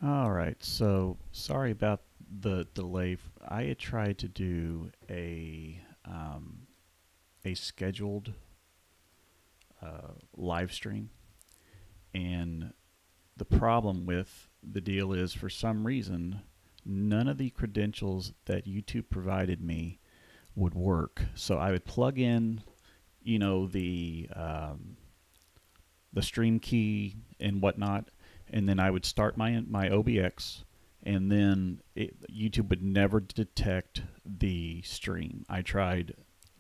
All right, so sorry about the delay. I had tried to do a scheduled live stream, and the problem with the deal is for some reason none of the credentials that YouTube provided me would work. So I would plug in, you know, the stream key and whatnot, and then I would start my OBX, and then YouTube would never detect the stream. I tried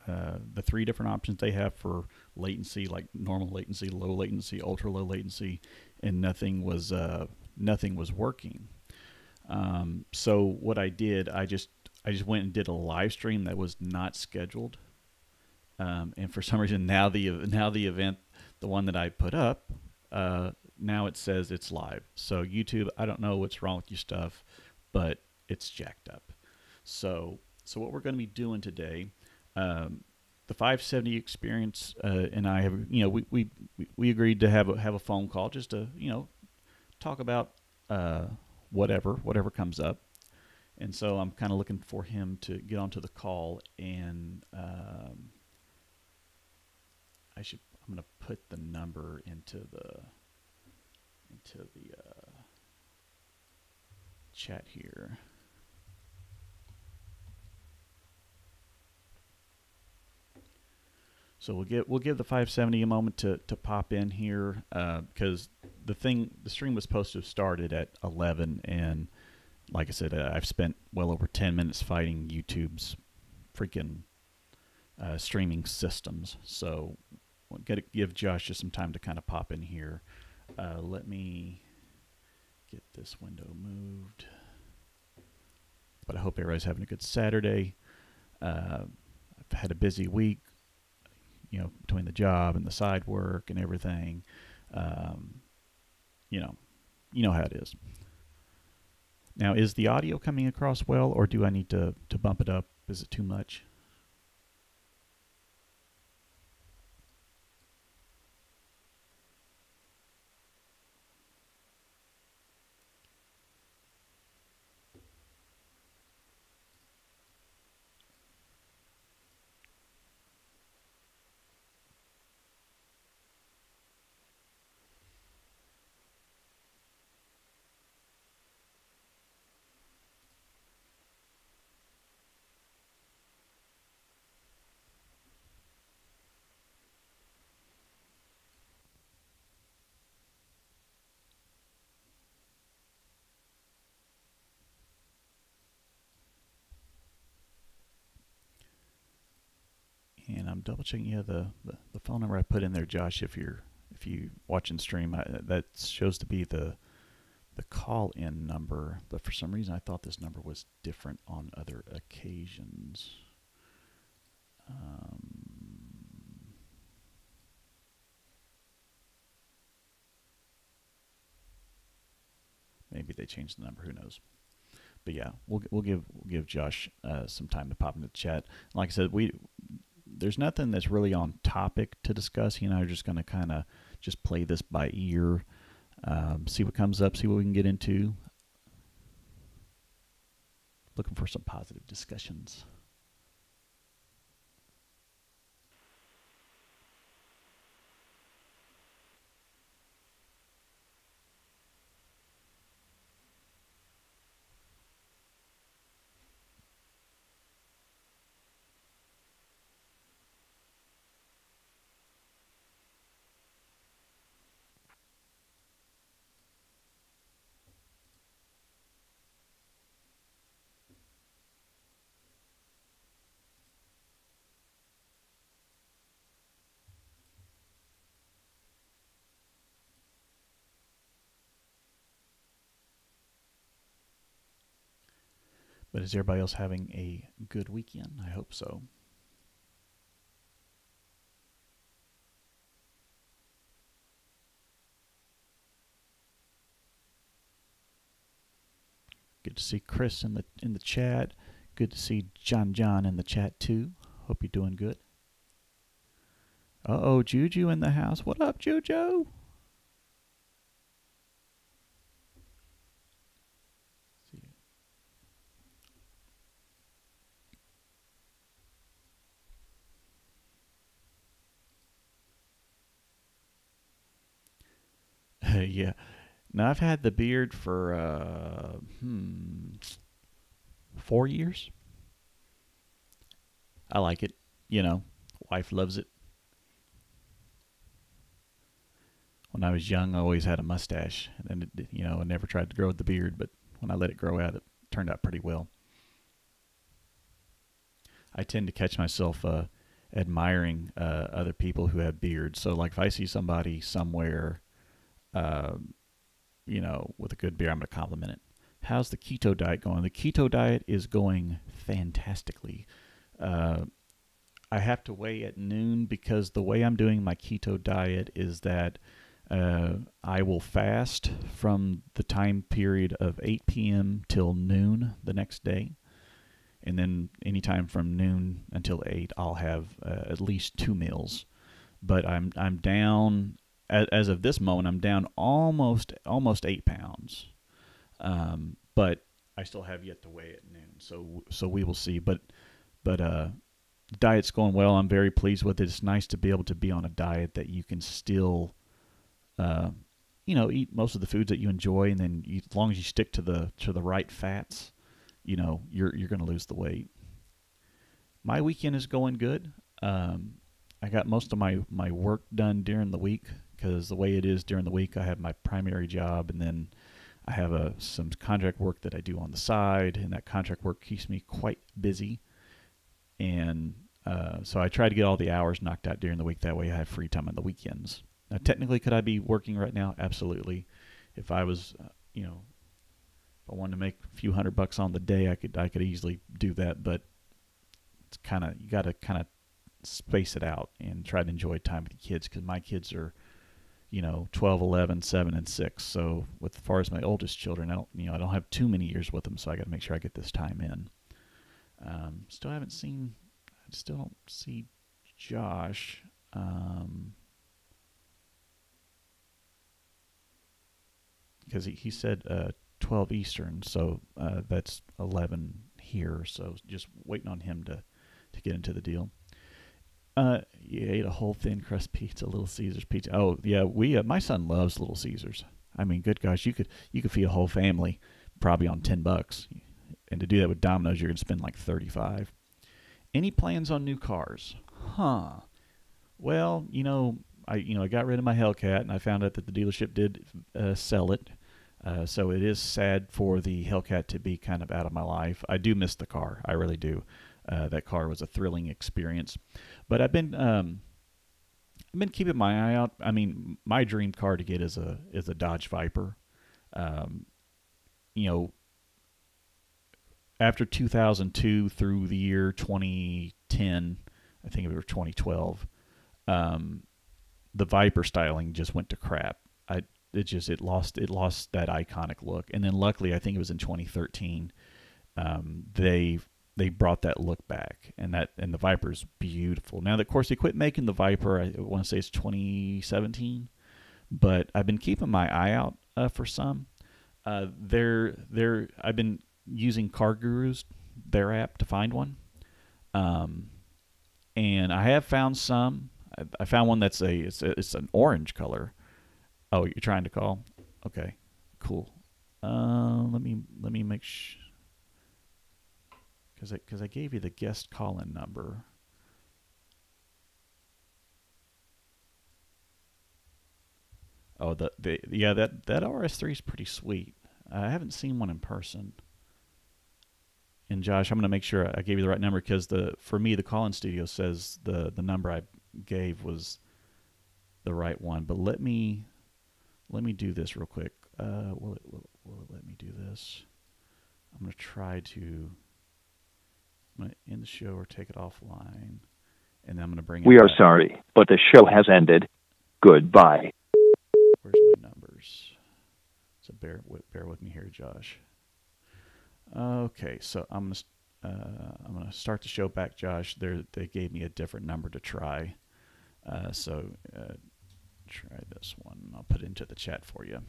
the three different options they have for latency, like normal latency, low latency, ultra low latency, and nothing was working. So what I did, I just went and did a live stream that was not scheduled, and for some reason now the event, the one that I put up, now it says it's live. So YouTube, I don't know what's wrong with your stuff, but it's jacked up. So what we're going to be doing today, the 570 experience, and I have, we agreed to have a phone call just to talk about whatever comes up. And so I'm kind of looking for him to get onto the call, and I'm going to put the number into the chat here. So we'll give the 570 a moment to pop in here, because the stream was supposed to have started at 11, and like I said, I've spent well over 10 minutes fighting YouTube's freaking streaming systems. So we'll got to give Josh just some time to kind of pop in here. Let me get this window moved. But I hope everybody's having a good Saturday. I've had a busy week, between the job and the side work and everything. You know how it is. Now, is the audio coming across well, or do I need to bump it up? Is it too much? And I'm double checking. Yeah, the phone number I put in there, Josh. If you watching stream, that shows to be the call-in number. But for some reason, I thought this number was different on other occasions. Maybe they changed the number. Who knows? But yeah, we'll give Josh some time to pop into the chat. Like I said, there's nothing that's really on topic to discuss. He and I are just going to kind of just play this by ear, see what comes up, see what we can get into. Looking for some positive discussions. But is everybody else having a good weekend? I hope so. Good to see Chris in the chat. Good to see John in the chat too. Hope you're doing good. Uh-oh, Juju in the house. What up, Juju? Yeah. Now I've had the beard for 4 years. I like it. You know, wife loves it. When I was young, I always had a mustache, and I never tried to grow the beard. But when I let it grow out, it turned out pretty well. I tend to catch myself admiring other people who have beards. So, like, if I see somebody somewhere, uh, with a good beard, I'm going to compliment it. How's the keto diet going? The keto diet is going fantastically. Uh, I have to weigh at noon because the way I'm doing my keto diet is that I will fast from the time period of 8 p.m. till noon the next day. And then anytime from noon until 8, I'll have at least 2 meals. But I'm down, as of this moment, I'm down almost 8 pounds. But I still have yet to weigh at noon. So we will see. But the diet's going well. I'm very pleased with it. It's nice to be able to be on a diet that you can still, eat most of the foods that you enjoy, and then as long as you stick to the right fats, you're going to lose the weight. My weekend is going good. I got most of my work done during the week because the way it is during the week, I have my primary job, and then I have some contract work that I do on the side, and that contract work keeps me quite busy. And so I try to get all the hours knocked out during the week. That way I have free time on the weekends. Now, technically, could I be working right now? Absolutely. If I was, if I wanted to make a few $100 on the day, I could easily do that. But it's you got to kind of space it out and try to enjoy time with the kids because my kids are, 12, 11, 7, and 6. So as far as my oldest children, I don't have too many years with them. So I got to make sure I get this time in. I still don't see Josh. Because he said 12 Eastern, so that's 11 here. So just waiting on him to get into the deal. You ate a whole thin crust pizza, Little Caesars pizza. Oh yeah, my son loves Little Caesars. I mean, good gosh, you could feed a whole family probably on $10, and to do that with Domino's, you're gonna spend like 35. Any plans on new cars? Huh. Well, I got rid of my Hellcat, and I found out that the dealership did sell it. So it is sad for the Hellcat to be kind of out of my life. I do miss the car. I really do. That car was a thrilling experience. But I've been keeping my eye out. I mean, my dream car to get is a Dodge Viper. Um, you know, After 2002 through the year 2010, I think it was 2012, the Viper styling just went to crap. It lost that iconic look. And then luckily, I think it was in 2013, they brought that look back, and the Viper's beautiful. Now, of course, they quit making the Viper. I want to say it's 2017, but I've been keeping my eye out for some. I've been using Car Gurus, their app, to find one, and I have found some. I found one that's it's an orange color. Oh, you're trying to call? Okay, cool. Let me make sure, because I gave you the guest call-in number. Oh, that RS3 is pretty sweet. I haven't seen one in person. And Josh, I'm going to make sure I gave you the right number, because for me the call-in studio says the number I gave was the right one. But let me do this real quick. Will it let me do this? I'm going to try to. I'm going to end the show or take it offline, and then I'm going to bring it. We are back. sorry, but the show has ended. Goodbye. Where's my numbers? So bear with me here, Josh. Okay, so I'm gonna start the show back, Josh. They gave me a different number to try. Try this one. I'll put it into the chat for you.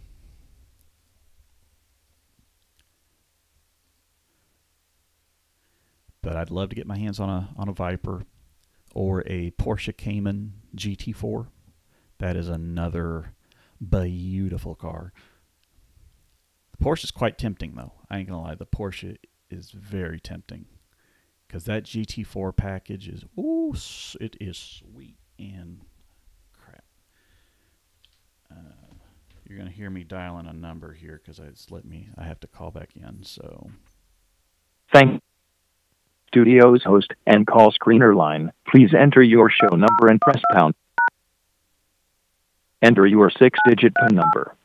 But I'd love to get my hands on a Viper or a Porsche Cayman GT4. That is another Beautiful car. The Porsche is quite tempting, though. I ain't gonna lie. The Porsche is very tempting because that GT4 package is it is sweet and crap. You're gonna hear me dialing a number here because I have to call back in. So Thank Studios host and call screener line. Please enter your show number and press pound. Enter your 6-digit PIN number.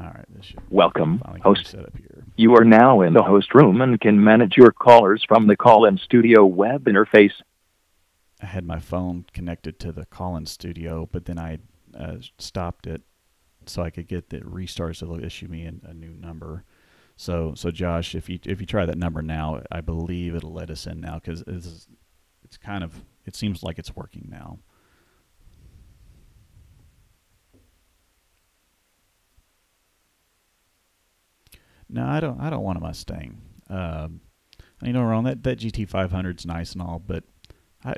all right, this should Welcome, finally get me host. set up here. You are now in the host room and can manage your callers from the call-in studio web interface. I had my phone connected to the call-in studio, but then I stopped it so I could get the restart, so they'll issue me a new number. So Josh, if you try that number now, I believe it'll let us in now because it seems like it's working now. No, I don't want a Mustang. Ron, that GT500's nice and all, but I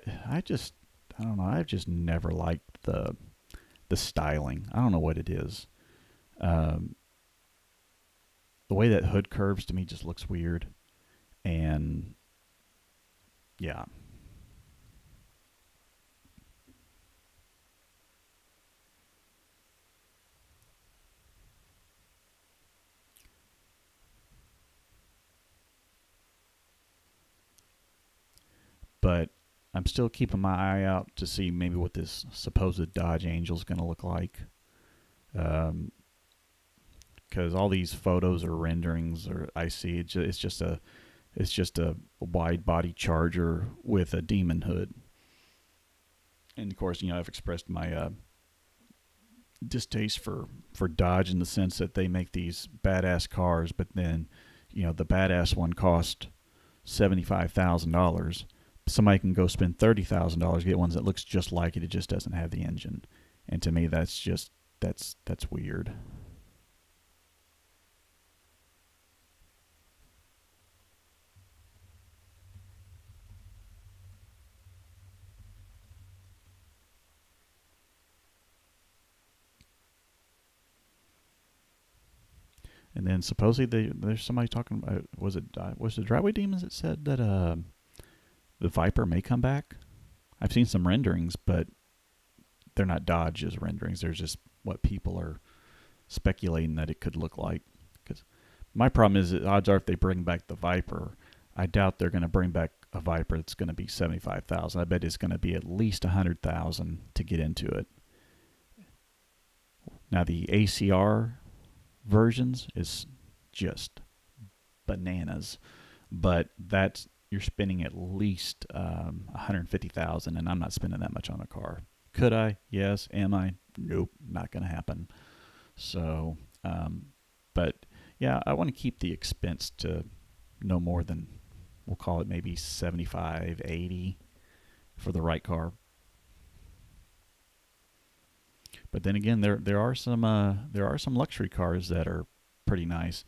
don't know. I've just never liked the styling. I don't know what it is. The way that hood curves to me just looks weird, and yeah. But I'm still keeping my eye out to see maybe what this supposed Dodge Angel is going to look like. Because all these photos or renderings or I see it's just a wide body Charger with a Demon hood. And of course, I've expressed my distaste for Dodge in the sense that they make these badass cars, but then the badass one cost $75,000. Somebody can go spend $30,000 get ones that looks just like it. It just doesn't have the engine, and to me, that's weird. And then supposedly there's somebody talking about was it Driveway Demons that said that the Viper may come back. I've seen some renderings, but they're not Dodge's renderings. They're just what people are speculating that it could look like. Because my problem is that odds are if they bring back the Viper, I doubt they're going to bring back a Viper that's going to be $75,000. I bet it's going to be at least $100,000 to get into it. Now the ACR versions is just bananas, but you're spending at least $150,000, and I'm not spending that much on a car. Could I? Yes. Am I? Nope. Not going to happen. So, but yeah, I want to keep the expense to no more than, we'll call it maybe 75, 80 for the right car. But then again, there are some luxury cars that are pretty nice.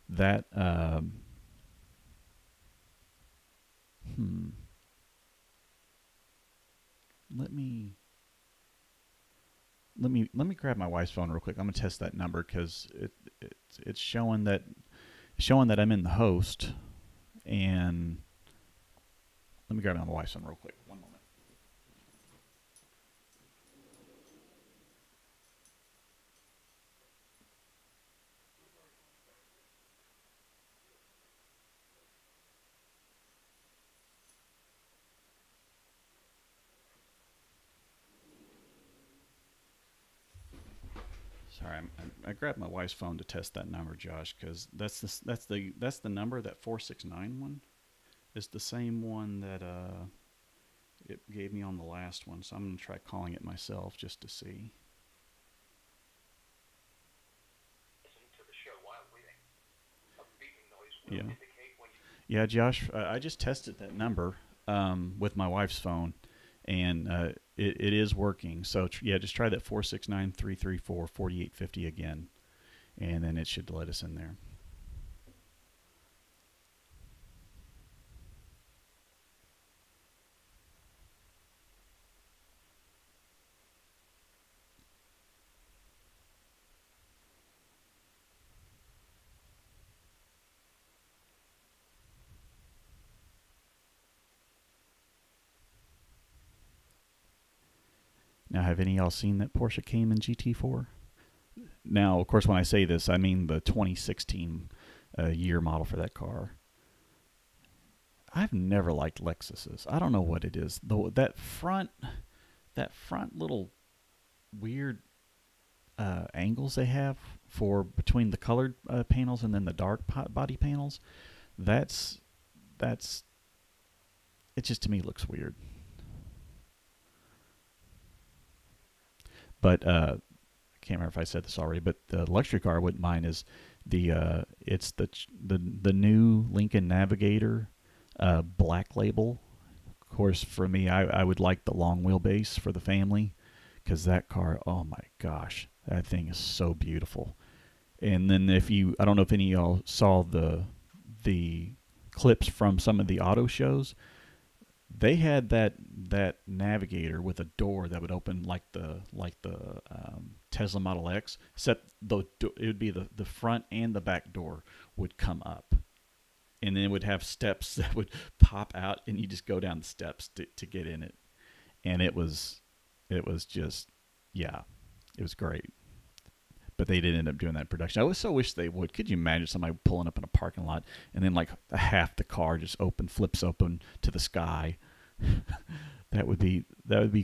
That let me grab my wife's phone real quick. I'm gonna test that number because it's showing that I'm in the host, and let me grab my wife's phone real quick. One moment. Sorry, I grabbed my wife's phone to test that number, Josh, because that's the number, that 469 one. It's the same one that it gave me on the last one, so I'm gonna try calling it myself just to see. Yeah, yeah, Josh, I just tested that number with my wife's phone, and it is working. So yeah, just try that 469-334-4850 again, and then it should let us in there. Now, have any of y'all seen that Porsche Cayman GT4? Now, of course, when I say this, I mean the 2016 year model for that car. I've never liked Lexuses. I don't know what it is. That front little weird angles they have for between the colored panels and then the dark body panels. That's it. Just to me looks weird. But I can't remember if I said this already. But the luxury car I wouldn't mind is it's the new Lincoln Navigator black label. Of course, for me, I would like the long wheelbase for the family, because that car, oh my gosh, that thing is so beautiful. And then I don't know if any of y'all saw the clips from some of the auto shows. They had that Navigator with a door that would open like the Tesla Model X, except it would be the front and the back door would come up, and then it would have steps that would pop out, and you just go down the steps to get in it. And it was just, yeah, it was great. But they didn't end up doing that in production. I so wish they would. Could you imagine somebody pulling up in a parking lot and then like half the car just flips open to the sky? That would be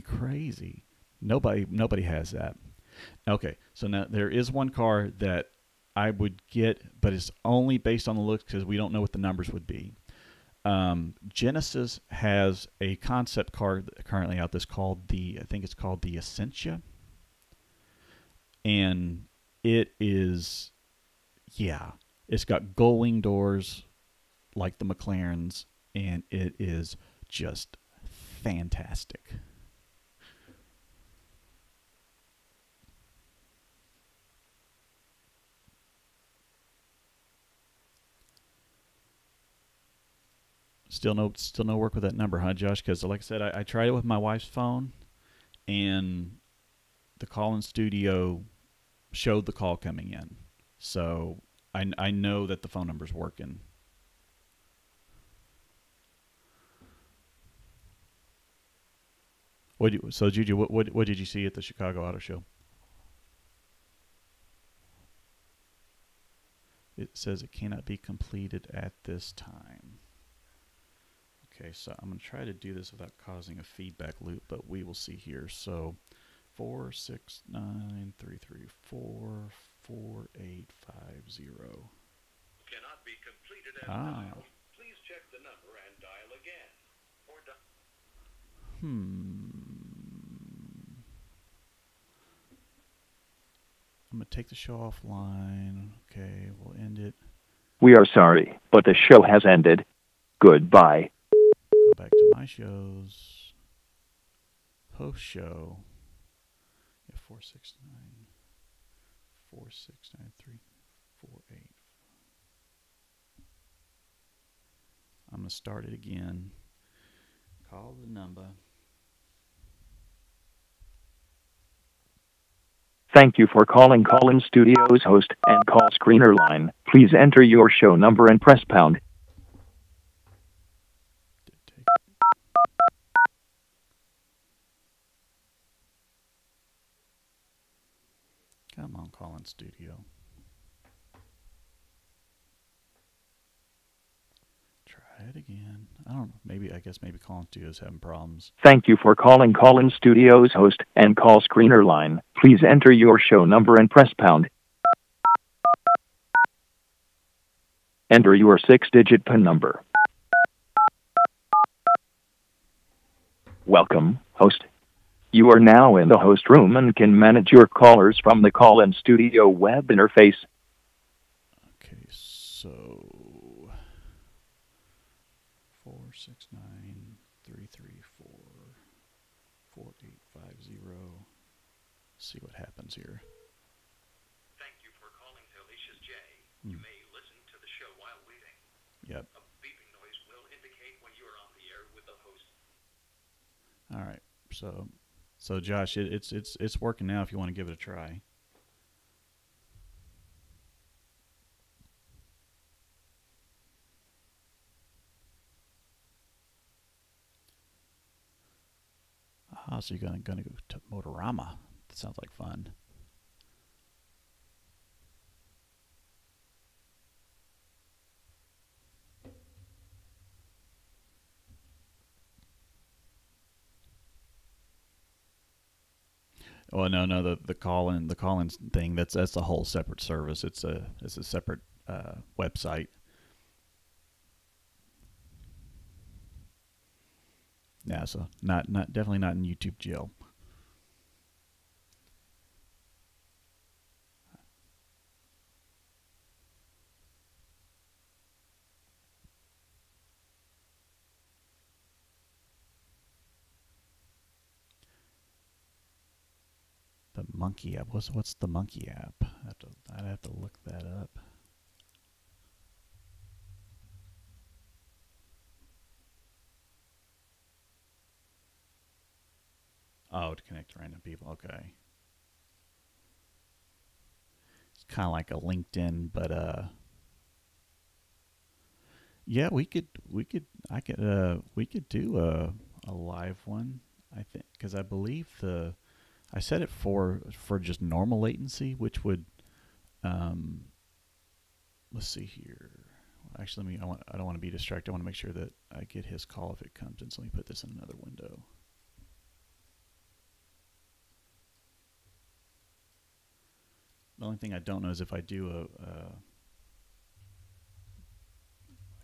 crazy. Nobody has that. Okay, so now there is one car that I would get, but it's only based on the looks because we don't know what the numbers would be. Genesis has a concept car currently out that's called I think it's called the Essentia. And it is, yeah, it's got gull-wing doors like the McLarens, and it is just fantastic. Still no work with that number, huh, Josh? Because like I said, I tried it with my wife's phone, and the call-in studio showed the call coming in. So I know that the phone number's working. So Juju, what did you see at the Chicago Auto Show? It says it cannot be completed at this time. Okay, so I'm going to try to do this without causing a feedback loop, but we will see here. So 469-334-4850. Cannot be completed as dialed. Please check the number and dial again. I'm going to take the show offline. Okay, we'll end it. We are sorry, but the show has ended. Goodbye. Go back to my shows. Post show. Yeah, 469-348. I'm going to start it again. Call the number. Thank you for calling Call-In Studios host and call screener line. Please enter your show number and press pound. Come on, Call-In Studio. Try it again. I don't know. I guess maybe Call-In Studio is having problems. Thank you for calling Call-In Studios host and call screener line. Please enter your show number and press pound. Enter your 6-digit PIN number. Welcome, host. You are now in the host room and can manage your callers from the Call-In Studio web interface. Okay, so 469-334-4850. See what happens here. Thank you for calling Alicia's J. You may listen to the show while waiting. Yep. A beeping noise will indicate when you are on the air with the host. All right. So Josh, it's working now if you want to give it a try. Oh, so you're gonna go to Motorama. That sounds like fun. Oh no, the call in thing, that's a whole separate service. It's a separate website. Yeah, so not definitely not in YouTube jail. The Monkey app. What's the Monkey app? I'd have to look that up. Oh, to connect to random people. Okay. It's kind of like a LinkedIn, but yeah, we could do a live one. I think because I believe I set it for just normal latency, which would let's see here. Actually, I don't want to be distracted. I want to make sure that I get his call if it comes in. So let me put this in another window. The only thing I don't know is if I do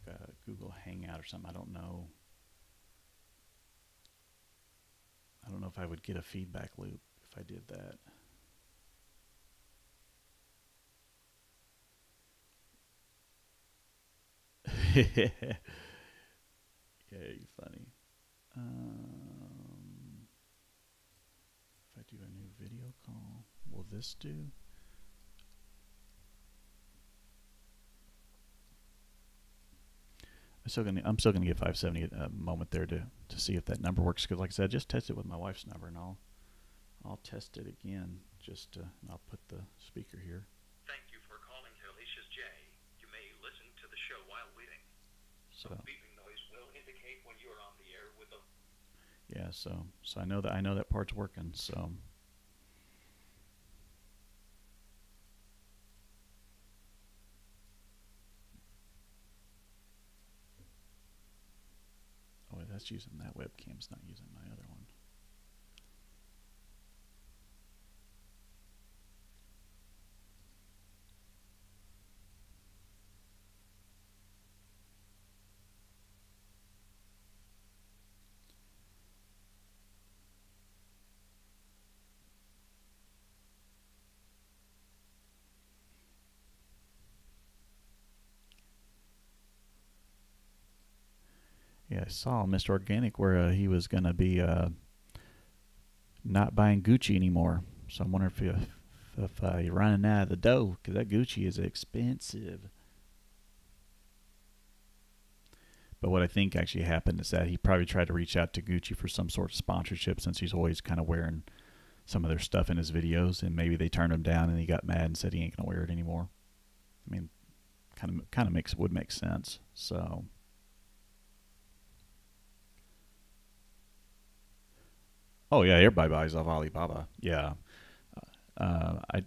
like a Google Hangout or something. I don't know. I don't know if I would get a feedback loop if I did that. Yeah, you're funny. If I do a new video call, will this do? I'm still gonna give 570 a moment there to see if that number works. Because like I said, I just tested it with my wife's number, and I'll test it again. And I'll put the speaker here. Thank you for calling to Alicia's J. You may listen to the show while waiting. So A beeping noise will indicate when you are on the air with a... yeah, so I know that part's working. So oh, that's using that webcam. It's not using my other one. Yeah, I saw Mr. Organic where he was going to be not buying Gucci anymore. So I'm wondering if you're running out of the dough, because that Gucci is expensive. But what I think actually happened is that he probably tried to reach out to Gucci for some sort of sponsorship, since he's always kind of wearing some of their stuff in his videos, and maybe they turned him down and he got mad and said he ain't going to wear it anymore. I mean, kind of would make sense. So oh yeah, everybody buys off Alibaba. Yeah, I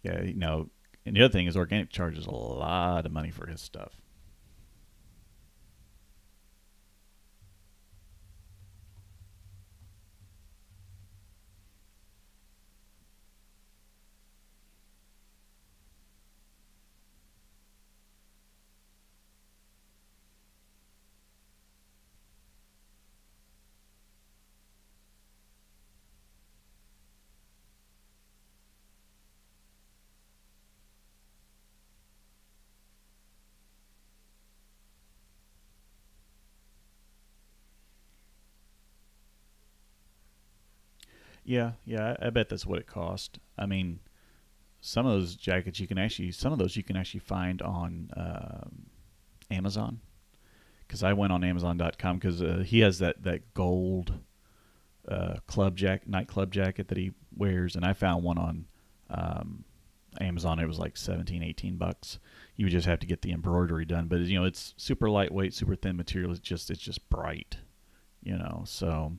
yeah, you know, and the other thing is Organic charges a lot of money for his stuff. Yeah, I bet that's what it cost. I mean, some of those you can actually find on Amazon. Because I went on Amazon.com because he has that gold nightclub jacket that he wears, and I found one on Amazon. It was like 17, 18 bucks. You would just have to get the embroidery done, but you know, it's super lightweight, super thin material. It's just bright, you know. So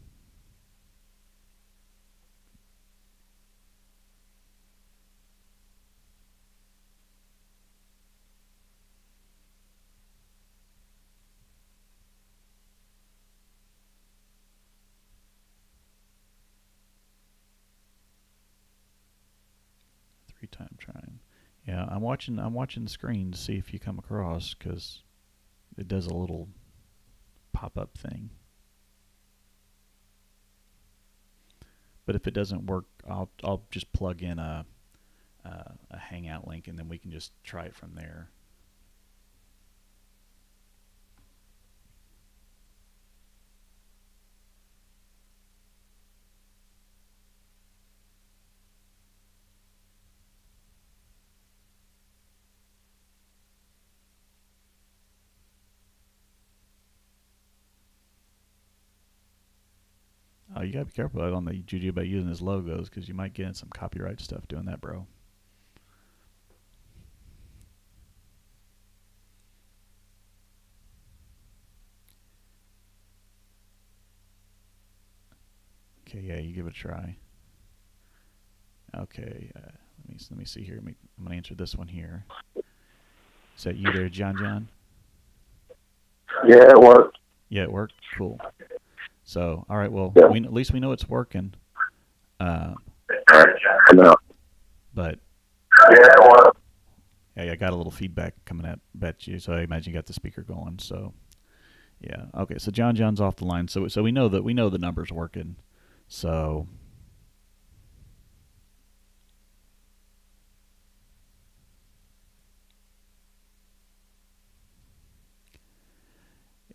I'm trying. Yeah, I'm watching the screen to see if you come across, because it does a little pop-up thing. But if it doesn't work, I'll just plug in a Hangout link, and then we can just try it from there. Oh, you gotta be careful on the Juju about using his logos, because you might get in some copyright stuff doing that, bro. Okay, yeah, you give it a try. Okay, let me see here. I'm gonna answer this one here. Is that you there, John? Yeah, it worked. Yeah, it worked. Cool. So, all right. Well, Yeah. at least we know it's working. No. But Yeah, it worked. yeah, I got a little feedback coming at you, so I imagine you got the speaker going. So, yeah. Okay. So John's off the line. So we know the number's working. So.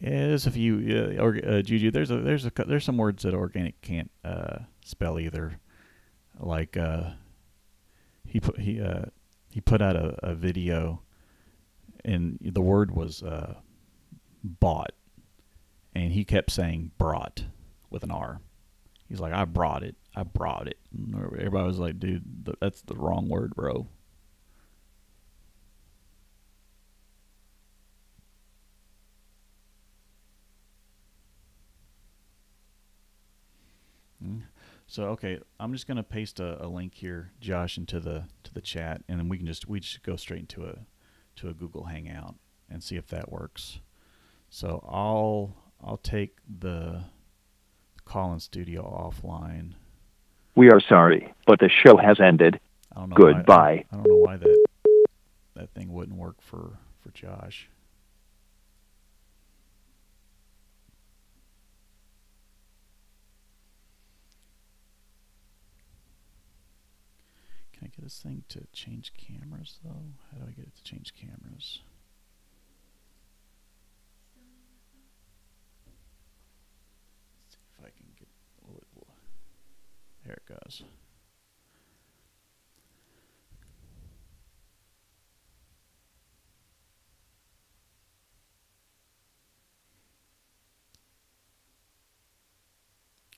There's a few, Juju. There's some words that Organic can't spell either. Like he put out a video, and the word was bought, and he kept saying brought with an R. He's like, I brought it. And everybody was like, dude, that's the wrong word, bro. So okay, I'm just gonna paste a link here, Josh, into the chat, and then we just go straight into a Google Hangout and see if that works. So I'll take the call in studio offline. We are sorry, but the show has ended. I don't know Goodbye. I don't know why that thing wouldn't work for Josh. Can I get this thing to change cameras, though? How do I get it to change cameras? Let's see if I can get... There it goes.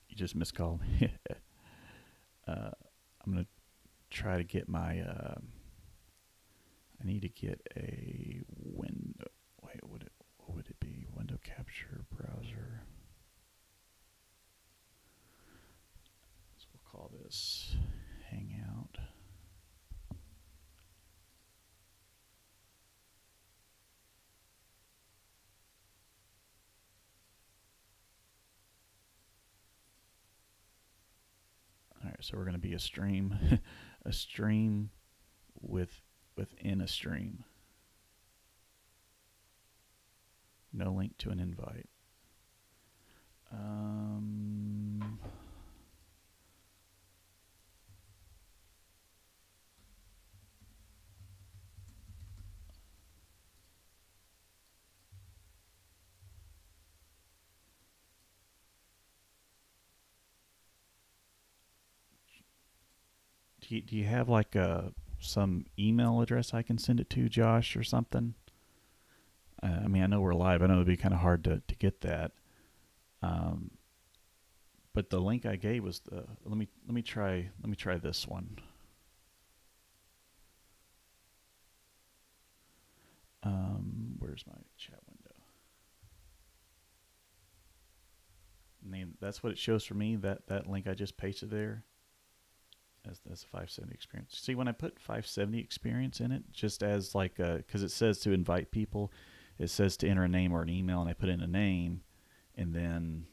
You just miscalled me. I'm going to try to get my... I need to get a window... Wait, what would it be? Window capture browser. So we'll call this Hangout. All right, so we're going to be a stream, a stream within a stream. No link to an invite. Do you have like some email address I can send it to, Josh, or something? I mean, I know we're live. I know it'd be kind of hard to get that. But the link I gave was the. Let me try this one. Where's my chat window? I mean, that's what it shows for me. That link I just pasted there. That's a 570 experience. See, when I put 570 experience in it, just as like because it says to invite people, it says to enter a name or an email, and I put in a name, and then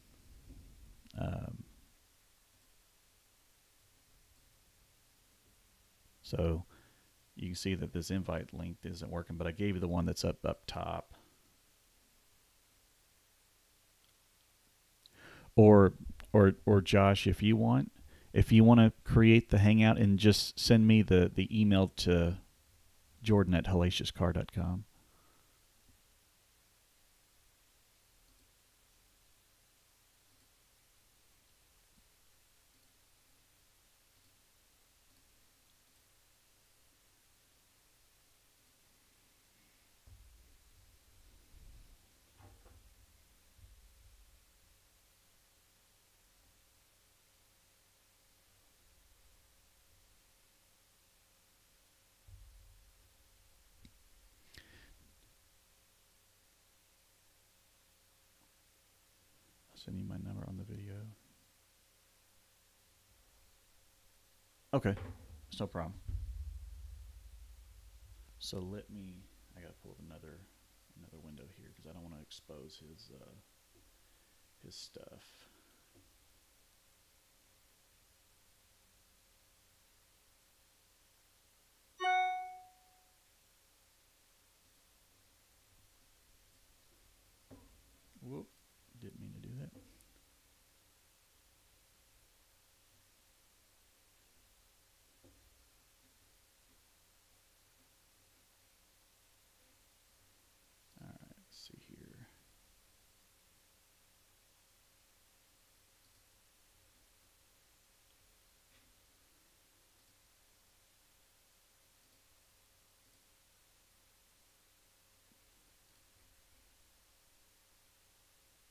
so you can see that this invite link isn't working, but I gave you the one that's up top. Or Josh, if you want to create the Hangout and just send me the email to Jordan@HellaciousCar.com. Send you my number on the video. Okay, it's no problem. So I gotta pull up another window here because I don't want to expose his stuff. Whoop, didn't mean to do that. See here.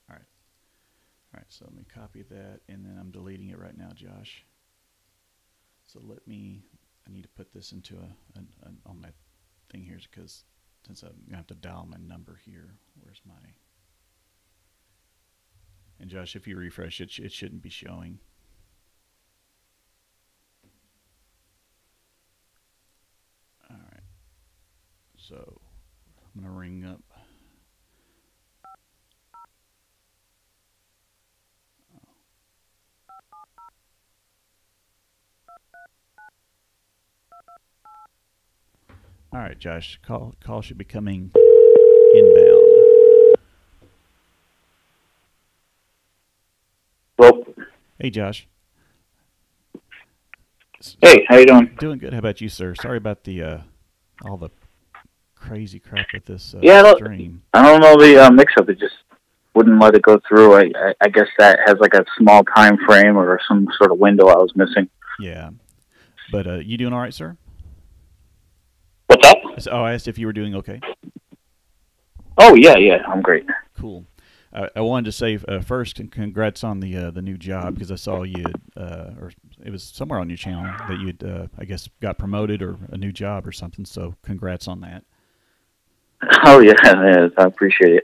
All right, so let me copy that, and then I'm deleting it right now, Josh. So I need to put this into on my thing here, because since I'm going to have to dial my number here, where's my... And Josh, if you refresh it, it shouldn't be showing. All right. So I'm going to ring up... All right, Josh, call should be coming inbound. Well, Hey, Josh. hey, how you doing? Doing good. How about you, sir? Sorry about the all the crazy crap with this stream. I don't know the mix-up. It just wouldn't let it go through. I guess that has like a small time frame or some sort of window I was missing. Yeah, but you doing all right, sir? What's that? Oh, I asked if you were doing okay. Oh, yeah, I'm great. Cool. I wanted to say first, and congrats on the new job, because I saw you, or it was somewhere on your channel that you'd, I guess, got promoted or a new job or something. So congrats on that. Oh yeah, I appreciate it.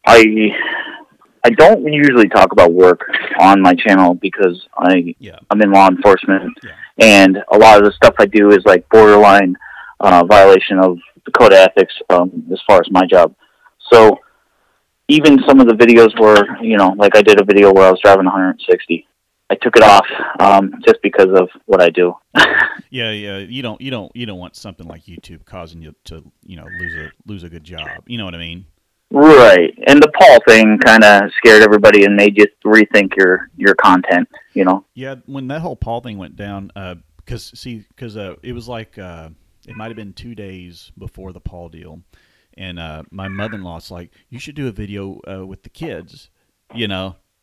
I don't usually talk about work on my channel because I'm in law enforcement, and a lot of the stuff I do is like borderline violation of the code of ethics as far as my job. So even some of the videos were, like I did a video where I was driving 160. I took it off just because of what I do. Yeah. You don't want something like YouTube causing you to lose a good job. You know what I mean? Right. And the Paul thing kind of scared everybody and made you rethink your content. Yeah. When that whole Paul thing went down, because it was like it might have been 2 days before the Paul deal, and my mother-in-law's like, you should do a video with the kids,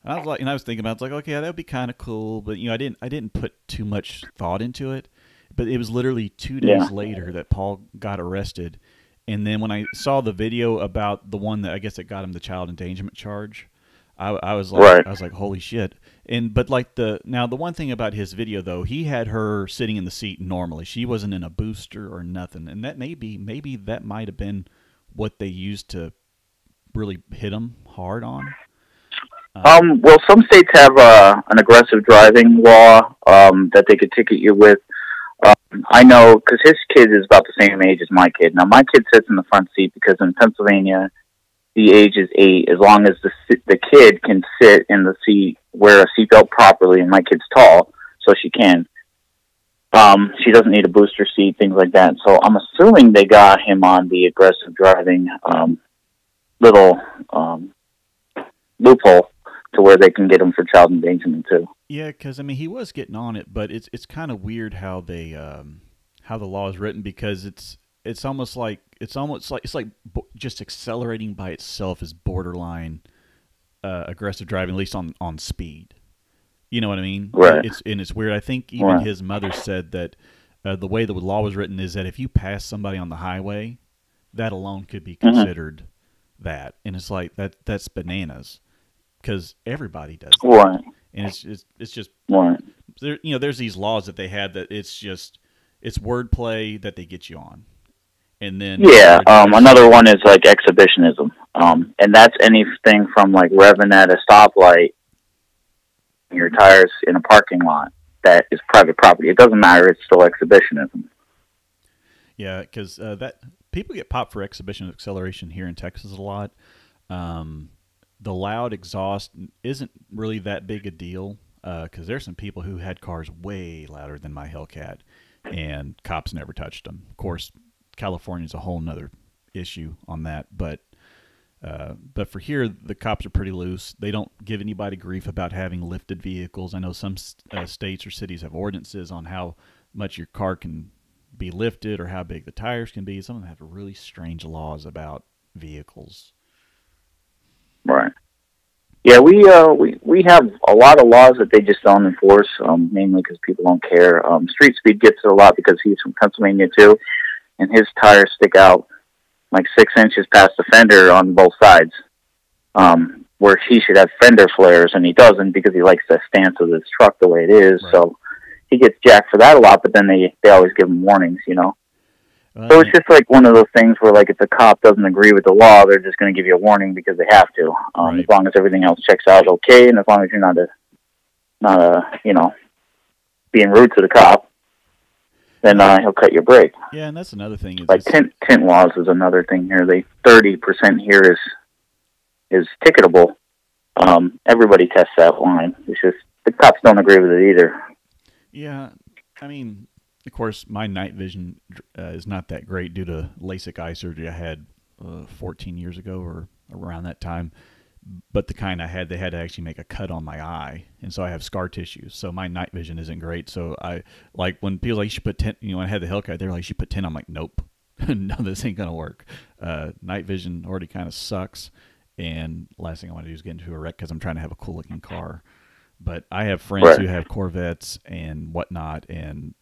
I was like, and I was thinking about, it's like, okay, that would be kind of cool, but I didn't put too much thought into it. But it was literally 2 days later that Paul got arrested, and then when I saw the video about the one that I guess that got him the child endangerment charge, I was like, holy shit. But like the one thing about his video though, he had her sitting in the seat normally. She wasn't in a booster or nothing, and that maybe that might have been what they used to really hit him hard on. Well, some states have an aggressive driving law that they could ticket you with. I know because his kid is about the same age as my kid. Now, my kid sits in the front seat because in Pennsylvania, the age is 8, as long as the kid can sit in the seat, wear a seatbelt properly, and my kid's tall, so she can. She doesn't need a booster seat, things like that. So I'm assuming they got him on the aggressive driving little loophole to where they can get him for child endangerment too. Yeah, because I mean he was getting on it, but it's kind of weird how they how the law is written, because it's almost like just accelerating by itself is borderline aggressive driving, at least on speed. You know what I mean? Right. It's weird. I think even his mother said that the way the law was written is that if you pass somebody on the highway, that alone could be considered that, and it's like that's bananas, because everybody does that. Right. And it's just right. There, there's these laws that they have that it's wordplay that they get you on, and then another one is like exhibitionism, and that's anything from like revving at a stoplight, your tires in a parking lot that is private property. It doesn't matter; it's still exhibitionism. Yeah, because that people get popped for exhibition acceleration here in Texas a lot. The loud exhaust isn't really that big a deal, because there's some people who had cars way louder than my Hellcat, and cops never touched them. Of course, California's a whole nother issue on that, but for here, the cops are pretty loose. They don't give anybody grief about having lifted vehicles. I know some states or cities have ordinances on how much your car can be lifted or how big the tires can be. Some of them have really strange laws about vehicles. Right. Yeah, we have a lot of laws that they just don't enforce, mainly because people don't care. Street Speed gets it a lot because he's from Pennsylvania too, and his tires stick out like 6 inches past the fender on both sides, where he should have fender flares, and he doesn't because he likes the stance of his truck the way it is. Right. So he gets jacked for that a lot, but then they always give him warnings, So it's just like one of those things where, like, if the cop doesn't agree with the law, they're just going to give you a warning because they have to. Right. As long as everything else checks out okay, and as long as you're not being rude to the cop, then he'll cut your brake. Yeah, and that's another thing. Like tint laws is another thing here. 30% here is ticketable. Everybody tests that line. It's just the cops don't agree with it either. Yeah, I mean, of course, my night vision is not that great due to LASIK eye surgery I had 14 years ago or around that time. But the kind I had, they had to actually make a cut on my eye, and so I have scar tissue. So my night vision isn't great. So I like when people like you should put 10. When I had the Hellcat, they're like you should put 10. I'm like, nope, no, this ain't gonna work. Night vision already kind of sucks, and last thing I want to do is get into a wreck because I'm trying to have a cool looking car. But I have friends who have Corvettes and whatnot, and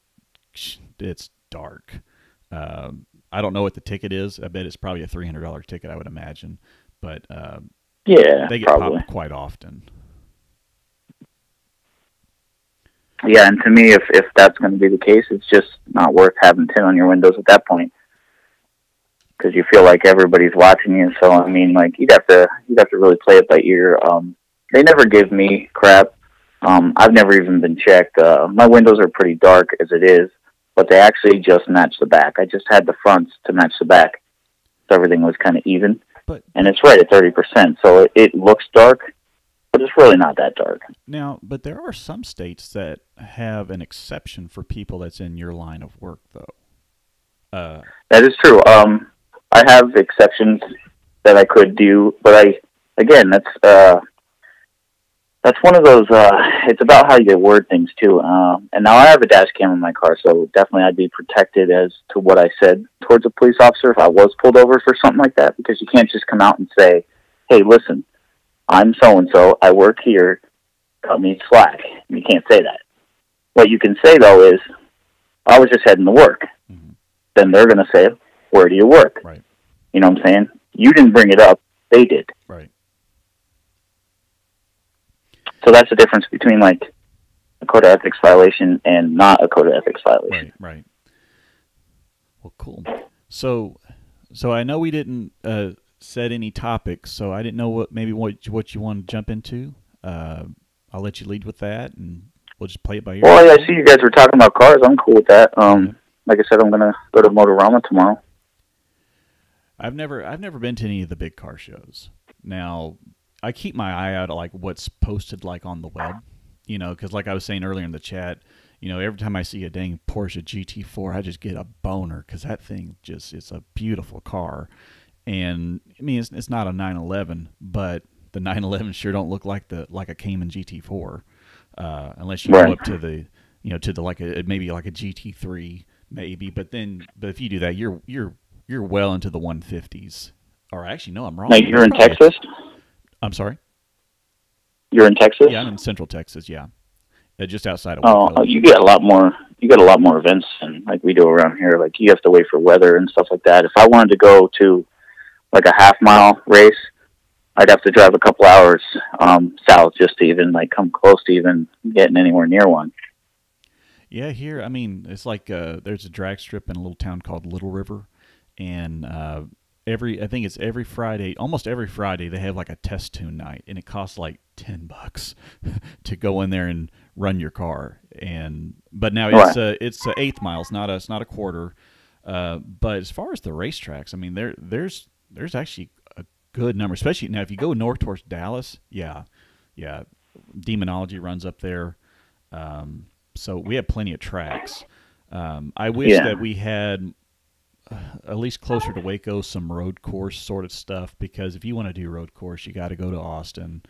it's dark. I don't know what the ticket is. I bet it's probably a $300 ticket, I would imagine. But yeah, they get probably popped quite often. Yeah, and to me, if that's going to be the case, it's just not worth having tint on your windows at that point, because you feel like everybody's watching you. So I mean, like you'd have to really play it by ear. They never give me crap. I've never even been checked. My windows are pretty dark as it is, but they actually just match the back. I just had the fronts to match the back, so everything was kind of even. And it's right at 30%, so it looks dark, but it's really not that dark. Now, but there are some states that have an exception for people that's in your line of work, though. That is true. I have exceptions that I could do, but that's one of those, it's about how you word things, too. And now I have a dash cam in my car, so definitely I'd be protected as to what I said towards a police officer if I was pulled over for something like that, because you can't just come out and say, hey, listen, I'm so-and-so, I work here, cut me slack. You can't say that. What you can say, though, is, I was just heading to work. Mm-hmm. Then they're going to say, where do you work? Right. You know what I'm saying? You didn't bring it up. They did. Right. So that's the difference between, like, a code of ethics violation and not a code of ethics violation. Right. Well, cool. So I know we didn't set any topics, so I didn't know what you want to jump into. I'll let you lead with that, and we'll just play it by ear. Well, yeah, I see you guys were talking about cars. I'm cool with that. Like I said, I'm going to go to Motorama tomorrow. I've never been to any of the big car shows. Now, I keep my eye out at like what's posted like on the web, because like I was saying earlier in the chat, every time I see a dang Porsche GT4, I just get a boner because that thing it's a beautiful car. And I mean, it's not a 911, but the 911 sure don't look like a Cayman GT4, unless you go up to the to the maybe like a GT3 maybe. But if you do that, you're well into the 150s. Or actually, no, I'm wrong. Now you're in Texas? I'm sorry. You're in Texas? Yeah, I'm in Central Texas. Yeah, just outside of Waco. Oh, you get a lot more. You get a lot more events than like we do around here. Like you have to wait for weather and stuff like that. If I wanted to go to like a half-mile race, I'd have to drive a couple hours south just to even like come close to even getting anywhere near one. Yeah, here, I mean, it's like there's a drag strip in a little town called Little River, and I think it's every Friday, almost every Friday, they have like a test tune night, and it costs like $10 to go in there and run your car. But now it's eighth miles, not a quarter. But as far as the racetracks, I mean, there's actually a good number, especially now if you go north towards Dallas. Yeah, Demonology runs up there. So we have plenty of tracks. I wish that we had at least closer to Waco some road course sort of stuff, because if you want to do road course, you got to go to Austin.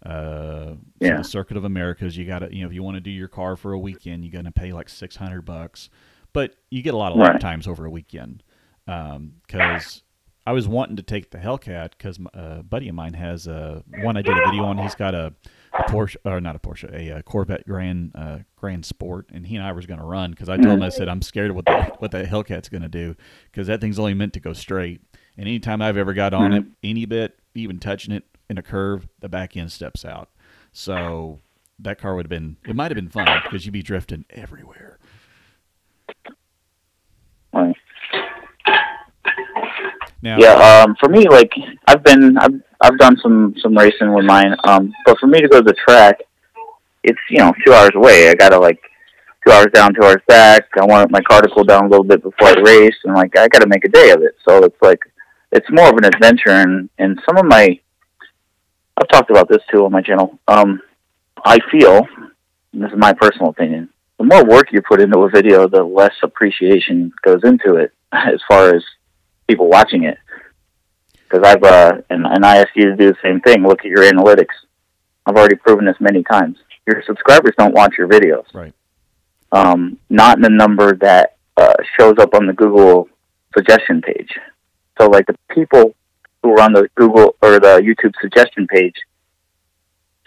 The Circuit of Americas, you got to, if you want to do your car for a weekend, you're going to pay like $600. But you get a lot of lap times over a weekend. Because I was wanting to take the Hellcat because a buddy of mine has one I did a video on. He's got a Porsche, or not a Porsche, a Corvette Grand Sport, and he and I was going to run because I told him, I said, I'm scared of what the Hellcat's going to do, because that thing's only meant to go straight. And anytime I've ever got on it, any bit, even touching it in a curve, the back end steps out. So that car it might have been fun because you'd be drifting everywhere. Right. Now, for me, like I've done some racing with mine. But for me to go to the track, it's 2 hours away. I gotta 2 hours down, 2 hours back. I want my car to cool down a little bit before I race, and I gotta make a day of it. So it's more of an adventure. And some of I've talked about this too on my channel. I feel, and this is my personal opinion, the more work you put into a video, the less appreciation goes into it as far as people watching it. Because and I ask you to do the same thing. Look at your analytics. I've already proven this many times. Your subscribers don't watch your videos. Right. Not in the number that shows up on the Google suggestion page. So the people who are on the Google or the YouTube suggestion page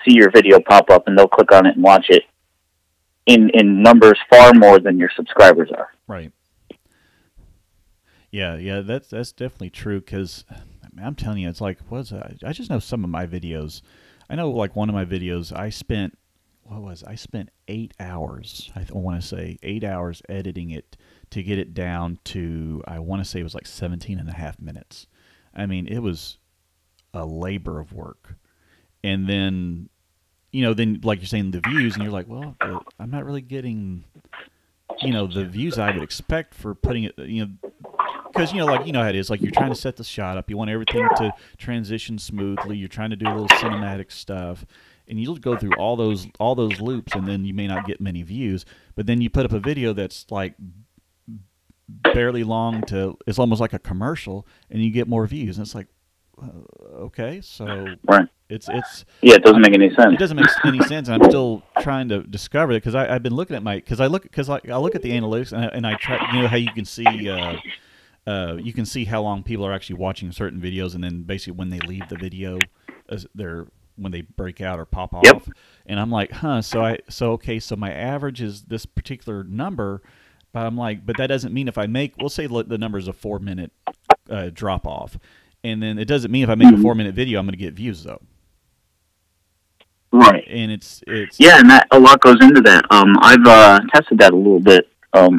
see your video pop up, and they'll click on it and watch it in numbers far more than your subscribers are. Right. Yeah, that's definitely true, because I'm telling you, it's I just know some of my videos. I know one of my videos, I spent 8 hours, I want to say 8 hours editing it to get it down to, I want to say it was 17 and a half minutes. I mean, it was a labor of work. And then, then like you're saying, the views, and you're like, well, I'm not really getting, the views I would expect for putting it, because, how it is, you're trying to set the shot up. You want everything to transition smoothly. You're trying to do a little cinematic stuff. And you'll go through all those loops, and then you may not get many views. But then you put up a video that's barely long to, it's almost like a commercial, and you get more views. And it's okay, so right. It's it doesn't make any sense. It doesn't make any sense, and I'm still trying to discover it, because I've been looking at I look at the analytics, and I try, how you can see how long people are actually watching certain videos, and then basically when they leave the video, when they break out or pop off. Yep. And I'm so my average is this particular number, but I'm but that doesn't mean if I we'll say the number is a 4-minute drop off, and then it doesn't mean if I make a 4-minute video I'm going to get views though. Right. And it's and that a lot goes into that. I've tested that a little bit. 7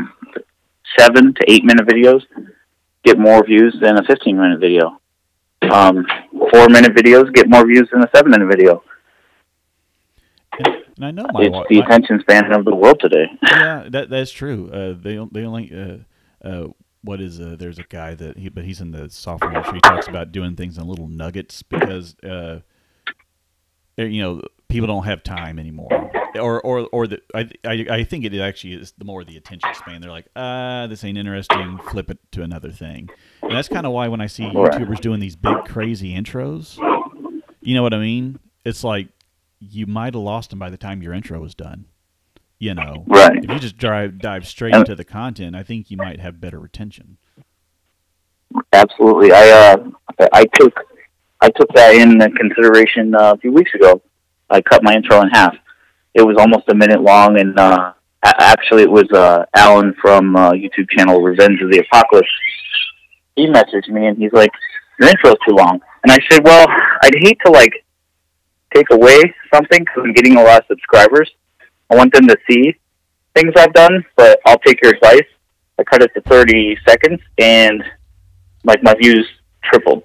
to 8 minute videos get more views than a 15-minute video. 4-minute videos get more views than a 7-minute video. And I know it's the attention span of the world today. Yeah, that's true. They only what is there's a guy but he's in the software industry. He talks about doing things in little nuggets, because people don't have time anymore. or the I think it actually is the more the attention span. They're like, this ain't interesting. Flip it to another thing. And that's kind of why when I see YouTubers doing these big crazy intros, you know what I mean? It's like you might have lost them by the time your intro was done. You know, right? If you just dive straight into the content, I think you might have better retention. Absolutely. I took that in consideration a few weeks ago. I cut my intro in half. It was almost a minute long, and actually it was Alan from YouTube channel Revenge of the Apocalypse. He messaged me, and he's like, your intro's too long. And I said, well, I'd hate to, like, take away something because I'm getting a lot of subscribers. I want them to see things I've done, but I'll take your advice. I cut it to 30 seconds, and, like, my views tripled.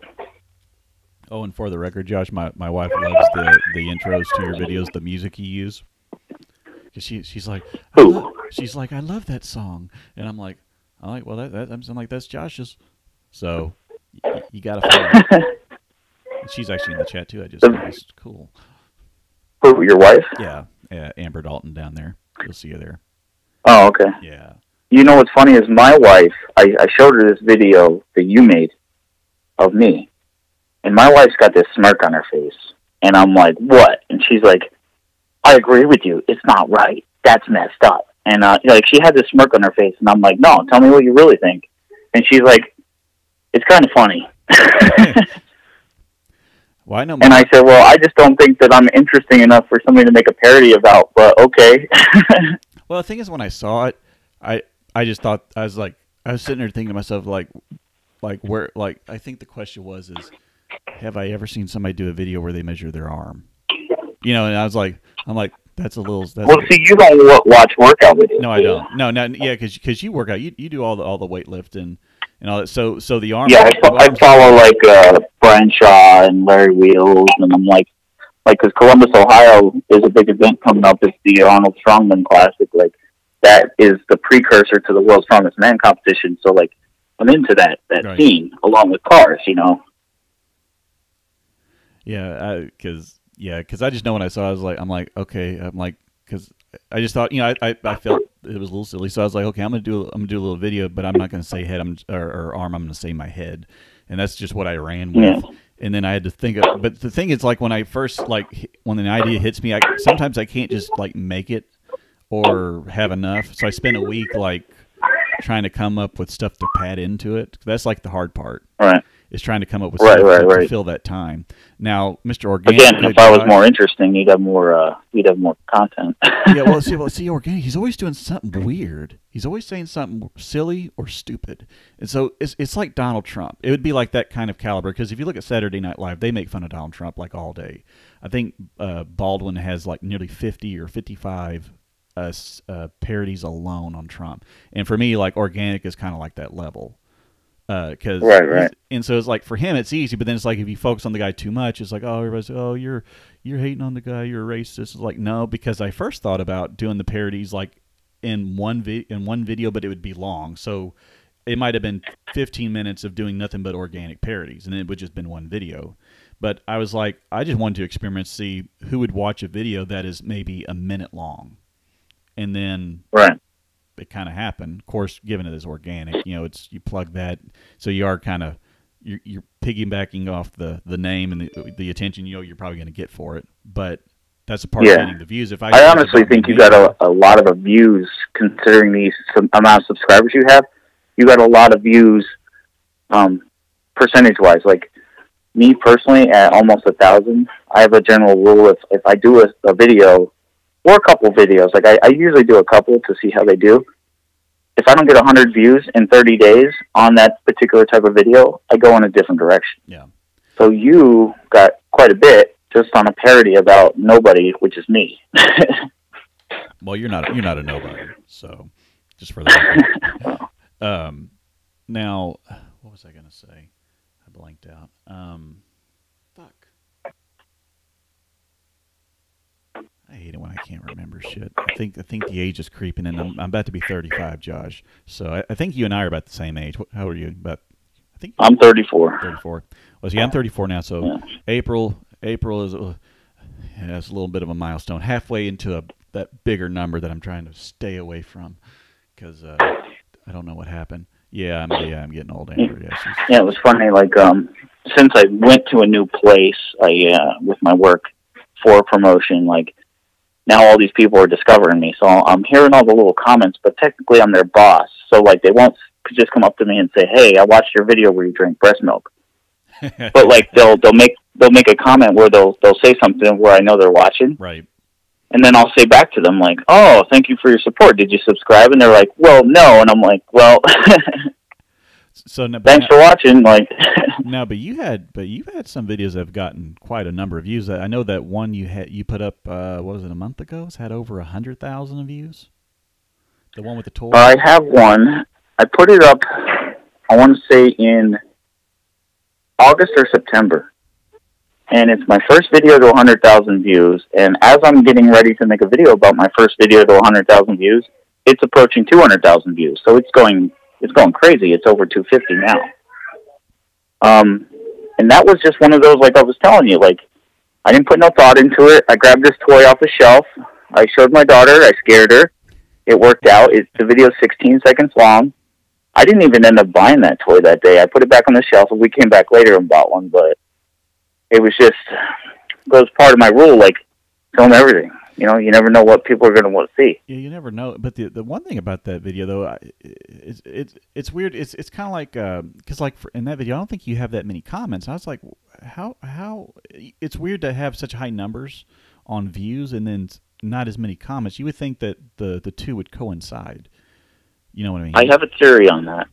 Oh, and for the record, Josh, my wife loves the intros to your videos, the music you use. Cause she's like, I love that song, and I'm like, well, I'm like, that's Josh's. So you gotta find it. She's actually in the chat too. I just thought it's cool. Who, your wife? Yeah, Amber Dalton down there. You'll see her there. Oh, okay. Yeah. You know what's funny is my wife. I showed her this video that you made of me, and my wife's got this smirk on her face, and I'm like, what? And she's like, I agree with you. It's not right. That's messed up. And like she had this smirk on her face, and I'm like, no, tell me what you really think. And she's like, it's kind of funny. Well, I know. And I said, well, I just don't think that I'm interesting enough for somebody to make a parody about. But okay. Well, the thing is, when I saw it, I just thought I was sitting there thinking to myself like where I think the question is have I ever seen somebody do a video where they measure their arm? You know, and I'm like, that's a little. Well, see, you don't watch workout videos. No, I don't. No, yeah, because you work out, you do all the weightlifting and all that. So the arm. Yeah, I follow like Brian Shaw and Larry Wheels, and I'm like because Columbus, Ohio, is a big event coming up. It's the Arnold Strongman Classic. Like that is the precursor to the World's Strongest Man competition. So like I'm into that right. Scene along with cars, you know. Yeah, because I just know when I saw it, I'm like, okay, because I just thought, I felt it was a little silly, so I was like, okay, I'm gonna do a little video, but I'm not gonna say head or arm, I'm gonna say my head, and that's just what I ran with. Yeah. And then I had to think of, but the thing is, like when I first when an idea hits me, sometimes I can't just make it or have enough, so I spend a week trying to come up with stuff to pad into it. That's the hard part. Right. Is trying to come up with stuff to fill that time. Now, Mr. Organic. Again, if I was more interesting, you'd have more content. Yeah, well, see, Organic. He's always doing something weird. He's always saying something silly or stupid, and so it's like Donald Trump. It would be like that kind of caliber because if you look at Saturday Night Live, they make fun of Donald Trump all day. I think Baldwin has nearly 50 or 55 parodies alone on Trump, and for me, Organic is kind of like that level. Cause right. And so it's for him it's easy, but then it's if you focus on the guy too much, it's everybody's you're hating on the guy, you're a racist. It's no, because I first thought about doing the parodies in one video, but it would be long, so it might have been 15 minutes of doing nothing but organic parodies, and it would just been one video. But I was I just wanted to experiment, see who would watch a video that is maybe a minute long, and then right. It kind of happened. Of course, given it is organic, it's you plug that, so you are kind of you're piggybacking off the name and the attention you're probably going to get for it. But that's a part of getting the views. If I honestly think you got a lot of views considering the amount of subscribers you have. You got a lot of views, percentage wise. Like me personally, at almost 1,000, I have a general rule: if I do a video. Or a couple videos. I usually do a couple to see how they do. If I don't get 100 views in 30 days on that particular type of video, I go in a different direction. Yeah. So you got quite a bit just on a parody about nobody, which is me. Well, you're not a nobody. So, just for that. Now, what was I going to say? I blanked out. Fuck. I hate it when I can't remember shit. I think the age is creeping in. I'm about to be 35, Josh. So I think you and I are about the same age. How are you? I'm 34. 34. Well, see, I'm 34 now. So yeah. April is it's a little bit of a milestone. Halfway into that bigger number that I'm trying to stay away from because I don't know what happened. Yeah, I'm getting old, Andrew. Yeah, it was funny. Like, since I went to a new place, with my work for promotion, like now all these people are discovering me. So I'm hearing all the little comments, but technically I'm their boss. So like they won't just come up to me and say, "Hey, I watched your video where you drink breast milk." But like they'll make a comment where they'll say something where I know they're watching. Right. And then I'll say back to them like, "Oh, thank you for your support. Did you subscribe?" And they're like, "Well, no." And I'm like, "Well, so now, thanks for watching." Like, now, but you've had some videos that have gotten quite a number of views. I know that one you put up, what was it, a month ago? It's had over 100,000 views. The one with the toy. I have one. I put it up, I want to say in August or September. And it's my first video to 100,000 views. And as I'm getting ready to make a video about my first video to 100,000 views, it's approaching 200,000 views. So it's going crazy. It's over 250 now. And that was just one of those, like I was telling you, like I didn't put no thought into it. I grabbed this toy off the shelf. I showed my daughter. I scared her. It worked out. The video's 16 seconds long. I didn't even end up buying that toy that day. I put it back on the shelf, and we came back later and bought one, but it was part of my rule, like, film everything. You know, you never know what people are going to want to see. Yeah, you never know. But the one thing about that video, though, it's weird. It's kind of like, because like in that video, I don't think you have that many comments. I was like, how it's weird to have such high numbers on views and then not as many comments. You would think that the two would coincide. You know what I mean? I have a theory on that,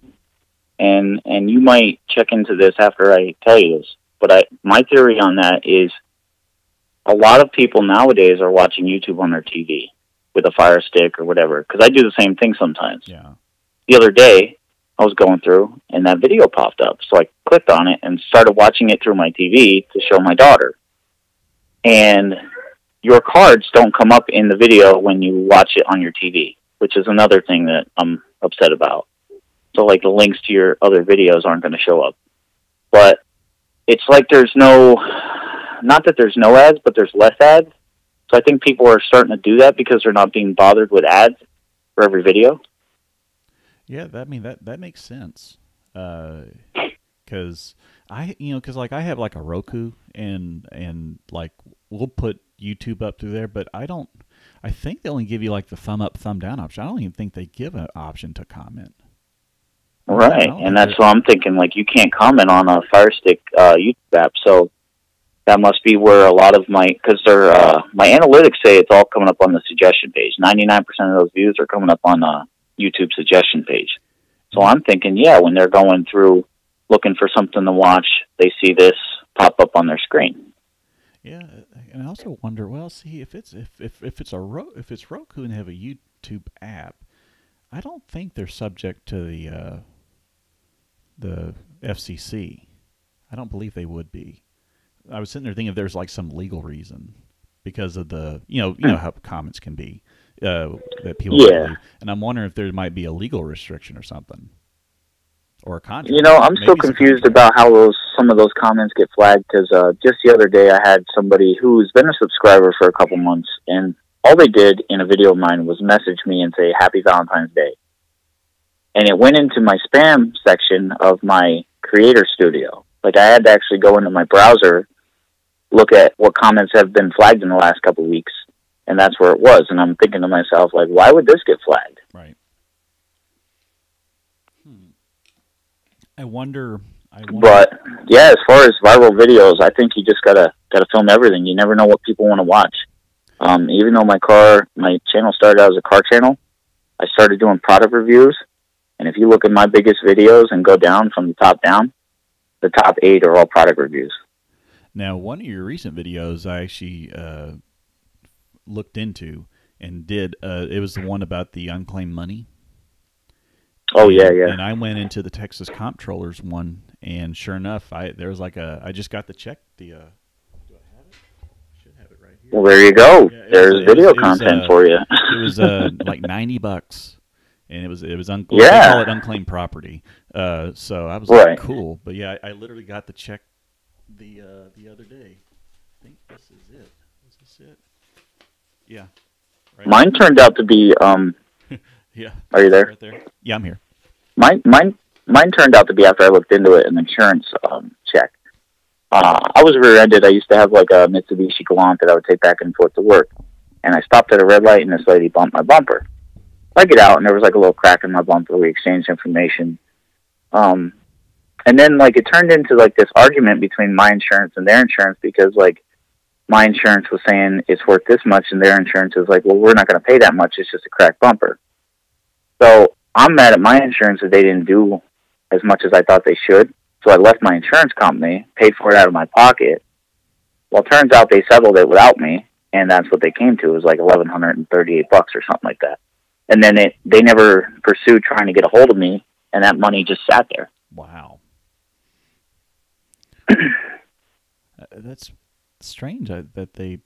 and you might check into this after I tell you this. But my theory on that is a lot of people nowadays are watching YouTube on their TV with a Fire Stick or whatever, because I do the same thing sometimes. Yeah. The other day, I was going through, and that video popped up. So I clicked on it and started watching it through my TV to show my daughter. And your cards don't come up in the video when you watch it on your TV, which is another thing that I'm upset about. So, like, the links to your other videos aren't going to show up. But it's like there's not that there's no ads, but there's less ads. So I think people are starting to do that because they're not being bothered with ads for every video. Yeah, that makes sense. Because like I have like a Roku and like we'll put YouTube up through there, but I think they only give you like the thumb up, thumb down option. I don't even think they give an option to comment. Right, and that's what I'm thinking. Like, you can't comment on a Fire Stick YouTube app, so that must be where a lot of because my analytics say it's all coming up on the suggestion page. 99% of those views are coming up on YouTube suggestion page. So I'm thinking, yeah, when they're going through looking for something to watch, they see this pop up on their screen. Yeah, and I also wonder, well, see, if it's Roku and they have a YouTube app, I don't think they're subject to the FCC. I don't believe they would be. I was sitting there thinking if there's like some legal reason because of the you know how comments can be that people believe. And I'm wondering if there might be a legal restriction or something or a contract. You know, I'm still confused about how some of those comments get flagged because just the other day I had somebody who's been a subscriber for a couple months, and all they did in a video of mine was message me and say Happy Valentine's Day. And it went into my spam section of my Creator Studio. Like, I had to actually go into my browser, look at what comments have been flagged in the last couple of weeks, and that's where it was. And I'm thinking to myself, like, why would this get flagged? Right. I wonder. But yeah, as far as viral videos, I think you just gotta film everything. You never know what people want to watch. Even though my channel started out as a car channel, I started doing product reviews. And if you look at my biggest videos and go down from the top down, the top 8 are all product reviews. Now, one of your recent videos I actually looked into and did. It was the one about the unclaimed money. Oh, yeah, yeah. And I went into the Texas Comptroller's one, and sure enough, there was like I just got the check. Do I have it? I should have it right here. Well, there you go. Yeah, there's video content for you. It was like $90, and it was they call it unclaimed property. So I was like, cool. But yeah, I literally got the check the other day. I think this is it. Is this it? Yeah. Right? Mine turned out to be. Yeah. Are you there? Right there. Yeah, I'm here. Mine turned out to be, after I looked into it, an insurance check. I was rear-ended. I used to have like a Mitsubishi Galant that I would take back and forth to work. And I stopped at a red light, and this lady bumped my bumper. I get out, and there was like a little crack in my bumper. We exchanged information. And then like it turned into like this argument between my insurance and their insurance, because like my insurance was saying it's worth this much, and their insurance is like, well, we're not going to pay that much. It's just a cracked bumper. So I'm mad at my insurance that they didn't do as much as I thought they should. So I left my insurance company, paid for it out of my pocket. Well, it turns out they settled it without me, and that's what they came to. It was like $1,138 or something like that. And then they never pursued trying to get a hold of me, and that money just sat there. Wow. That's strange that they...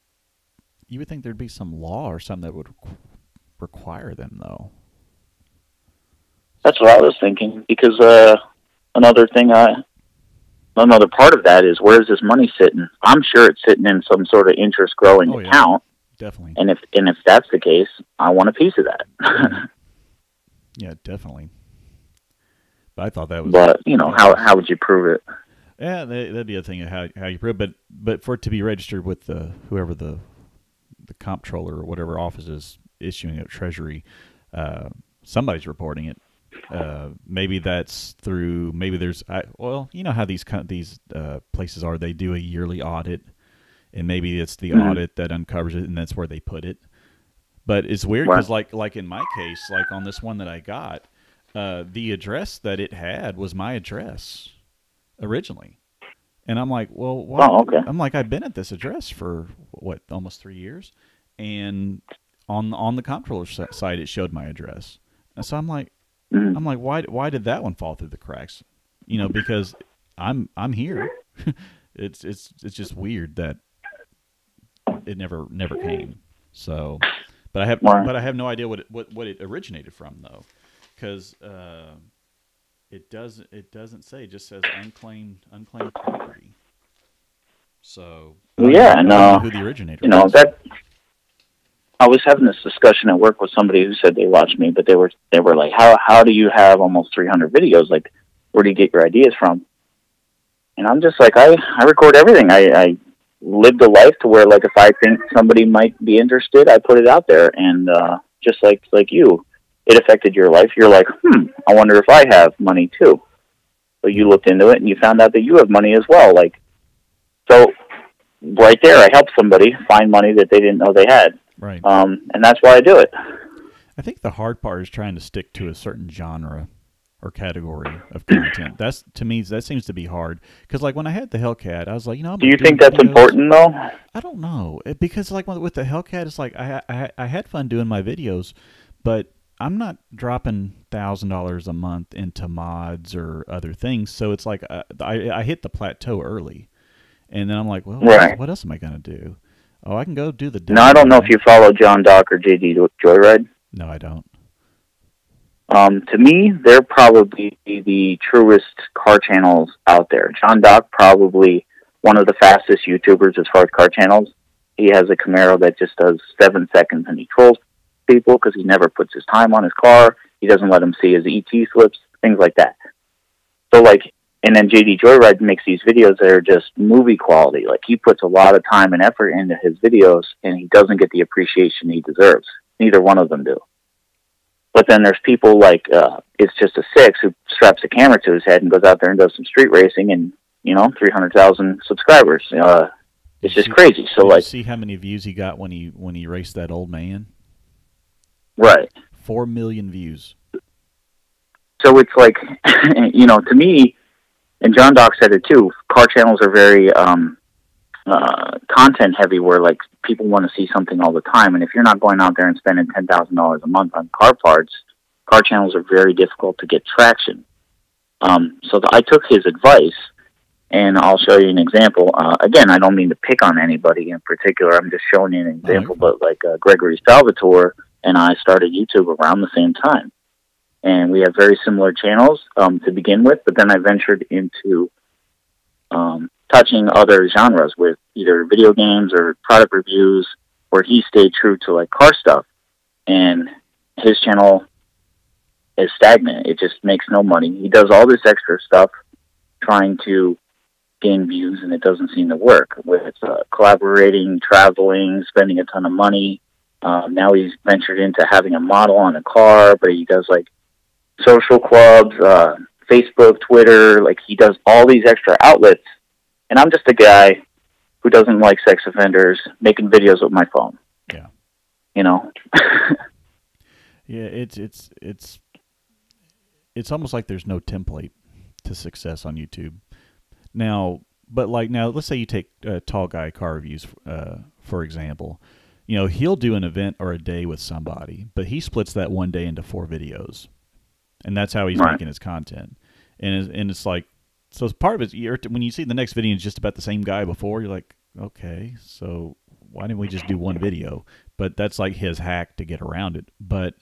You would think there'd be some law or something that would require them, though. That's what I was thinking, because another part of that is, where is this money sitting? I'm sure it's sitting in some sort of interest-growing account. Definitely. And if that's the case, I want a piece of that. Yeah, definitely. But I thought that was... But, how would you prove it? Yeah, that'd be a thing of how you prove it. But for it to be registered with whoever the comptroller or whatever office is issuing at Treasury, somebody's reporting it. Maybe that's through... Maybe there's... you know how these places are. They do a yearly audit, and maybe it's the audit that uncovers it, and that's where they put it. But it's weird because, like in my case, like on this one that I got, the address that it had was my address originally, and I'm like, well, what? Oh, okay. I'm like, I've been at this address for almost 3 years, and on the comptroller's site it showed my address, and so I'm like, why did that one fall through the cracks? Because I'm here. It's just weird that it never came. So, but I have no idea what it originated from, though, because it doesn't say. It just says unclaimed property. So I don't know who the originator was. That I was having this discussion at work with somebody who said they watched me, but they were like, how do you have almost 300 videos? Like, where do you get your ideas from? And I'm just like, I record everything. I lived a life to where, like, if I think somebody might be interested, I put it out there. And just like you, it affected your life. You're like, I wonder if I have money too. So you looked into it and you found out that you have money as well. Like, so right there, I helped somebody find money that they didn't know they had. Right. And that's why I do it. I think the hard part is trying to stick to a certain genre or category of content. To me, that seems to be hard. Because, like, when I had the Hellcat, I was like, do you think that's important, though? I don't know. Because, like, with the Hellcat, it's like I had fun doing my videos, but I'm not dropping $1,000 a month into mods or other things. So it's like I hit the plateau early. And then I'm like, well, what else am I going to do? Oh, I can go do the... Now, I don't know if you follow John Doc or JD Joyride. No, I don't. To me, they're probably the truest car channels out there. John Doc, probably one of the fastest YouTubers as far as car channels. He has a Camaro that just does 7 seconds, and he trolls people because he never puts his time on his car. He doesn't let them see his ET slips, things like that. So, like... And then JD Joyride makes these videos that are just movie quality. Like, he puts a lot of time and effort into his videos, and he doesn't get the appreciation he deserves. Neither one of them do. But then there's people like, it's just a 6 who straps a camera to his head and goes out there and does some street racing, and, 300,000 subscribers. It's just crazy. So, like, see how many views he got when he raced that old man? Right. 4 million views. So it's like, to me, and John Doc said it too, car channels are very content heavy, where, like, people want to see something all the time. And if you're not going out there and spending $10,000 a month on car parts, car channels are very difficult to get traction. So I took his advice, and I'll show you an example. Again, I don't mean to pick on anybody in particular. I'm just showing you an example. But, like, Gregory Salvatore and I started YouTube around the same time. And we have very similar channels to begin with, but then I ventured into touching other genres with either video games or product reviews, where he stayed true to, like, car stuff. and his channel is stagnant. It just makes no money. He does all this extra stuff trying to gain views, and it doesn't seem to work. With collaborating, traveling, spending a ton of money. Now he's ventured into having a model on a car, but he does like social clubs, Facebook, Twitter. Like, he does all these extra outlets, and I'm just a guy who doesn't like sex offenders making videos with my phone. Yeah, you know. Yeah, it's almost like there's no template to success on YouTube. Now, but like now, let's say you take Tall Guy Car Reviews, for example. You know, he'll do an event or a day with somebody, but he splits that one day into 4 videos, and that's how he's making his content. And it's like, so part of it, when you see the next video is just about the same guy before, you're like, okay, so why didn't we just do one video? But that's like his hack to get around it. But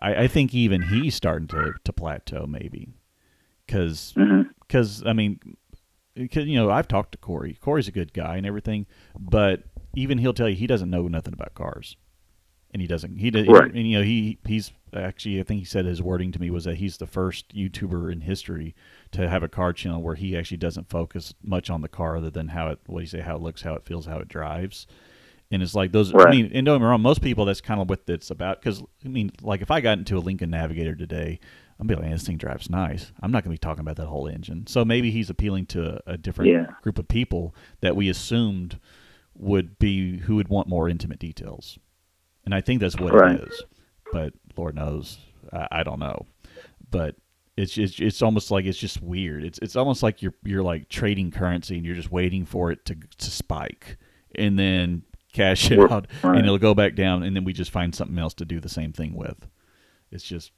I think even he's starting to plateau, maybe, because I mean, because, you know, I've talked to Corey. Corey's a good guy and everything, but even he'll tell you he doesn't know nothing about cars, and he doesn't. And, you know, he's actually, I think he said his wording to me was that he's the first YouTuber in history to have a car channel where he actually doesn't focus much on the car other than how it looks, how it feels, how it drives. And it's like those. I mean, and don't get me wrong, most people that's kind of what it's about. Because I mean, like if I got into a Lincoln Navigator today, I'm be like, this thing drives nice. I'm not going to be talking about that whole engine. So maybe he's appealing to a different group of people that we assumed would be who would want more intimate details. And I think that's what it is. But Lord knows, I don't know. But it's almost like it's just weird. It's almost like you're like trading currency and you're just waiting for it to spike and then cash it out and it'll go back down, and then we just find something else to do the same thing with. It's just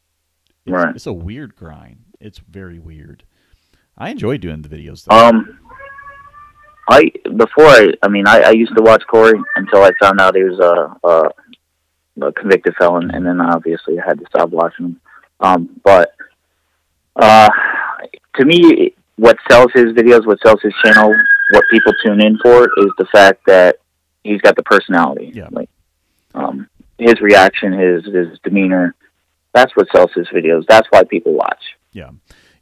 it's a weird grind. It's very weird. I enjoy doing the videos though. I used to watch Corey until I found out he was a convicted felon, and then obviously I had to stop watching him. But to me, what sells his videos, what sells his channel, what people tune in for is the fact that he's got the personality. Yeah. Like his reaction, his demeanor. That's what sells his videos. That's why people watch. Yeah.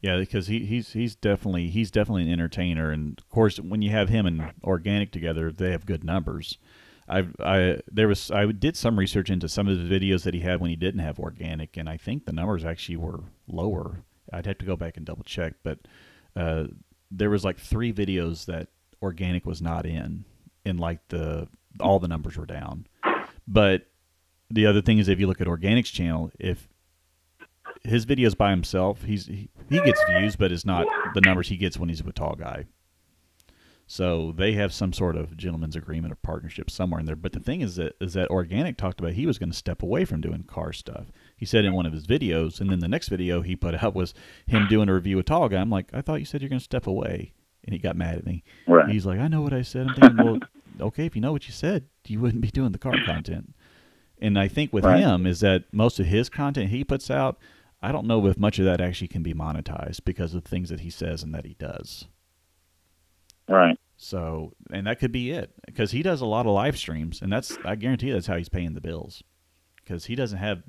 Yeah, because he's definitely an entertainer, and of course when you have him and Organic together, they have good numbers. I did some research into some of the videos that he had when he didn't have Organic, and I think the numbers actually were lower. I'd have to go back and double check, but there was like 3 videos that Organic was not in, and like all the numbers were down. But the other thing is, if you look at Organic's channel, if his videos by himself, he gets views, but it's not the numbers he gets when he's with Tall Guy. So they have some sort of gentleman's agreement or partnership somewhere in there. But the thing is that Organic talked about he was going to step away from doing car stuff. He said in one of his videos, and then the next video he put out was him doing a review of Tall Guy. I'm like, I thought you said you're going to step away. And he got mad at me. Right. He's like, I know what I said. I'm thinking, well, okay, if you know what you said, you wouldn't be doing the car content. And I think with him is that most of his content he puts out, I don't know if much of that actually can be monetized because of things that he says and that he does. Right. So, and that could be it, because he does a lot of live streams, and I guarantee that's how he's paying the bills, because he doesn't have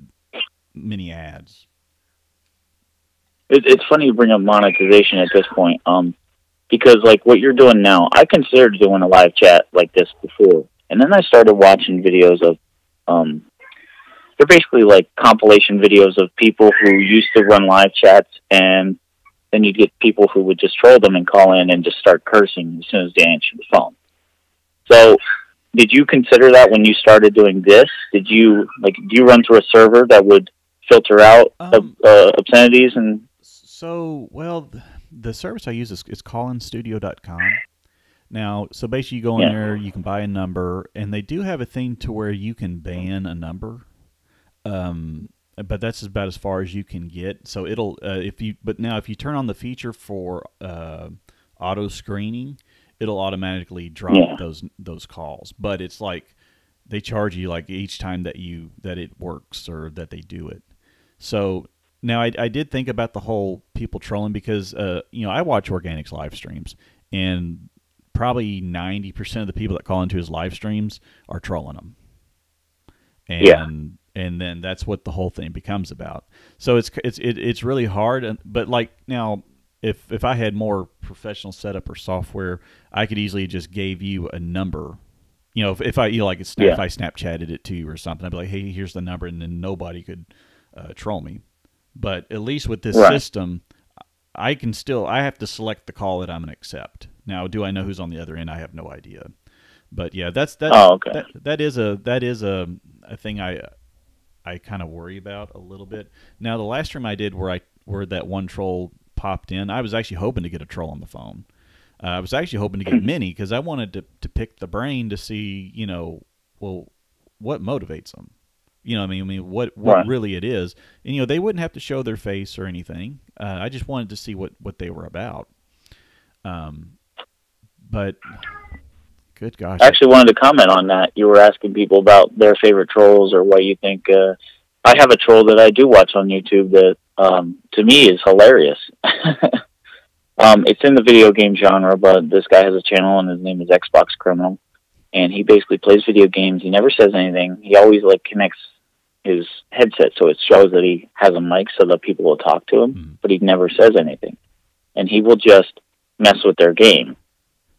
many ads. It's funny you bring up monetization at this point, because like what you're doing now, I considered doing a live chat like this before, and then I started watching videos of, they're basically like compilation videos of people who used to run live chats, and then you'd get people who would just troll them and call in and just start cursing as soon as they answer the phone. So did you consider that when you started doing this? Do you run through a server that would filter out obscenities? And so, well, the service I use is callinstudio.com. Now, so basically you go in there, you can buy a number, and they do have a thing to where you can ban a number. But that's about as far as you can get. So it'll if you turn on the feature for auto screening, it'll automatically drop those calls. But it's like they charge you like each time that it works or that they do it. So now I did think about the whole people trolling, because I watch Organic's live streams, and probably 90% of the people that call into his live streams are trolling him. And and then that's what the whole thing becomes about. So it's really hard. But like now, if I had more professional setup or software, I could easily just gave you a number. You know, if I if I Snapchatted it to you or something, I'd be like, hey, here's the number, and then nobody could troll me. But at least with this system, I have to select the call that I'm going to accept. Now, do I know who's on the other end? I have no idea. But yeah, that is a thing I kind of worry about a little bit. Now, the last stream I did where that one troll popped in, I was actually hoping to get a troll on the phone. I was actually hoping to get many because I wanted to pick the brain to see, you know, well, what motivates them. You know what I mean? What really it is. And, you know, they wouldn't have to show their face or anything. I just wanted to see what they were about. But, good gosh. I actually wanted to comment on that. You were asking people about their favorite trolls or what you think. I have a troll that I do watch on YouTube that, to me, is hilarious. It's in the video game genre, but this guy has a channel, and his name is Xbox Criminal. And he basically plays video games. He never says anything. He always, like, connects his headset so it shows that he has a mic so that people will talk to him, but he never says anything. And he will just mess with their game.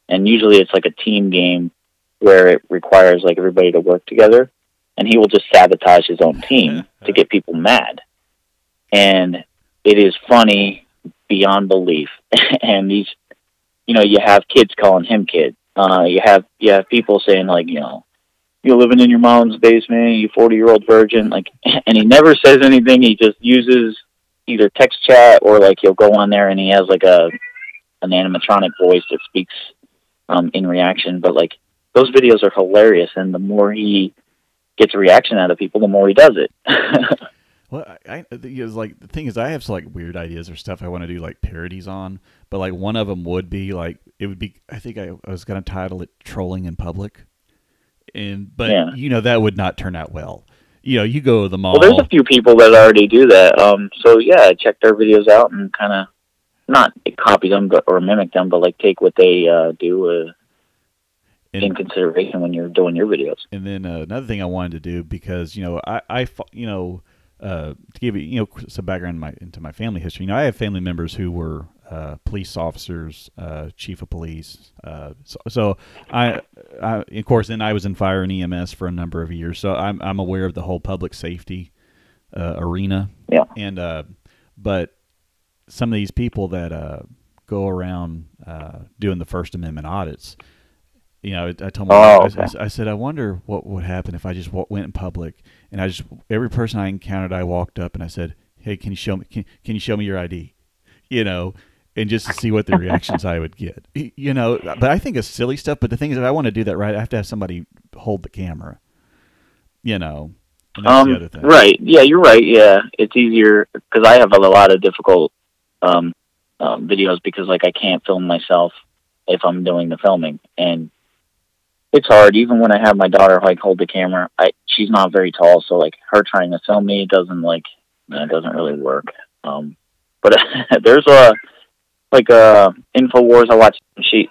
And usually it's like a team game where it requires, like, everybody to work together. And he will just sabotage his own team to get people mad. And it is funny beyond belief. And these, you know, you have kids calling him kid. You have people saying, like, you know, you're living in your mom's basement, you 40-year-old virgin, like, and he never says anything. He just uses either text chat or, like, he'll go on there and he has, like, an animatronic voice that speaks in reaction. But, like, those videos are hilarious, and the more he gets a reaction out of people, the more he does it. Well, like, the thing is, I have some, like, weird ideas or stuff I want to do, like, parodies on, but, like, one of them would be, like, I think I was going to title it Trolling in Public. But you know, that would not turn out well. You know, you go to the mall. Well, there's a few people that already do that. So yeah, check their videos out and kind of not copy them or mimic them, but like take what they do in consideration when you're doing your videos. And then another thing I wanted to do, because, you know, I you know, to give you know, some background into my family history. You know, I have family members who were police officers, chief of police. So I of course, then I was in fire and EMS for a number of years. So I'm aware of the whole public safety arena. Yeah. And but some of these people that go around doing the First Amendment audits, you know, I told my I said, I wonder what would happen if I just went in public and every person I encountered, I walked up and I said, hey, can you show me? Can you show me your ID? You know, and just to see what the reactions I would get. You know, but I think it's silly stuff. But the thing is, if I want to do that right, I have to have somebody hold the camera. You know, and that's the other thing. Right? Yeah, you're right. Yeah, it's easier because I have a lot of difficult videos because, like, I can't film myself if I'm doing the filming, and it's hard. Even when I have my daughter, like, hold the camera, she's not very tall, so, like, her trying to film me doesn't really work. But there's InfoWars I watch.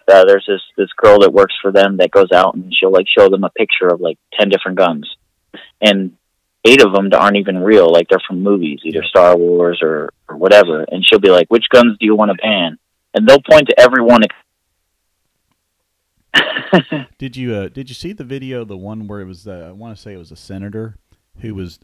There's this girl that works for them that goes out and she'll, like, show them a picture of, like, 10 different guns, and 8 of them aren't even real. Like, they're from movies, either Star Wars or whatever. And she'll be like, which guns do you want to ban? And they'll point to every one. Did you see the video, the one where it was I want to say it was a senator who was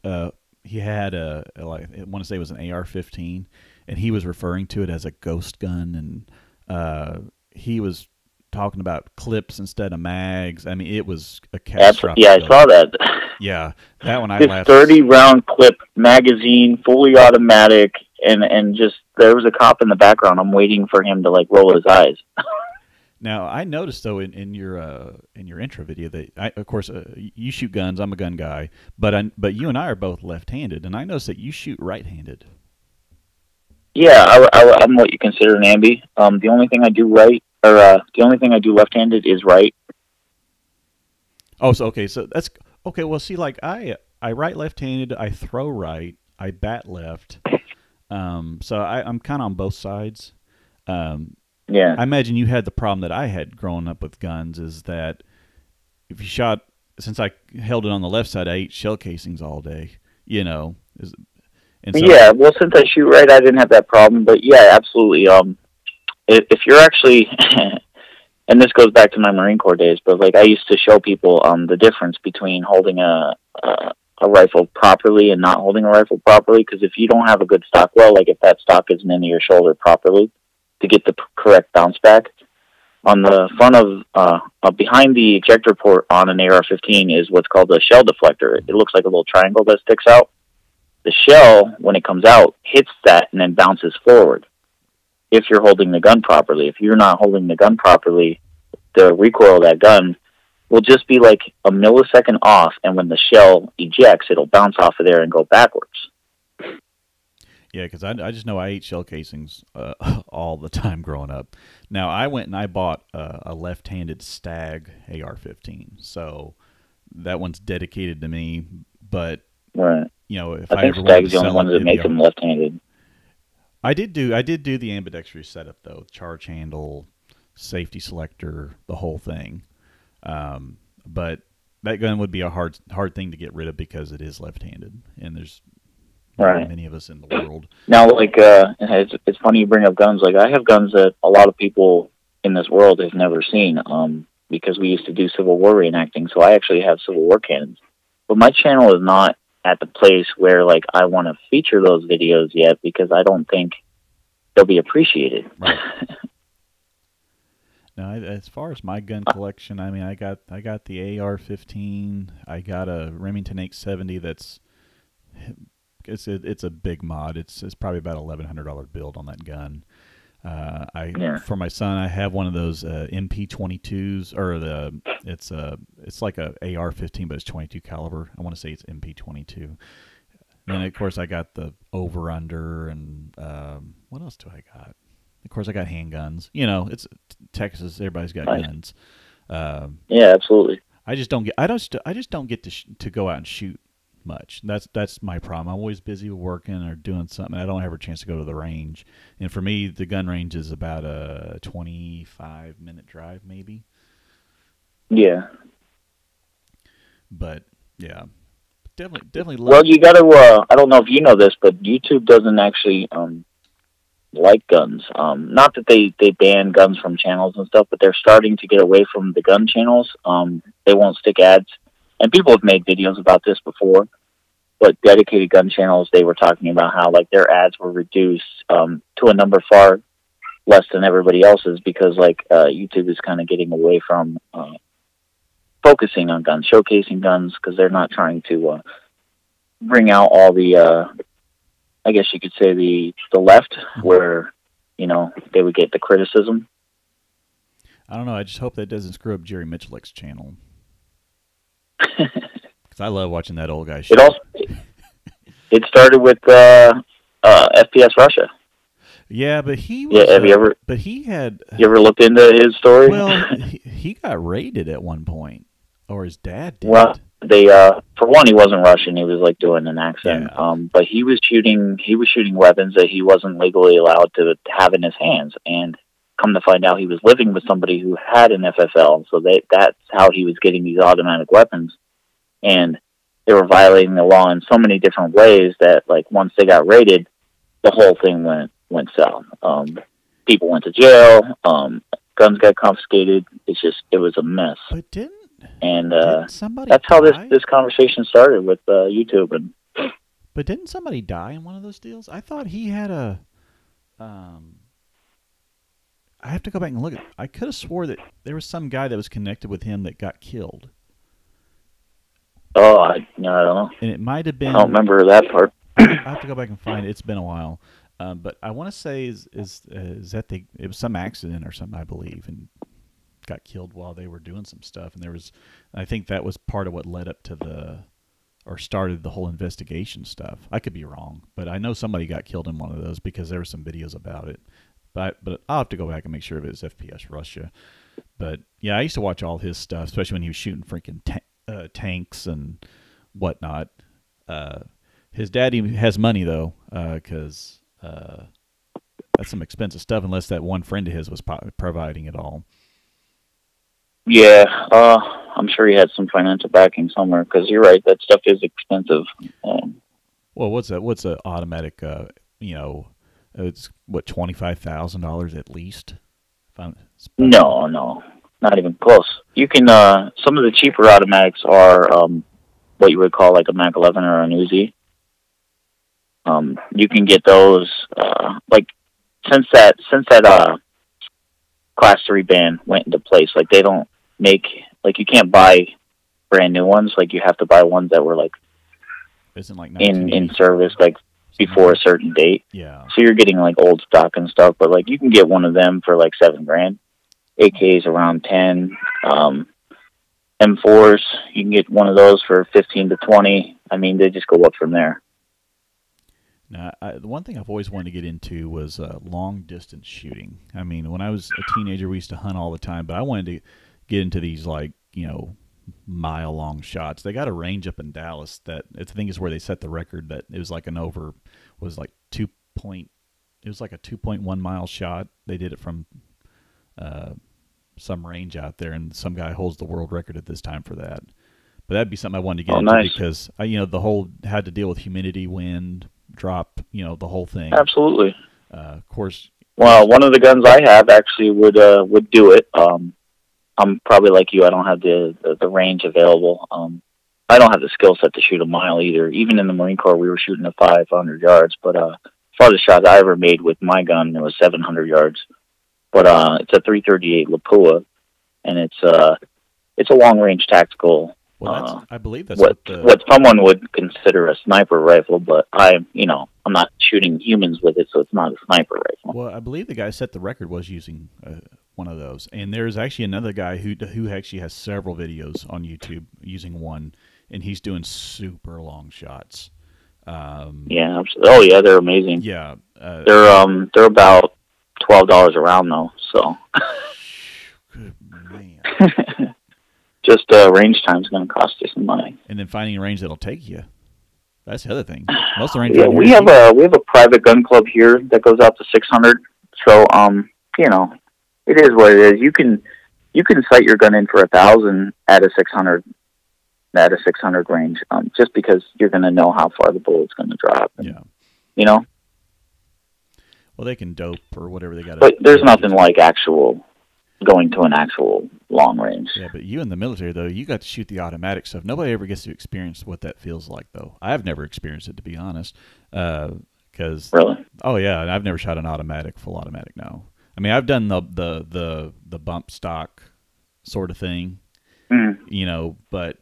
he had I want to say it was an AR-15, and he was referring to it as a ghost gun, and he was talking about clips instead of mags. I mean, it was a catastrophic. Yeah, I saw that. Yeah, that one I laughed. 30-round clip magazine, fully automatic, and just there was a cop in the background. I'm waiting for him to, like, roll his eyes. Now, I noticed, though, in your intro video that, of course, you shoot guns. I'm a gun guy, but you and I are both left-handed, and I noticed that you shoot right-handed. Yeah, I'm what you consider an ambi. The only thing I do left-handed is right. Oh, so okay, so that's okay. Well, see, like I write left-handed, I throw right, I bat left. So I'm kind of on both sides. Yeah. I imagine you had the problem that I had growing up with guns, is that if you shot, since I held it on the left side, I ate shell casings all day. you know. And so, yeah, well, since I shoot right, I didn't have that problem. But yeah, absolutely. If you're actually, and this goes back to my Marine Corps days, but like I used to show people the difference between holding a rifle properly and not holding a rifle properly. Because if you don't have a good stock well, like if that stock isn't into your shoulder properly to get the correct bounce back, on the front of behind the ejector port on an AR-15 is what's called a shell deflector. It looks like a little triangle that sticks out. The shell, when it comes out, hits that and then bounces forward. If you're holding the gun properly, if you're not holding the gun properly, the recoil of that gun will just be like a millisecond off, and when the shell ejects, it'll bounce off of there and go backwards. Yeah, because I just know I ate shell casings all the time growing up. Now, I went and I bought a left-handed Stag AR-15, so that one's dedicated to me. But right, you know, if I I think ever Stag's the wanted to only one that makes them left-handed. I did do the ambidextrous setup though, charge handle, safety selector, the whole thing. But that gun would be a hard thing to get rid of because it is left-handed, and there's right. many of us in the world. Now, like, it's funny you bring up guns. Like, I have guns that a lot of people in this world have never seen, because we used to do Civil War reenacting, so I actually have Civil War cannons. But my channel is not at the place where, like, I want to feature those videos yet because I don't think they'll be appreciated. Right. Now, as far as my gun collection, I mean, I got the AR-15. I got a Remington 870 that's... It's a big mod. It's probably about $1,100 build on that gun. For my son, I have one of those MP22s, or it's like a AR-15, but it's 22 caliber. I want to say it's MP22. And of course, I got the over under, and what else do I got? Of course, I got handguns. You know, it's Texas. Everybody's got guns. Yeah, absolutely. I just don't get to go out and shoot much. That's my problem. I'm always busy working or doing something. I don't have a chance to go to the range. And for me, the gun range is about a 25-minute drive, maybe. Yeah. But yeah, definitely. Well, you got to. I don't know if you know this, but YouTube doesn't actually like guns. Not that they ban guns from channels and stuff, but they're starting to get away from the gun channels. They won't stick ads. And people have made videos about this before, but dedicated gun channels, they were talking about how like their ads were reduced to a number far less than everybody else's because like YouTube is kind of getting away from focusing on guns, showcasing guns, because they're not trying to bring out all the, I guess you could say the left where, you know, they would get the criticism. I don't know. I just hope that doesn't screw up Jerry Michelick's channel. Because I love watching that old guy shoot. It started with FPS Russia. Yeah, but he was... Yeah, have you ever... But he had... You ever looked into his story? Well, he got raided at one point. Or his dad did. Well, they... for one, he wasn't Russian. He was, like, doing an accent. Yeah. But he was shooting weapons that he wasn't legally allowed to have in his hands. And come to find out, he was living with somebody who had an FFL, so that's how he was getting these automatic weapons, and they were violating the law in so many different ways that, like, once they got raided, the whole thing went south. People went to jail, guns got confiscated. It was a mess. But didn't somebody that's how die? this conversation started with YouTube. But didn't somebody die in one of those deals? I thought he had a I have to go back and look at it. I could have swore that there was some guy that was connected with him that got killed. Oh, I don't know. And it might have been... I don't remember that part. I have to go back and find it. It's been a while. But I want to say is that it was some accident or something, I believe, and got killed while they were doing some stuff. And I think that was part of what led up to started the whole investigation stuff. I could be wrong, but I know somebody got killed in one of those because there were some videos about it. But I'll have to go back and make sure if it was FPS Russia. But yeah, I used to watch all his stuff, especially when he was shooting freaking tanks and whatnot. His daddy has money though, because that's some expensive stuff. Unless that one friend of his was providing it all. Yeah, I'm sure he had some financial backing somewhere. Because you're right, that stuff is expensive. Well, what's a automatic? You know, it's what $25,000 at least. No, not even close. You can some of the cheaper automatics are what you would call like a Mac 11 or an Uzi. You can get those like since that Class 3 ban went into place. Like they don't make like you can't buy brand new ones. Like you have to buy ones that were like isn't like in service like before a certain date. Yeah. So you're getting like old stock and stuff, but like you can get one of them for like $7,000. AKs around 10. M4s, you can get one of those for 15 to 20. I mean, they just go up from there. Now, the one thing I've always wanted to get into was long distance shooting. I mean, when I was a teenager, we used to hunt all the time, but I wanted to get into these like, you know, mile long shots. They got a range up in Dallas that I think is where they set the record that it was like it was like a 2.1 mile shot. They did it from some range out there, and some guy holds the world record at this time for that. But that'd be something I wanted to get into because you know, the whole had to deal with humidity, wind, drop, you know, the whole thing. Absolutely. Of course. Well, one of the guns I have actually would do it. I'm probably like you. I don't have the range available. I don't have the skill set to shoot a mile either. Even in the Marine Corps, we were shooting at 500 yards. But farthest shot I ever made with my gun, it was 700 yards. But it's a 338 Lapua, and it's a long range tactical. Well, I believe that's what someone would consider a sniper rifle, but I'm not shooting humans with it, so it's not a sniper rifle. Well, I believe the guy set the record was using one of those, and there's actually another guy who actually has several videos on YouTube using one, and he's doing super long shots. Yeah. Oh yeah, they're amazing. Yeah. They're about $12 a round though, so. Good man. Just range time's going to cost you some money. And then finding a range that'll take you. That's the other thing. Most of the range. Yeah, we have a private gun club here that goes out to 600. So it is what it is. You can sight your gun in for 1,000 at a 600 range, just because you're going to know how far the bullet's going to drop. And, yeah. Well, they can dope or whatever they got. But there's nothing like going to an actual long range. Yeah, but you in the military, though, you got to shoot the automatic stuff. Nobody ever gets to experience what that feels like, though. I've never experienced it, to be honest. Really? Oh, yeah, and I've never shot an full automatic, no. I mean, I've done the bump stock sort of thing, but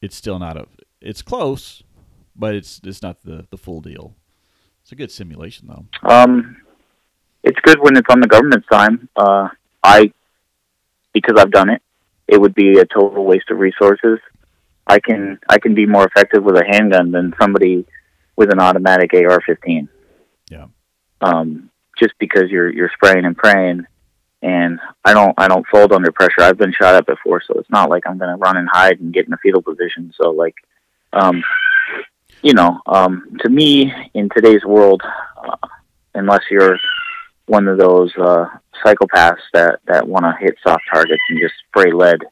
it's still not it's close, but it's not the full deal. It's a good simulation, though. It's good when it's on the government's time. Because I've done it, it would be a total waste of resources. I can be more effective with a handgun than somebody with an automatic AR-15. Yeah. Just because you're spraying and praying, and I don't fold under pressure. I've been shot at before, so it's not like I'm going to run and hide and get in a fetal position. So to me, in today's world, unless you're one of those psychopaths that want to hit soft targets and just spray lead,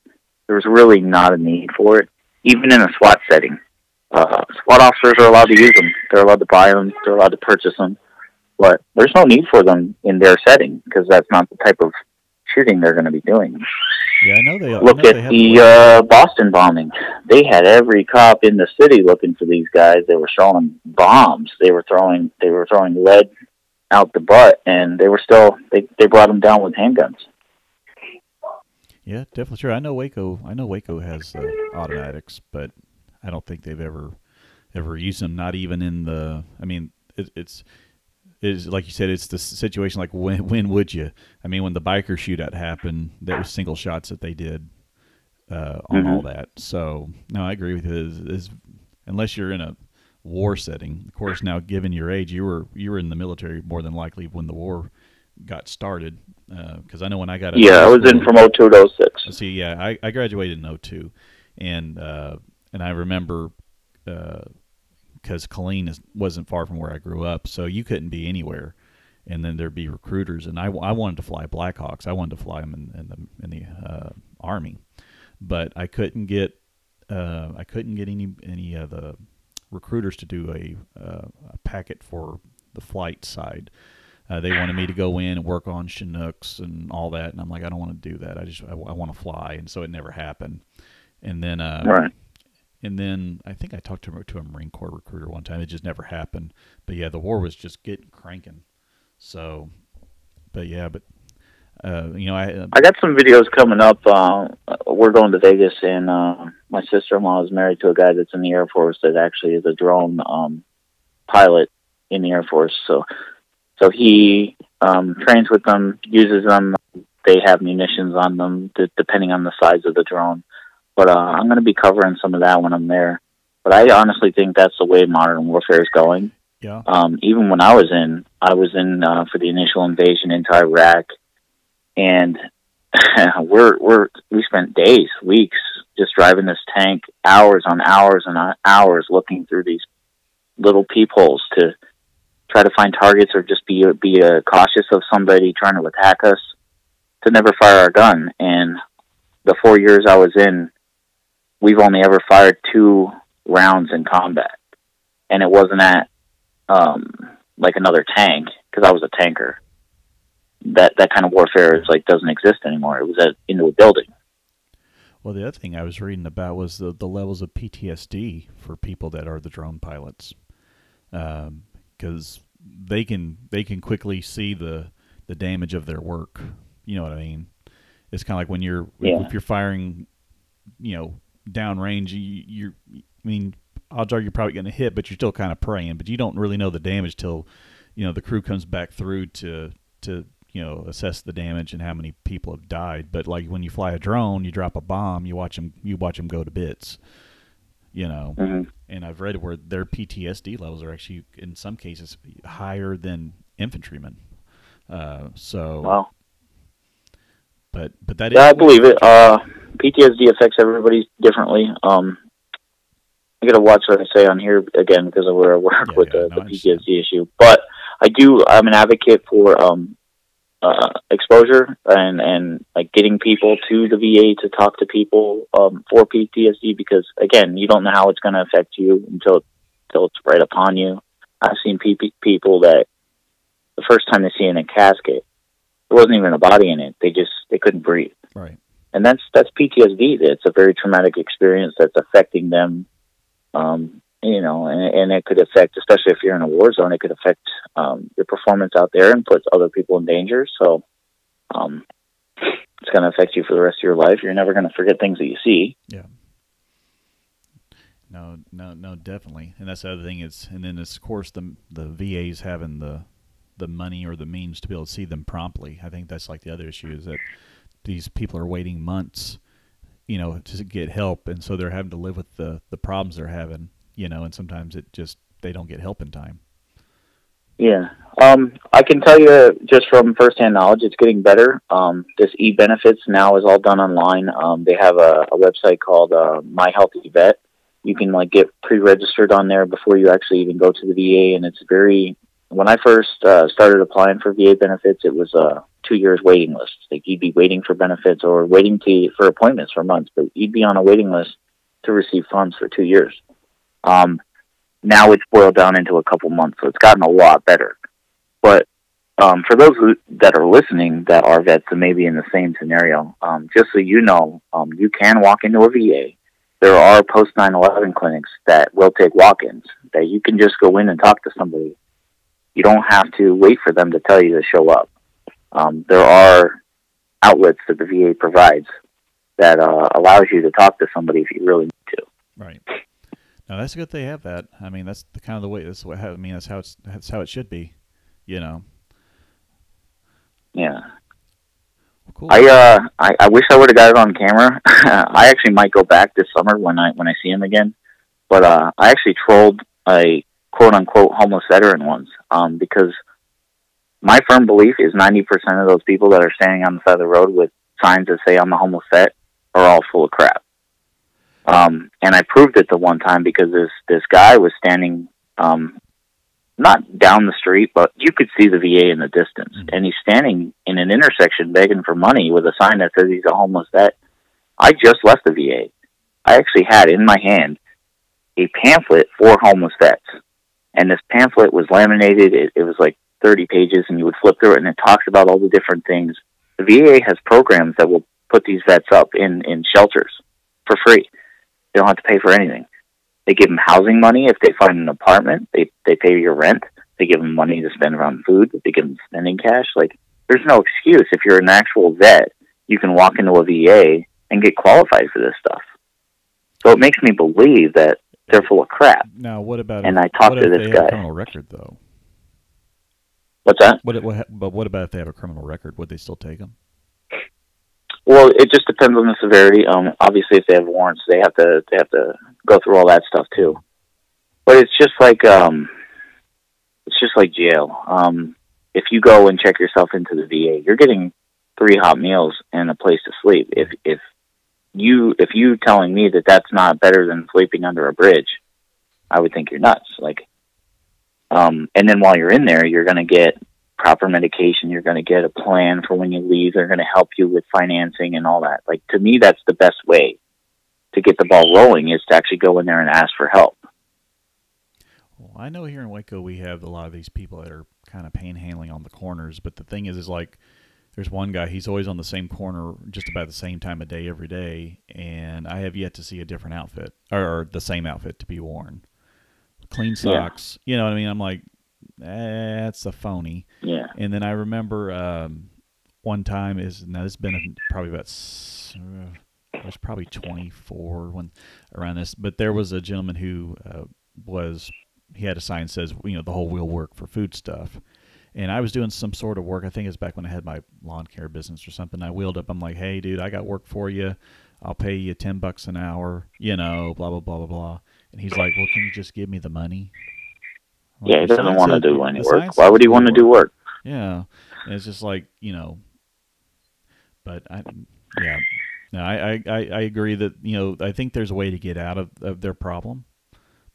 there's really not a need for it, even in a SWAT setting. SWAT officers are allowed to use them. They're allowed to buy them. They're allowed to purchase them. But there's no need for them in their setting because that's not the type of shooting they're going to be doing. Yeah, I know they Look at the Boston bombing. They had every cop in the city looking for these guys. They were throwing bombs. They were throwing lead out the butt, and they were still they brought them down with handguns. Yeah, definitely true. I know Waco has automatics, but I don't think they've ever used them. Not even in the. I mean, it's like you said. It's the situation like when would you? I mean, when the biker shootout happened, that was single shots that they did on all that. So no, I agree with you. Unless you're in a war setting, of course. Now, given your age, you were in the military more than likely when the war got started. Because I know when I got I was in from 02 to 06. See, yeah, I graduated in 02, and I remember because Killeen wasn't far from where I grew up, so you couldn't be anywhere, and then there'd be recruiters, and I wanted to fly Blackhawks. I wanted to fly them in the Army, but I couldn't get any of the recruiters to do a packet for the flight side. They wanted me to go in and work on Chinooks and all that, and I'm like, I don't want to do that. I want to fly, and so it never happened. And then Right. And then I think I talked to a Marine Corps recruiter one time. It just never happened. But yeah, the war was just getting cranking. So, but yeah, but you know, I got some videos coming up. We're going to Vegas, and my sister-in-law is married to a guy that's in the Air Force that actually is a drone pilot in the Air Force. So he trains with them, uses them. They have munitions on them, depending on the size of the drone. But I'm going to be covering some of that when I'm there. But I honestly think that's the way modern warfare is going. Yeah. Even when I was in for the initial invasion into Iraq, and we spent days, weeks just driving this tank, hours on hours and hours looking through these little peepholes to try to find targets, or just be cautious of somebody trying to attack us, to never fire our gun. And the 4 years I was in, we've only ever fired 2 rounds in combat, and it wasn't at like another tank, because I was a tanker. That kind of warfare is doesn't exist anymore. It was into a building. Well, the other thing I was reading about was the levels of PTSD for people that are the drone pilots, because they can quickly see the damage of their work. You know what I mean? It's kind of like when if you're firing, downrange, I mean, odds are you're probably going to hit, but you're still kind of praying. But you don't really know the damage till, the crew comes back through to assess the damage and how many people have died. But like when you fly a drone, you drop a bomb, you watch them go to bits. Mm-hmm. And I've read where their PTSD levels are actually in some cases higher than infantrymen. Wow. But that is. Yeah, I believe it. PTSD affects everybody differently. I gotta watch what I say on here again because of where I work with the PTSD issue. But I'm an advocate for exposure and like getting people to the VA to talk to people for PTSD, because again, you don't know how it's going to affect you until it's right upon you. I've seen people that the first time they see in a casket, there wasn't even a body in it. They couldn't breathe. Right. And that's PTSD. It's a very traumatic experience that's affecting them. And it could affect, especially if you're in a war zone, it could affect your performance out there and puts other people in danger. So it's going to affect you for the rest of your life. You're never going to forget things that you see. Yeah. No, definitely. And that's the other thing is, and then of course the VAs having the money or the means to be able to see them promptly. I think that's like the other issue is that these people are waiting months, to get help, and so they're having to live with the problems they're having, and sometimes they don't get help in time. Yeah. I can tell you just from firsthand knowledge, it's getting better. This e-benefits now is all done online. They have a website called My Healthy Vet. You can get pre-registered on there before you actually even go to the VA, and it's when I first started applying for VA benefits, it was 2 years waiting list. You'd be waiting for benefits or waiting for appointments for months, but you'd be on a waiting list to receive funds for 2 years. Now it's boiled down into a couple months, so it's gotten a lot better. But for those that are listening that are vets and maybe in the same scenario, just so you know, you can walk into a VA. There are post 9/11 clinics that will take walk-ins, that you can just go in and talk to somebody. You don't have to wait for them to tell you to show up. There are outlets that the VA provides that allows you to talk to somebody if you really need to. Right. Now that's good they have that. I mean, that's the kind of the way. That's how it should be. Yeah. Well, cool. I wish I would have got it on camera. I actually might go back this summer when I see him again. But I actually trolled a quote unquote homeless veteran once, because my firm belief is 90% of those people that are standing on the side of the road with signs that say I'm a homeless vet are all full of crap. And I proved it the one time because this guy was standing, not down the street, but you could see the VA in the distance. Mm-hmm. And he's standing in an intersection begging for money with a sign that says he's a homeless vet. I just left the VA. I actually had in my hand a pamphlet for homeless vets. And this pamphlet was laminated. It was like 30 pages, and you would flip through it, and it talks about all the different things. The VA has programs that will put these vets up in shelters for free. They don't have to pay for anything. They give them housing money if they find an apartment. They pay your rent. They give them money to spend around food. They give them spending cash. Like, there's no excuse. If you're an actual vet, you can walk into a VA and get qualified for this stuff. So it makes me believe that they're full of crap. Now, what about? And I talked to this guy. A criminal record, though. What's that? But what about if they have a criminal record? Would they still take them? Well, it just depends on the severity. Obviously, if they have warrants, they have to go through all that stuff too. But it's just like jail. If you go and check yourself into the VA, you're getting 3 hot meals and a place to sleep. If you telling me that that's not better than sleeping under a bridge, I would think you're nuts. Like, and then while you're in there, you're going to get proper medication. You're going to get a plan for when you leave. They're going to help you with financing and all that. Like, to me, that's the best way to get the ball rolling, is to actually go in there and ask for help. Well, I know here in Waco we have a lot of these people that are kind of panhandling on the corners, but the thing is like, there's one guy, he's always on the same corner just about the same time of day every day, and I have yet to see a different outfit, or the same outfit to be worn. Clean socks, you know what I mean? I'm like, that's a phony. Yeah. And then I remember one time, it's been probably about, I was probably 24 when around this, but there was a gentleman who he had a sign that says, the whole wheel work for food stuff. And I was doing some sort of work. I think it was back when I had my lawn care business or something. I wheeled up. I'm like, hey, dude, I got work for you. I'll pay you $10 an hour, blah, blah, blah, blah, blah. And he's like, well, can you just give me the money? Yeah, he doesn't want to do any work. Why would he want to do work? Yeah. And it's just like, but I agree that, I think there's a way to get out of their problem,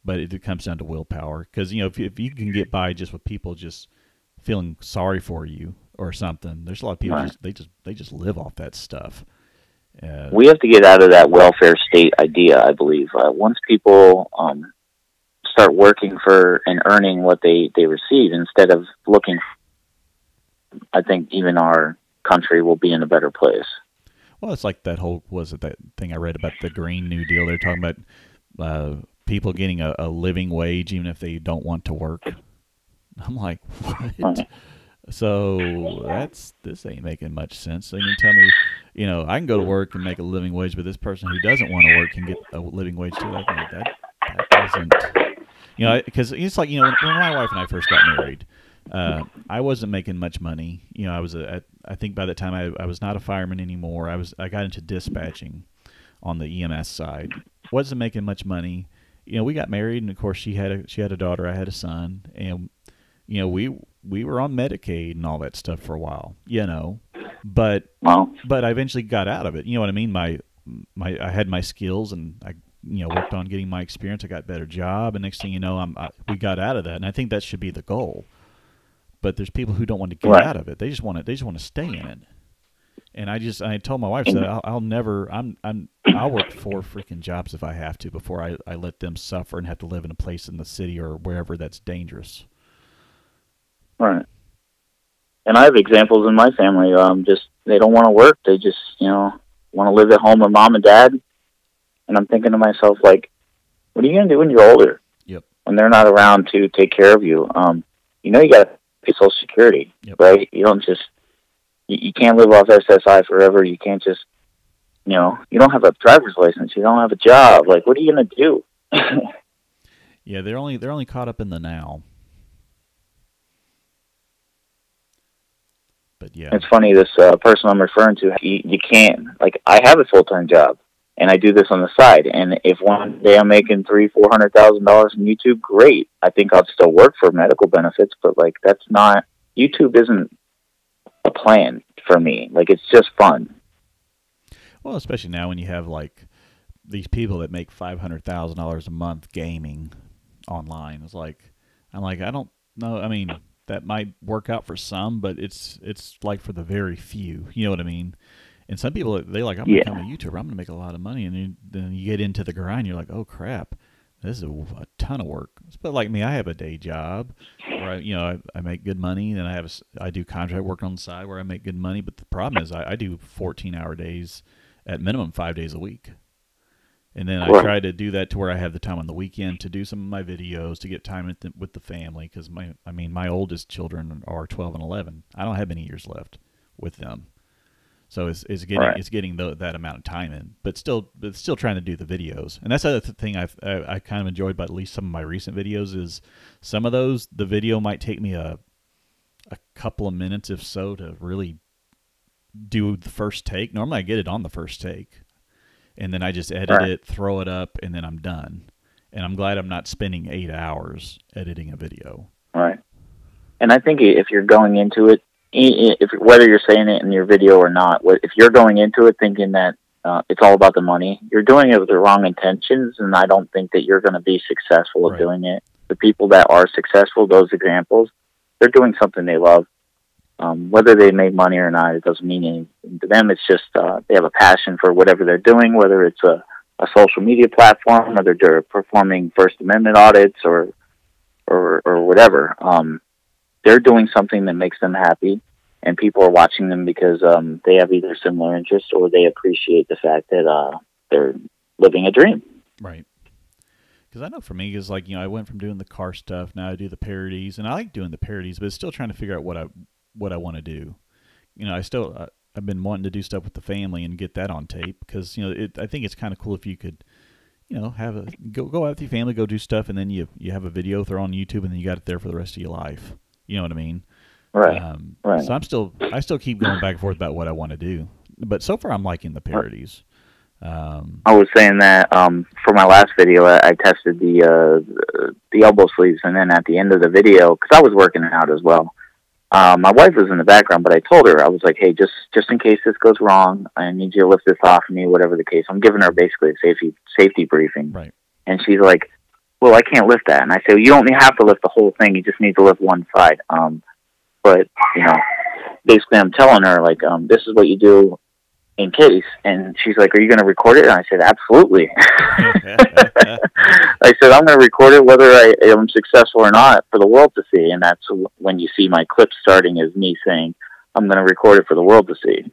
but it comes down to willpower. Because, if you can get by just with people just feeling sorry for you or something, there's a lot of people they just live off that stuff. We have to get out of that welfare state idea, I believe. Once people start working for and earning what they receive instead of looking, I think even our country will be in a better place. Well, it's like that thing I read about the Green New Deal? They're talking about people getting a living wage even if they don't want to work. I'm like, what? So this ain't making much sense. So you tell me, I can go to work and make a living wage, but this person who doesn't want to work can get a living wage too. Like, that doesn't, because it's like, when my wife and I first got married, I wasn't making much money. I think by that time I was not a fireman anymore. I got into dispatching on the EMS side. Wasn't making much money. We got married, and of course she had a daughter. I had a son, and we were on Medicaid and all that stuff for a while, but I eventually got out of it. You know what I mean? I had my skills, and I worked on getting my experience. I got a better job, and next thing you know, we got out of that, and I think that should be the goal. But there's people who don't want to get out of it. They just want to stay in it. And I told my wife that I'll work 4 freaking jobs if I have to before I let them suffer and have to live in a place in the city or wherever that's dangerous. Right. And I have examples in my family. They don't want to work. They just, want to live at home with mom and dad. And I'm thinking to myself, like, what are you going to do when you're older? Yep. When they're not around to take care of you? You got to pay Social Security, right? You don't just, you can't live off SSI forever. You can't just, you don't have a driver's license. You don't have a job. Like, what are you going to do? Yeah, they're only caught up in the now. But yeah, it's funny. This person I'm referring to, you can't. Like, I have a full-time job, and I do this on the side. And if one day I'm making $300,000-$400,000 from YouTube, great. I think I'll still work for medical benefits, but like, that's not. YouTube isn't a plan for me. Like, it's just fun. Well, especially now when you have like these people that make $500,000 a month gaming online. It's like, I'm like, I don't know. I mean, that might work out for some, but it's like for the very few. You know what I mean? And some people, they like, I'm going to become a YouTuber. I'm going to make a lot of money. And then you get into the grind. You're like, oh, crap. This is a ton of work. But like me, I have a day job where I make good money, and I do contract work on the side where I make good money. But the problem is I do 14-hour days at minimum 5 days a week. And then I try to do that to where I have the time on the weekend to do some of my videos, to get time with the family, because my oldest children are 12 and 11. I don't have many years left with them, so it's getting that amount of time in, but still trying to do the videos. And that's the other thing I kind of enjoyed about at least some of my recent videos is some of those the video might take me a couple of minutes, if so, to really do the first take. Normally I get it on the first take. And then I just edit it, throw it up, and then I'm done. And I'm glad I'm not spending 8 hours editing a video. Right. And I think if you're going into it, whether you're saying it in your video or not, if you're going into it thinking that it's all about the money, you're doing it with the wrong intentions, and I don't think that you're going to be successful at doing it. The people that are successful, those examples, they're doing something they love. Whether they make money or not, it doesn't mean anything to them. It's just they have a passion for whatever they're doing, whether it's a social media platform, whether they're performing First Amendment audits or whatever. They're doing something that makes them happy, and people are watching them because they have either similar interests or they appreciate the fact that they're living a dream. Right. Because I know for me, is I went from doing the car stuff, now I do the parodies, and I like doing the parodies, but it's still trying to figure out what I want to do. I've been wanting to do stuff with the family and get that on tape, because I think it's kind of cool if you could have go out with your family, go do stuff, and then you have a video throw on YouTube, and then you got it there for the rest of your life. You know what I mean? Right. Right. So I still keep going back and forth about what I want to do, but so far I'm liking the parodies. I was saying that for my last video, I tested the elbow sleeves, and then at the end of the video, because I was working out as well. My wife was in the background, but I told her, I was like, hey, just in case this goes wrong, I need you to lift this off of me, whatever the case. I'm giving her basically a safety briefing. Right. And she's like, well, I can't lift that. And I say, well, you don't have to lift the whole thing. You just need to lift one side. But, basically I'm telling her, like, this is what you do in case. And she's like, are you going to record it? And I said, absolutely. I said, I'm going to record it whether I am successful or not for the world to see. And that's when you see my clip starting as me saying, I'm going to record it for the world to see.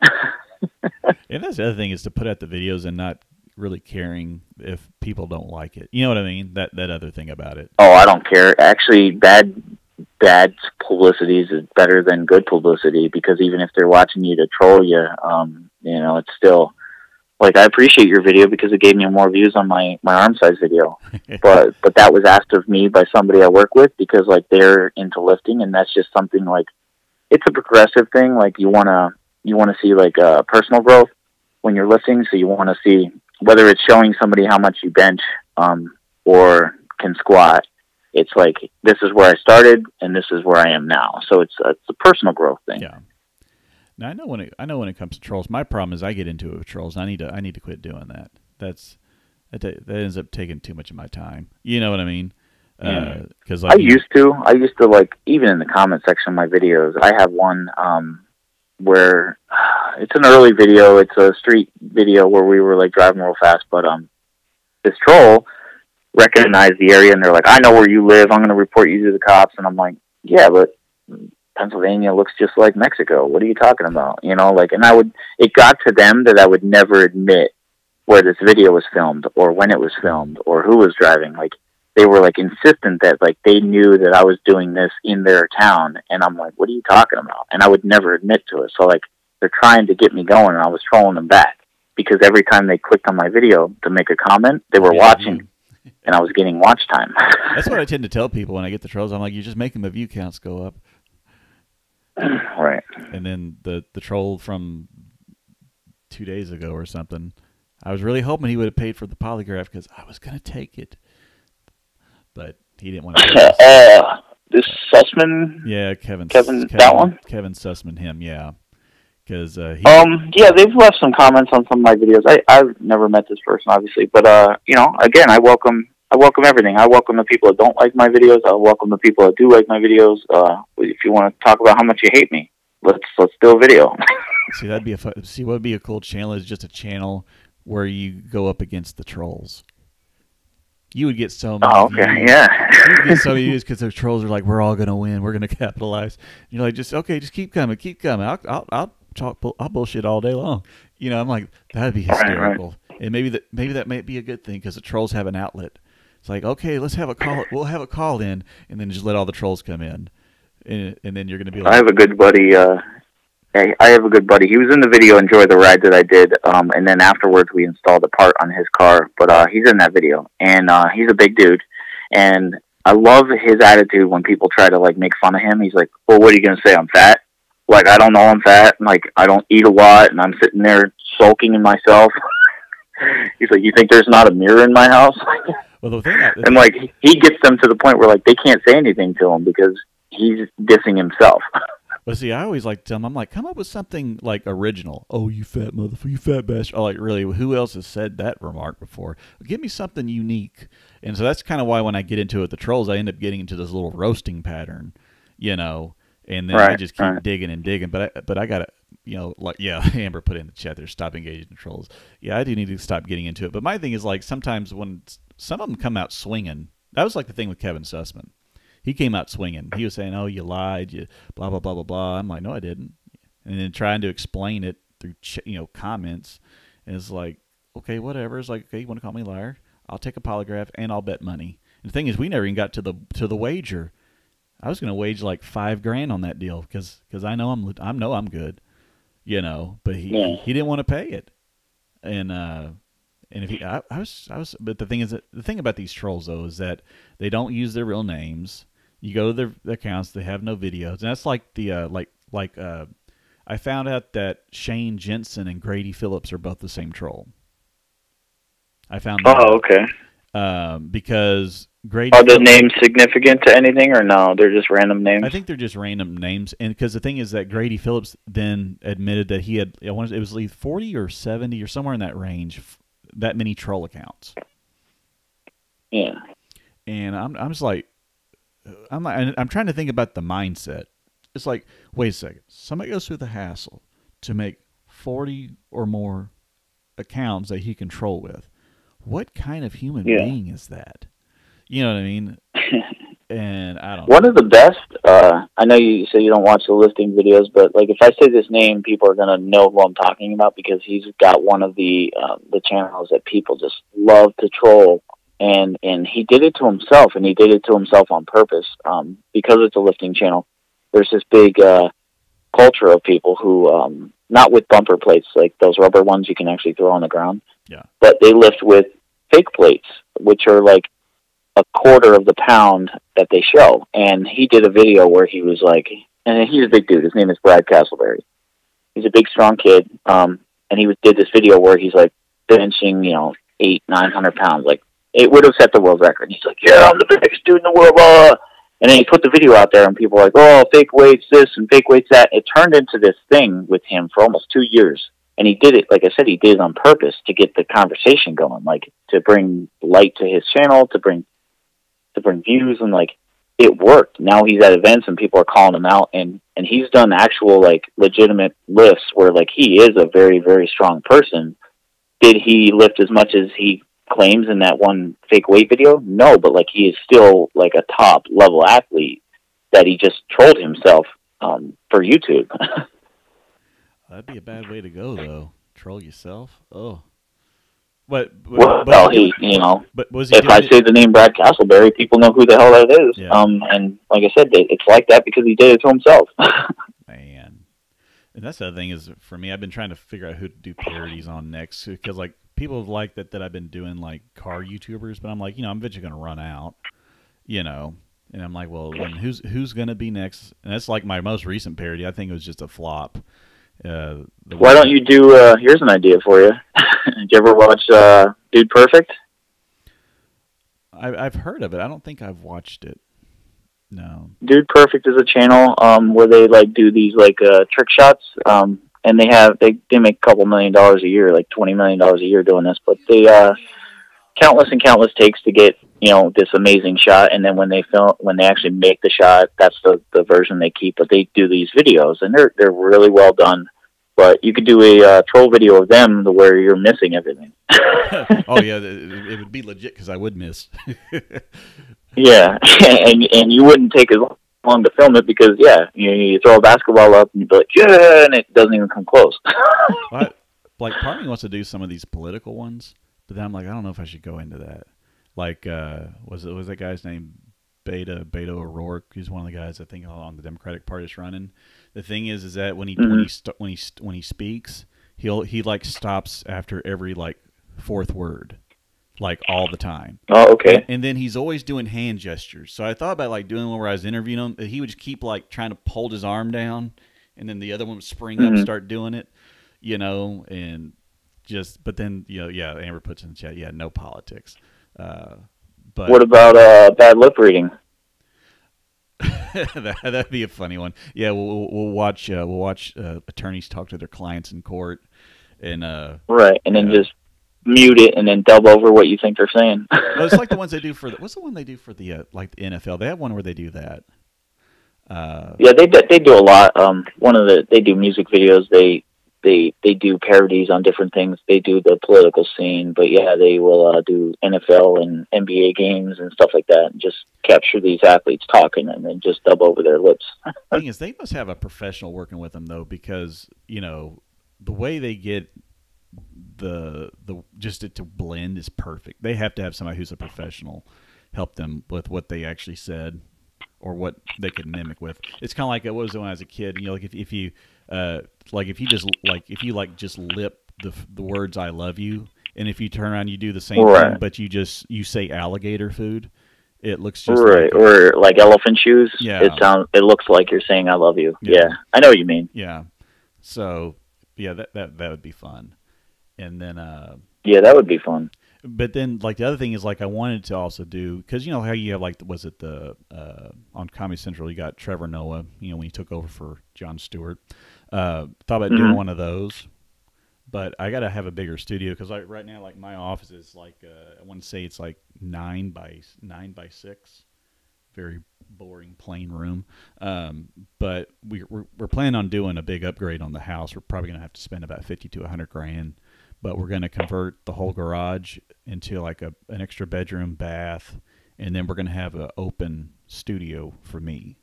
And that's the other thing, is to put out the videos and not really caring if people don't like it. You know what I mean? That other thing about it. Oh, I don't care. Actually, bad publicity is better than good publicity, because even if they're watching you to troll you, it's still, like, I appreciate your video because it gave me more views on my arm size video. but that was asked of me by somebody I work with, because, like, they're into lifting, and that's just something, like, it's a progressive thing. Like, you want to see, like, personal growth when you're lifting. So you want to see whether it's showing somebody how much you bench or can squat. It's like, this is where I started and this is where I am now. So it's a personal growth thing. Yeah. Now I know when it comes to trolls, my problem is I get into it with trolls. I need to quit doing that. That ends up taking too much of my time. You know what I mean? Because I used to like, even in the comment section of my videos, I have one where it's an early video. It's a street video where we were, like, driving real fast, but this troll recognized the area, and they're like, I know where you live, I'm going to report you to the cops. And I'm like, yeah, but Pennsylvania looks just like Mexico. What are you talking about? And it got to them that I would never admit where this video was filmed or when it was filmed or who was driving. Like, they were, like, insistent that, like, they knew that I was doing this in their town. And I'm like, what are you talking about? And I would never admit to it. So, like, they're trying to get me going, and I was trolling them back, because every time they clicked on my video to make a comment, they were watching. And I was getting watch time. That's what I tend to tell people when I get the trolls. I'm like, you're just making the view counts go up. Right. And then the troll from 2 days ago or something, I was really hoping he would have paid for the polygraph, because I was going to take it. But he didn't want to. This Sussman? Yeah, Kevin, that one? Kevin Sussman, him, yeah. Because yeah, they've left some comments on some of my videos. I've never met this person, obviously, but again, I welcome everything. I welcome the people that don't like my videos. I welcome the people that do like my videos. If you want to talk about how much you hate me, let's do a video. See, what would be a cool channel is just a channel where you go up against the trolls. You would get so many. Oh, okay, views. yeah. You would get so many views because the trolls are like, "We're all gonna win. We're gonna capitalize." And you're like, just keep coming, keep coming. I'll bullshit all day long. You know, I'm like, that'd be hysterical. Right. And maybe that might be a good thing because the trolls have an outlet. It's like, okay, let's have a call. We'll have a call in, and then just let all the trolls come in, and then you're gonna be like, I have a good buddy. I have a good buddy. He was in the video "Enjoy the Ride" that I did, and then afterwards we installed a part on his car. But he's in that video, and he's a big dude, and I love his attitude when people try to like make fun of him. He's like, "Well, what are you gonna say? I'm fat? Like, I don't know I'm fat. Like, I don't eat a lot, and I'm sitting there sulking in myself." He's like, "You think there's not a mirror in my house?" Well, and like he gets them to the point where like they can't say anything to him because he's dissing himself. But see, I always like to tell them, I'm like, come up with something like original. Oh, you fat motherfucker, you fat bastard. Oh, like, really, who else has said that remark before? Give me something unique. And so that's kind of why when I get into it with the trolls, I end up getting into this little roasting pattern, you know, and then I just keep digging and digging. But I got to, you know, like, yeah, Amber put in the chat there, stop engaging the trolls. Yeah, I do need to stop getting into it. But my thing is, like, sometimes when some of them come out swinging, that was like the thing with Kevin Sussman. He came out swinging. He was saying, "Oh, you lied, you blah blah blah blah blah." I'm like, "No, I didn't." And then trying to explain it through comments, and it's like, okay, whatever. It's like, okay, you want to call me a liar? I'll take a polygraph and I'll bet money. And the thing is, we never even got to the wager. I was going to wager like $5,000 on that deal because I know I'm good, you know. But he didn't want to pay it, and if he I was. But the thing is, the thing about these trolls though is that they don't use their real names. You go to their accounts, they have no videos, and that's like the I found out that Shane Jensen and Grady Phillips are both the same troll. I found that. Oh, okay. Because Grady. Are the names significant to anything, or no? They're just random names. I think they're just random names, and because the thing is that Grady Phillips then admitted that he had it was like 40 or 70 or somewhere in that range, that many troll accounts. Yeah. And I'm just like. I'm trying to think about the mindset. It's like, wait a second. Somebody goes through the hassle to make 40 or more accounts that he control with. What kind of human being is that? You know what I mean? And I don't know. One of the best, I know you say you don't watch the listing videos, but like if I say this name, people are going to know who I'm talking about because he's got one of the channels that people just love to troll. And he did it to himself, and he did it to himself on purpose. Because it's a lifting channel, there's this big culture of people who, not with bumper plates, like those rubber ones you can actually throw on the ground, but they lift with fake plates, which are like a quarter of the pound that they show. And he did a video where he was like, and he's a big dude. His name is Brad Castleberry. He's a big, strong kid. And he did this video where he's like benching, 800-900 pounds, like, it would have set the world record. He's like, yeah, I'm the biggest dude in the world. Blah. And then he put the video out there, and people were like, oh, fake weights this and fake weights that. It turned into this thing with him for almost 2 years. And he did it, like I said, he did it on purpose to get the conversation going, like to bring light to his channel, to bring views, and like it worked. Now he's at events, and people are calling him out, and he's done actual like legitimate lifts where like he is a very, very strong person. Did he lift as much as he claims in that one fake weight video? No, but like he is still like a top level athlete that he just trolled himself for YouTube. That'd be a bad way to go, though. Troll yourself. Oh, but he, But was he if I say the name Brad Castleberry, people know who the hell that is. Yeah. And like I said, it's like that because he did it to himself. Man, and that's the other thing is for me, I've been trying to figure out who to do parodies on next because like. People have liked that I've been doing like car YouTubers, but I'm like, I'm eventually going to run out, and I'm like, well, then who's going to be next? And that's like my most recent parody. I think it was just a flop. Why don't you do? Here's an idea for you. Did you ever watch Dude Perfect? I've heard of it. I don't think I've watched it. No. Dude Perfect is a channel where they like do these like trick shots. And they make a couple $1 million a year, like $20 million a year doing this. But they countless and countless takes to get this amazing shot, and then when they actually make the shot, that's the version they keep. But they do these videos, and they're really well done. but you could do a troll video of them where you're missing everything. Oh yeah, it would be legit because I would miss. Yeah, and you wouldn't take as long to film it because you throw a basketball up and you'd be like, yeah, and it doesn't even come close. Like part of me wants to do some of these political ones, but then I'm like, I don't know if I should go into that. Like, was that guy's name Beto O'Rourke? He's one of the guys I think on the Democratic Party is running. The thing is that when he speaks, he like stops after every like fourth word, like all the time. Oh, okay. And then he's always doing hand gestures. So I thought about like doing one where I was interviewing him. He would just keep like trying to hold his arm down, and then the other one would spring up and start doing it, and just. But then Amber puts in the chat, no politics. But what about bad lip reading? That'd be a funny one. Yeah, we'll watch attorneys talk to their clients in court, and right, and then just mute it and then dub over what you think they're saying. Well, it's like the ones they do for what's the one they do for the like the NFL? They have one where they do that. Yeah, they do a lot. They do music videos. They do parodies on different things. They do the political scene, but yeah, they will do NFL and NBA games and stuff like that, and just capture these athletes talking and then just dub over their lips. The thing is, they must have a professional working with them though, because the way they get the just it to blend is perfect. They have to have somebody who's a professional help them with what they actually said or what they could mimic with. It's kind of like it was when I was a kid. Like if you just lip the words "I love you," and if you turn around you do the same thing, but you say alligator food, it looks just right. Or like elephant shoes. Yeah, it looks like you're saying "I love you." Yeah, I know what you mean. Yeah, so yeah, that would be fun. And then yeah, that would be fun. But then, like, the other thing is, like, I wanted to also do, because you know how you have, like, was it on Comedy Central, you got Trevor Noah, when he took over for Jon Stewart. Thought about doing one of those, but I got to have a bigger studio, because right now, like, my office is, like, I want to say it's, like, 9 by 6. Very boring, plain room. But we're planning on doing a big upgrade on the house. We're probably going to have to spend about $50,000 to $100,000. But we're going to convert the whole garage into like an extra bedroom, bath, and then we're going to have an open studio for me.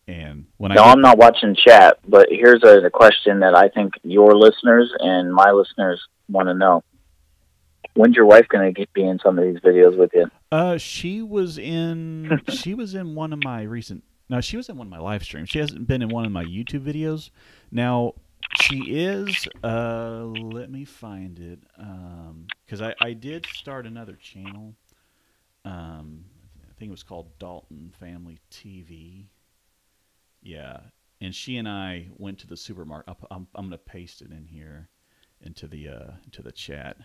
And I'm not watching chat, but here's a question that I think your listeners and my listeners want to know. When's your wife going to be in some of these videos with you? She was in one of my she was in one of my live streams. She hasn't been in one of my YouTube videos. Now, she is, let me find it, because I did start another channel. I think it was called Dalton Family TV. Yeah, and she and I went to the supermarket. I'm going to paste it in here into the chat.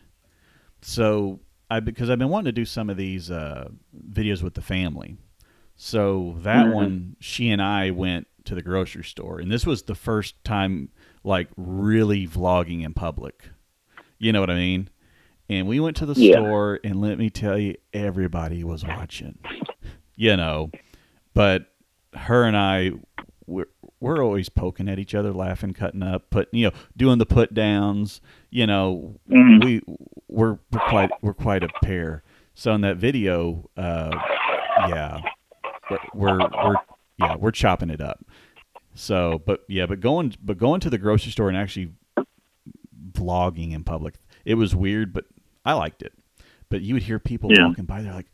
So because I've been wanting to do some of these videos with the family. So that one, she and I went to the grocery store, and this was the first time like really vlogging in public. You know what I mean? And we went to the store, and let me tell you, everybody was watching. But her and I, we're always poking at each other, laughing, cutting up, doing the put downs. We're quite a pair. So in that video, we're chopping it up. So, but going to the grocery store and actually vlogging in public, it was weird, but I liked it. But you would hear people walking by, they're like,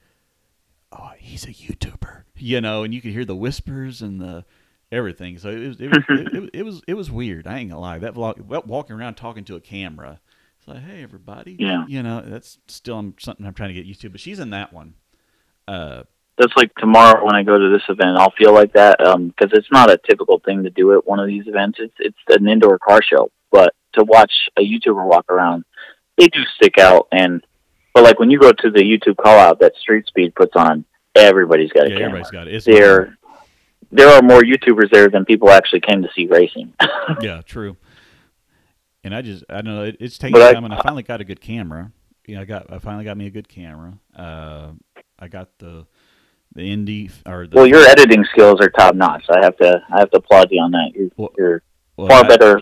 "Oh, he's a YouTuber," and you could hear the whispers and the everything. So it was weird. I ain't gonna lie. That vlog, walking around talking to a camera, it's like, "Hey, everybody," that's still something I'm trying to get used to. But she's in that one. That's like tomorrow when I go to this event, I'll feel like that because it's not a typical thing to do at one of these events. It's an indoor car show, but to watch a YouTuber walk around, they do stick out. But like when you go to the YouTube call out that Street Speed puts on, everybody's got a camera. Everybody's got it. There are more YouTubers there than people actually came to see racing. Yeah, true. And I don't know. It's taking time, and I finally got a good camera. I finally got me a good camera. I got the Indy well, your editing skills are top notch. I have to applaud you on that. You're far better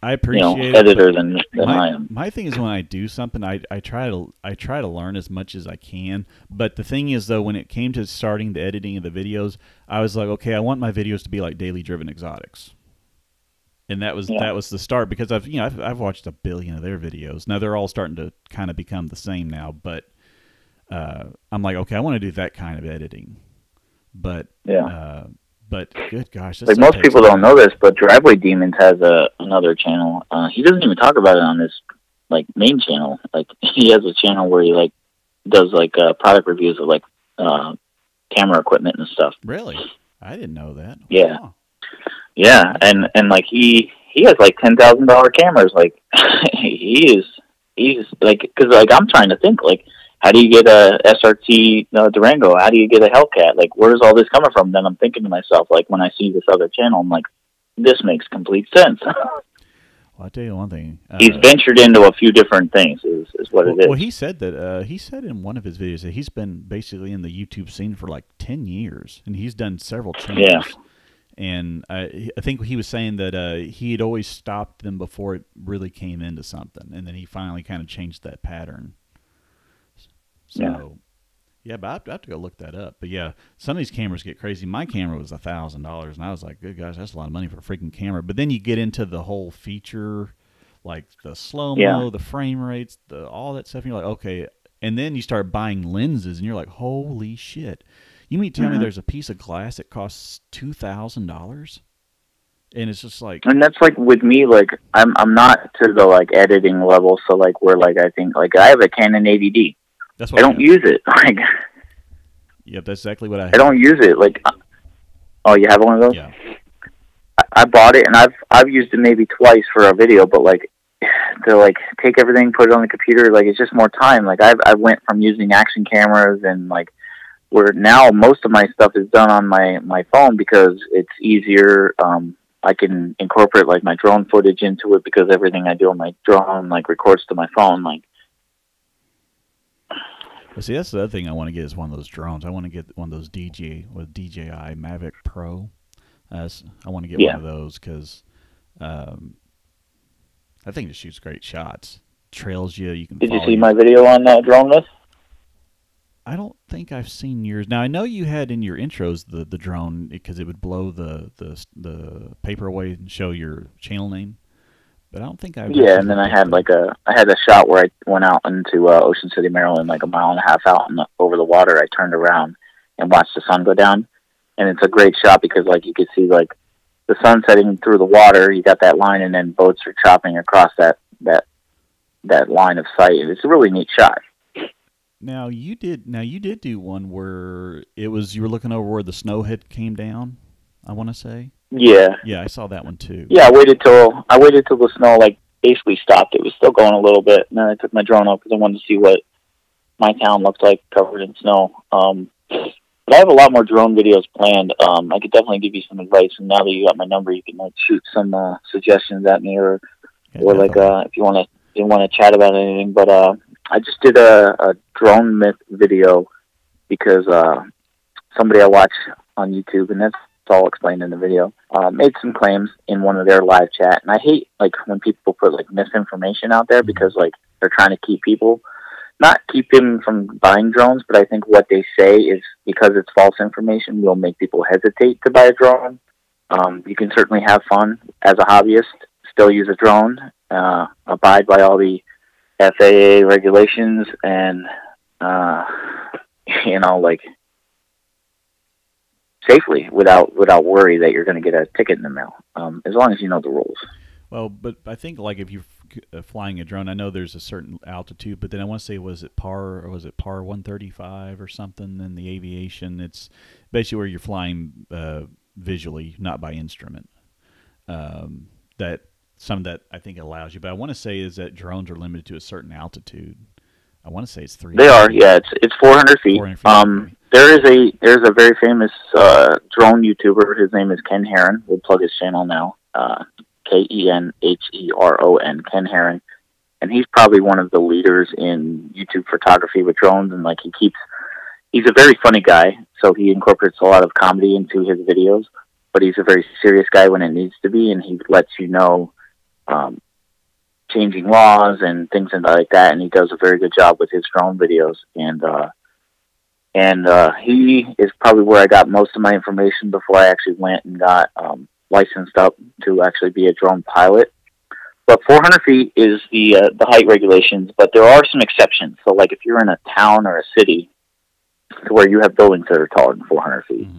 I appreciate editor than I am. My thing is when I do something, I try to learn as much as I can. But the thing is, though, when it came to starting the editing of the videos, I was like, okay, I want my videos to be like Daily Driven Exotics, and that was the start, because I've watched a billion of their videos. Now they're all starting to kind of become the same now, but I'm like, okay, I want to do that kind of editing, but But good gosh, like most people don't know this, but Driveway Demons has another channel. He doesn't even talk about it on his like main channel. Like he has a channel where he like does like product reviews of like camera equipment and stuff. Really, I didn't know that. Yeah, wow. Yeah, and like he has like $10,000 cameras. Like he's like, because like I'm trying to think like, how do you get a SRT Durango? How do you get a Hellcat? Like, where's all this coming from? Then I'm thinking to myself, like, when I see this other channel, I'm like, this makes complete sense. Well, I'll tell you one thing. He's ventured into a few different things, is what it is. Well, he said that he said in one of his videos that he's been basically in the YouTube scene for like 10 years, and he's done several channels. Yeah. And I think he was saying that he had always stopped them before it really came into something, and then he finally kind of changed that pattern. So, yeah, but I have to go look that up. But yeah, some of these cameras get crazy. My camera was $1,000, and I was like, good gosh, that's a lot of money for a freaking camera. But then you get into the whole feature, like the slow-mo, the frame rates, all that stuff, and you're like, okay. And then you start buying lenses, and you're like, holy shit. You mean tell me there's a piece of glass that costs $2,000? And it's just like, and that's like with me, like I'm not to the like editing level, so like where like I think like I have a Canon 80D. That's what I don't use it. Like, yep, that's exactly what I have. I don't use it. Like, oh, you have one of those? Yeah. I bought it, and I've used it maybe twice for a video, but like to like take everything, put it on the computer, like it's just more time. Like I went from using action cameras and like where now most of my stuff is done on my phone because it's easier. I can incorporate like my drone footage into it because everything I do on my drone like records to my phone. Like, well, see, that's the other thing I want to get is one of those drones. I want to get one of those DJI Mavic Pro. I want to get one of those because I think it shoots great shots. Trails you. You can. Did you see my video on Drone Myth? I don't think I've seen yours. Now I know you had in your intros the drone because it would blow the paper away and show your channel name. But I don't think I've. Yeah, and then I had a shot where I went out into Ocean City, Maryland, like a mile and a half out over the water. I turned around and watched the sun go down, and it's a great shot because like you could see like the sun setting through the water. You got that line, and then boats are chopping across that line of sight. It's a really neat shot. Now you did do one where you were looking over where the snow had came down, I want to say. Yeah. Yeah, I saw that one too. Yeah, I waited till the snow like basically stopped. It was still going a little bit, and then I took my drone up because I wanted to see what my town looked like covered in snow. But I have a lot more drone videos planned. I could definitely give you some advice, and now that you got my number, you can like shoot some suggestions at me, or like if you want to chat about anything. But I just did a drone myth video because somebody I watch on YouTube, and that's all explained in the video, made some claims in one of their live chat. And I hate like when people put like misinformation out there because like they're trying to not keep them from buying drones, but I think what they say is because it's false information will make people hesitate to buy a drone. You can certainly have fun as a hobbyist, still use a drone, abide by all the FAA regulations, and like safely without worry that you're going to get a ticket in the mail, as long as you know the rules. Well, but I think like if you're flying a drone, I know there's a certain altitude, but then I want to say was it par 135 or something in the aviation? It's basically where you're flying visually, not by instrument. That I think allows you, but I want to say is that drones are limited to a certain altitude. I want to say it's 300. They are, yeah. It's 400 feet. 400 feet. There's a very famous drone YouTuber. His name is Ken Heron. We'll plug his channel now. KenHeron, Ken Heron, and he's probably one of the leaders in YouTube photography with drones. And like he's a very funny guy, so he incorporates a lot of comedy into his videos. But he's a very serious guy when it needs to be, and he lets you know changing laws and things like that, and he does a very good job with his drone videos. And he is probably where I got most of my information before I actually went and got licensed up to actually be a drone pilot. But 400 feet is the height regulations, but there are some exceptions. So, like, if you're in a town or a city where you have buildings that are taller than 400 feet,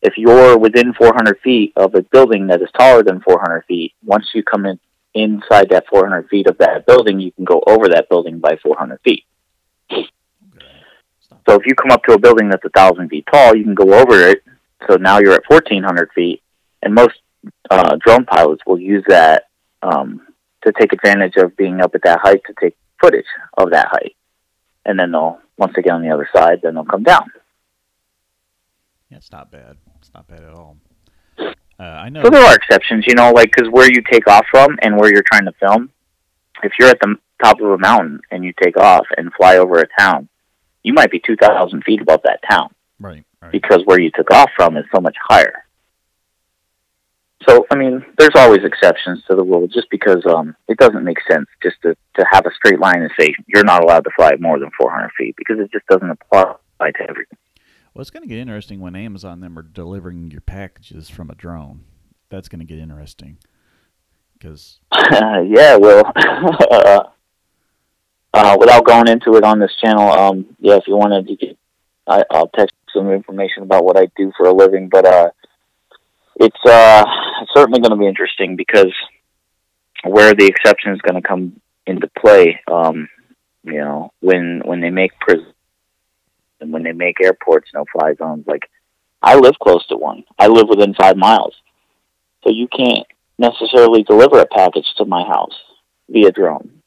if you're within 400 feet of a building that is taller than 400 feet, once you come inside that 400 feet of that building, you can go over that building by 400 feet. So if you come up to a building that's 1,000 feet tall, you can go over it. So now you're at 1,400 feet, and most drone pilots will use that to take advantage of being up at that height to take footage of that height. And then once they get on the other side, then they'll come down. Yeah, it's not bad. It's not bad at all. I know. So there are exceptions, you know, like, because where you take off from and where you're trying to film, if you're at the top of a mountain and you take off and fly over a town, you might be 2,000 feet above that town. Right. Because where you took off from is so much higher. So, I mean, there's always exceptions to the rule, just because it doesn't make sense just to have a straight line and say you're not allowed to fly more than 400 feet, because it just doesn't apply to everything. Well, it's going to get interesting when Amazon them are delivering your packages from a drone. That's going to get interesting. Because yeah, well, without going into it on this channel, yeah, if you wanted, I'll text some information about what I do for a living. But it's certainly going to be interesting, because where the exception is going to come into play, you know, when they make prisons and when they make airports no-fly zones. Like, I live close to one. I live within 5 miles, so you can't necessarily deliver a package to my house via drone.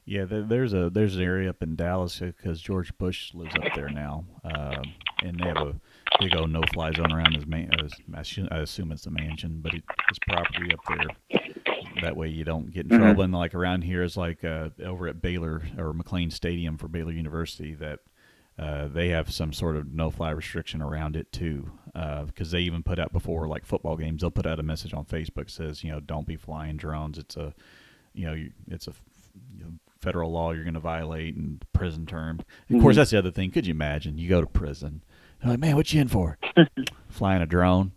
Yeah, there's an area up in Dallas, because George Bush lives up there now, and they have a big old no-fly zone around his I assume it's the mansion, but his property up there. That way you don't get in trouble. And like around here is like over at Baylor or McLean Stadium for Baylor University, that they have some sort of no-fly restriction around it too, because they even put out before, like, football games, they'll put out a message on Facebook that says, you know, don't be flying drones. It's a, you know, it's a federal law you're going to violate, and prison term. And of course, that's the other thing. Could you imagine? You go to prison. You're like, man, what you in for? Flying a drone.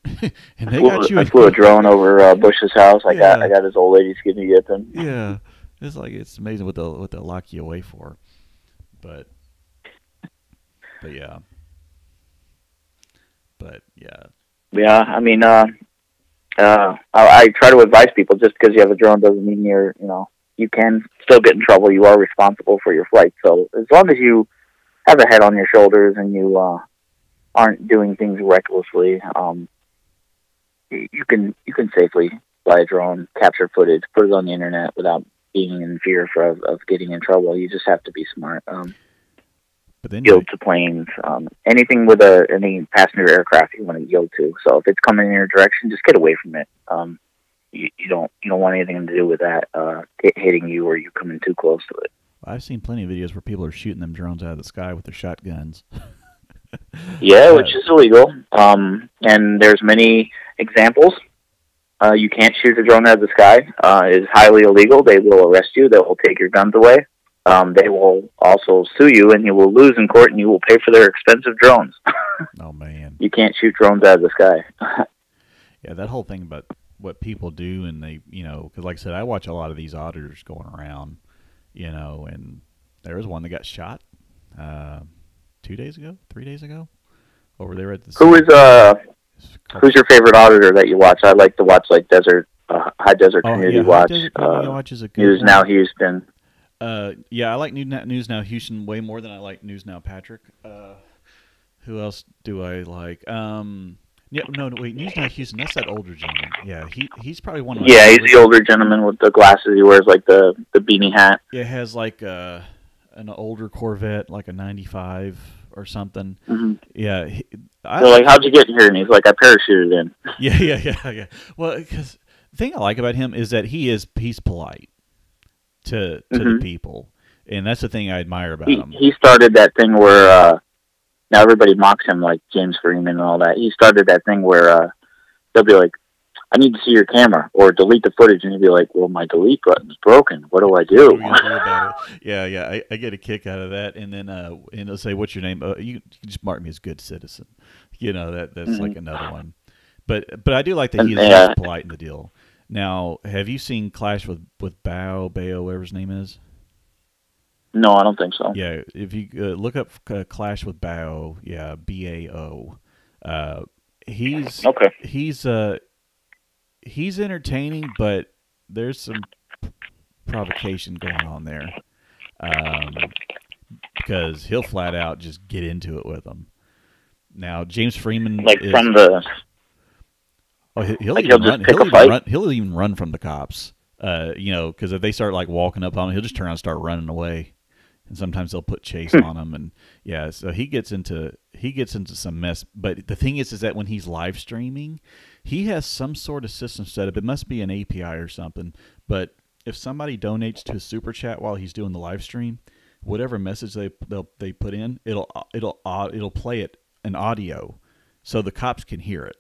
And they got you. I flew a drone over Bush's house. I got his old lady skinny dipping. Yeah, it's like, it's amazing what they'll lock you away for. But yeah. Yeah, I mean, I try to advise people, just because you have a drone doesn't mean you can still get in trouble. You are responsible for your flight. So as long as you have a head on your shoulders and you aren't doing things recklessly, you can safely fly a drone, capture footage, put it on the internet without being in fear of getting in trouble. You just have to be smart. But then yield to planes, anything with any passenger aircraft you want to yield to. So if it's coming in your direction, just get away from it. You don't want anything to do with that hitting you or you coming too close to it. I've seen plenty of videos where people are shooting them drones out of the sky with their shotguns. Yeah, which is illegal. And there's many examples. You can't shoot a drone out of the sky. It is highly illegal. They will arrest you. They will take your guns away. They will also sue you, and you will lose in court, and you will pay for their expensive drones. Oh, man. You can't shoot drones out of the sky. Yeah, that whole thing about what people do, and they, because like I said, I watch a lot of these auditors going around, and there was one that got shot 3 days ago, over there at the... Who's your favorite auditor that you watch? I like to watch, like, High Desert Community Watch, News Now Houston. Yeah, I like News Now Houston way more than I like News Now Patrick. Who else do I like? Wait, News Now Houston, that's that older gentleman. Yeah, he's probably one of my favorites. He's the older gentleman with the glasses. He wears, like, the beanie hat. It has, like, an older Corvette, like a 95 or something. Mm-hmm. Yeah. They're like, how'd you get in here? And he's like, I parachuted in. Yeah. Well, because the thing I like about him is that he's polite to the people, and that's the thing I admire about him. He started that thing where now everybody mocks him, like James Freeman and all that. He started that thing where they'll be like, I need to see your camera or delete the footage, and you'd be like, well, my delete button's broken. What do I do? What are we gonna do about it? Yeah. I get a kick out of that, and then and they'll say, "What's your name?" You can just mark me as good citizen. That's like another one. But I do like that he's polite in the deal. Now, have you seen Clash with Bao, whatever his name is? No, I don't think so. Yeah, if you look up Clash with Bao, yeah, Bao. He's okay. He's entertaining, but there's some provocation going on there, because he'll flat out just get into it with them. Now, James Freeman, he'll even run from the cops. Because if they start like walking up on him, he'll just turn around and start running away. And sometimes they'll put chase on him, and so he gets into some mess. But the thing is that when he's live streaming, he has some sort of system set up. It must be an API or something. But if somebody donates to his super chat while he's doing the live stream, whatever message they put in, it'll play it in audio, so the cops can hear it.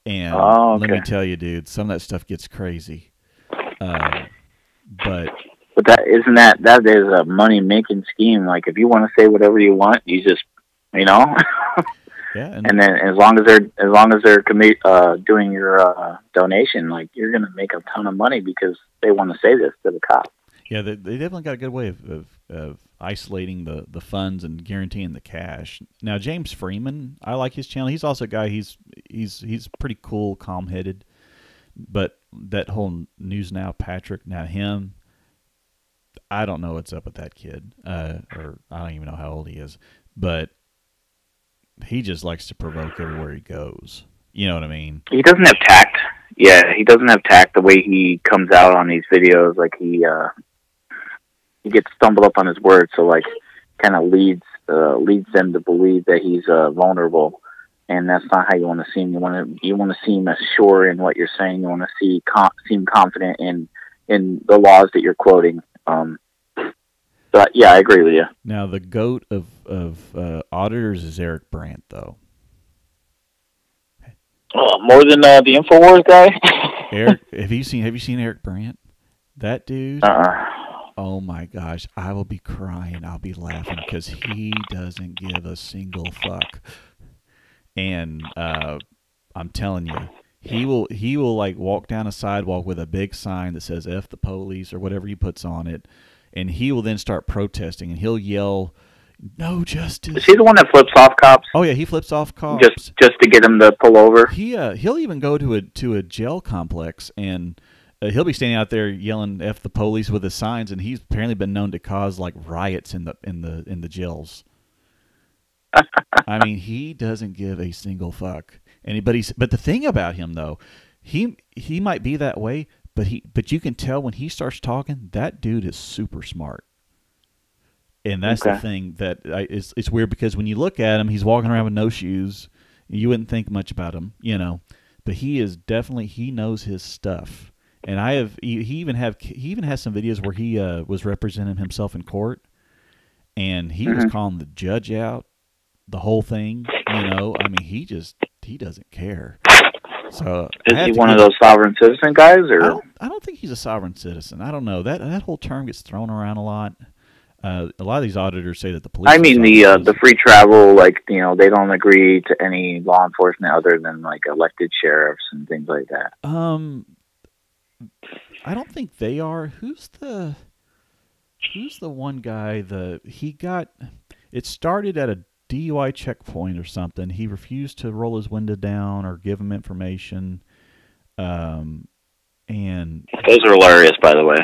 And let me tell you, dude, some of that stuff gets crazy. But that is a money making scheme. Like, if you want to say whatever you want, you just Yeah. And then as long as they're doing your donation, like, you're gonna make a ton of money because they want to say this to the cop. Yeah, they definitely got a good way of isolating the funds and guaranteeing the cash. Now, James Freeman, I like his channel. He's also a guy. He's pretty cool, calm headed. But that whole News Now Patrick, now him, I don't know what's up with that kid, or I don't even know how old he is, but he just likes to provoke everywhere he goes. You know what I mean? He doesn't have tact. Yeah, he doesn't have tact the way he comes out on these videos. Like, he gets stumbled up on his words, so like kind of leads them to believe that he's vulnerable, and that's not how you want to see him. You want to see him as sure in what you're saying. You want to seem confident in the laws that you're quoting. But yeah, I agree with you. Now, the GOAT of auditors is Eric Brandt, though. More than the InfoWars guy. Eric, have you seen Eric Brandt? That dude. Oh my gosh, I will be crying. I'll be laughing because he doesn't give a single fuck. And I'm telling you, he will like walk down a sidewalk with a big sign that says "F the police" or whatever he puts on it, and he will then start protesting, and he'll yell, "No justice!" Is he the one that flips off cops? Oh yeah, he flips off cops just to get them to pull over. He'll even go to a jail complex, and he'll be standing out there yelling "F the police" with his signs, and he's apparently been known to cause like riots in the jails. I mean, he doesn't give a single fuck. But the thing about him though, he might be that way, but you can tell when he starts talking, that dude is super smart. And that's the thing that it's weird, because when you look at him, he's walking around with no shoes. You wouldn't think much about him, but he knows his stuff. And he even has some videos where he was representing himself in court, and he was calling the judge out, the whole thing. I mean, he doesn't care. So is he one of those sovereign citizen guys, or I don't think he's a sovereign citizen. I don't know, that whole term gets thrown around a lot. A lot of these auditors say that the police. I mean, the free travel, like, they don't agree to any law enforcement other than like elected sheriffs and things like that. I don't think they are. Who's the one guy? It started at a DUI checkpoint or something. He refused to roll his window down or give him information. And those are hilarious, by the way.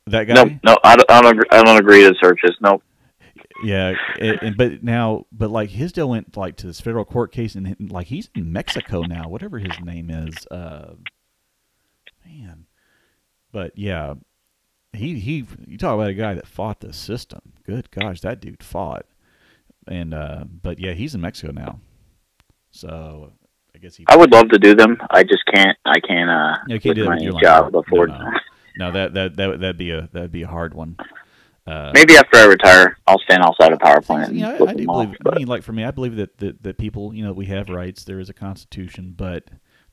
That guy? No, I don't agree to searches. Nope. Yeah, but like his deal went like to this federal court case, and like he's in Mexico now, whatever his name is. Man, but yeah, you talk about a guy that fought the system. Good gosh, that dude fought, and but yeah, he's in Mexico now. So I guess I would love to do them. I just can't. I can't. With my job before. No, that'd be a hard one. Maybe after I retire, I'll stand outside a power plant. You know, I do believe. I mean, like for me, I believe that people, you know, we have rights. There is a constitution, but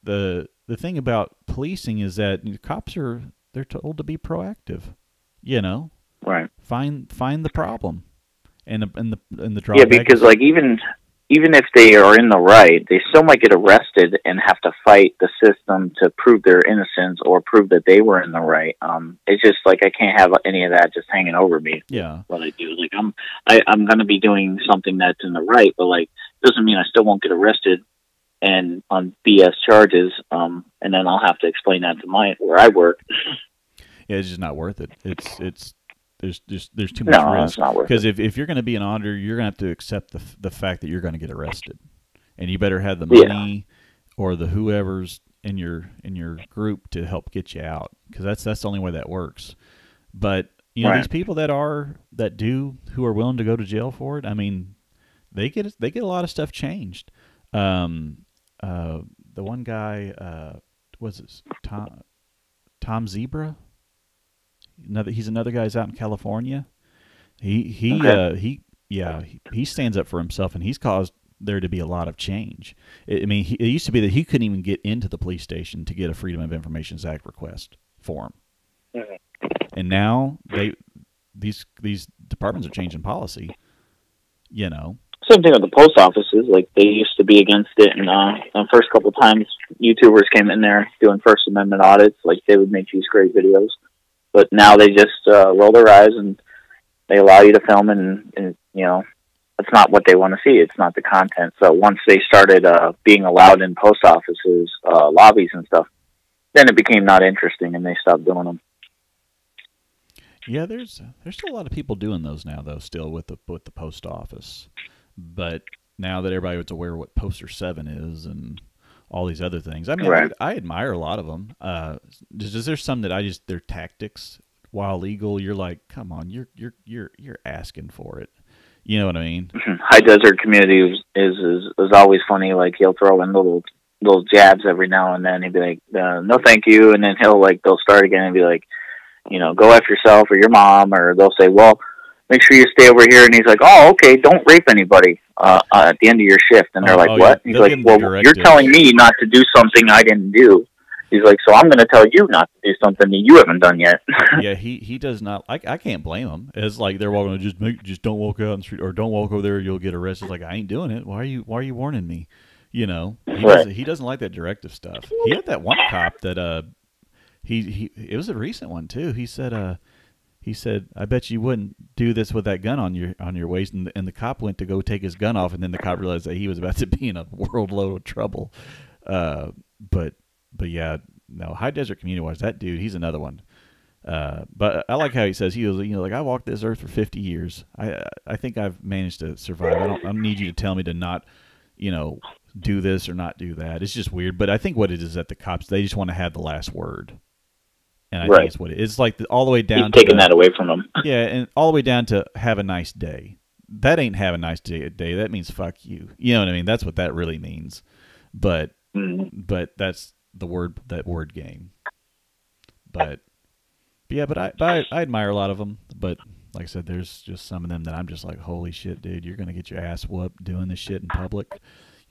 the thing about policing is that cops they're told to be proactive. You know, right? Find the problem, and the drawback. Yeah, because like even if they are in the right, they still might get arrested and have to fight the system to prove their innocence or prove that they were in the right. It's just like I can't have any of that just hanging over me. Yeah, what I do. Like I'm going to be doing something that's in the right, but like doesn't mean I still won't get arrested and on BS charges. And then I'll have to explain that to where I work. Yeah, it's just not worth it. There's too much risk. It's not worth it. Because if you're going to be an auditor, you're going to have to accept the fact that you're going to get arrested, and you better have the money or the whoever's in your group to help get you out. Because that's the only way that works. But you know these people who are willing to go to jail for it. I mean, they get a lot of stuff changed. The one guy was it Tom Zebra. He's another guy's out in California. He stands up for himself, and he's caused there to be a lot of change. I mean, it used to be that he couldn't even get into the police station to get a Freedom of Information Act request form, and now these departments are changing policy. You know, same thing with the post offices. Like they used to be against it, and the first couple of times YouTubers came in there doing First Amendment audits, like they would make these great videos. But now they just roll their eyes and they allow you to film, and you know, it's not what they want to see. It's not the content. So once they started being allowed in post offices, lobbies and stuff, then it became not interesting, and they stopped doing them. Yeah, there's still a lot of people doing those now, though. Still with the post office, but now that everybody is aware of what Poster 7 is and all these other things. I mean, I admire a lot of them. There's some that their tactics, while legal, you're like, come on, you're asking for it. You know what I mean? High Desert Community is always funny. Like he'll throw in little jabs every now and then. He'd be like, no, thank you, and then they'll start again and be like, you know, go F yourself or your mom, or they'll say, well, make sure you stay over here. And he's like, oh, okay, don't rape anybody at the end of your shift. And they're like, what? Yeah. He's like, well, you're telling me not to do something I didn't do. He's like, so I'm going to tell you not to do something that you haven't done yet. Yeah, he does not. I can't blame him. It's like they're walking, just don't walk out on the street, or don't walk over there, you'll get arrested. It's like, I ain't doing it. Why are you warning me? You know, he doesn't like that directive stuff. He had that one cop that it was a recent one too. He said, I bet you wouldn't do this with that gun on your waist. And the cop went to go take his gun off, and then the cop realized that he was about to be in a world load of trouble. But yeah, no, High Desert Community wise, that dude, he's another one. But I like how he says, he was, you know, like, I walked this earth for 50 years. I think I've managed to survive. I don't need you to tell me to not, you know, do this or not do that. It's just weird. But I think what it is that the cops, they just want to have the last word. And I think it's what it is. It's like all the way down to taking that away from them. Yeah, and all the way down to have a nice day. That ain't have a nice day. That means fuck you. You know what I mean? That's what that really means. But that's that word game. But yeah, but I admire a lot of them. But like I said, there's just some of them that I'm just like, holy shit, dude, you're gonna get your ass whooped doing this shit in public.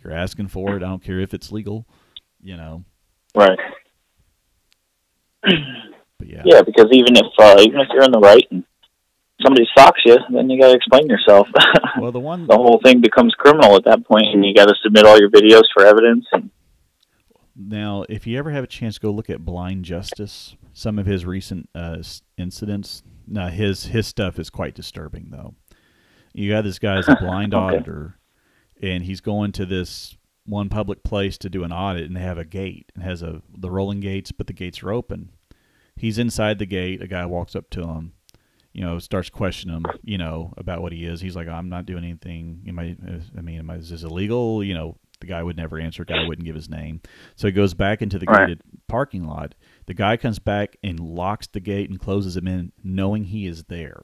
You're asking for it. I don't care if it's legal. You know. Right. But yeah, because even if you're in the right and somebody stalks you, then you got to explain yourself. Well, the whole thing becomes criminal at that point, and you got to submit all your videos for evidence. Now, if you ever have a chance to go look at Blind Justice, some of his recent incidents, now his stuff is quite disturbing, though. You got this guy's a blind auditor, and he's going to this one public place to do an audit, and they have a gate. It has the rolling gates, but the gates are open. He's inside the gate. A guy walks up to him, you know, starts questioning him, you know, about what he is. He's like, I'm not doing anything. Is this illegal? You know, the guy would never answer. The guy wouldn't give his name. So he goes back into the gated parking lot. The guy comes back and locks the gate and closes him in, knowing he is there.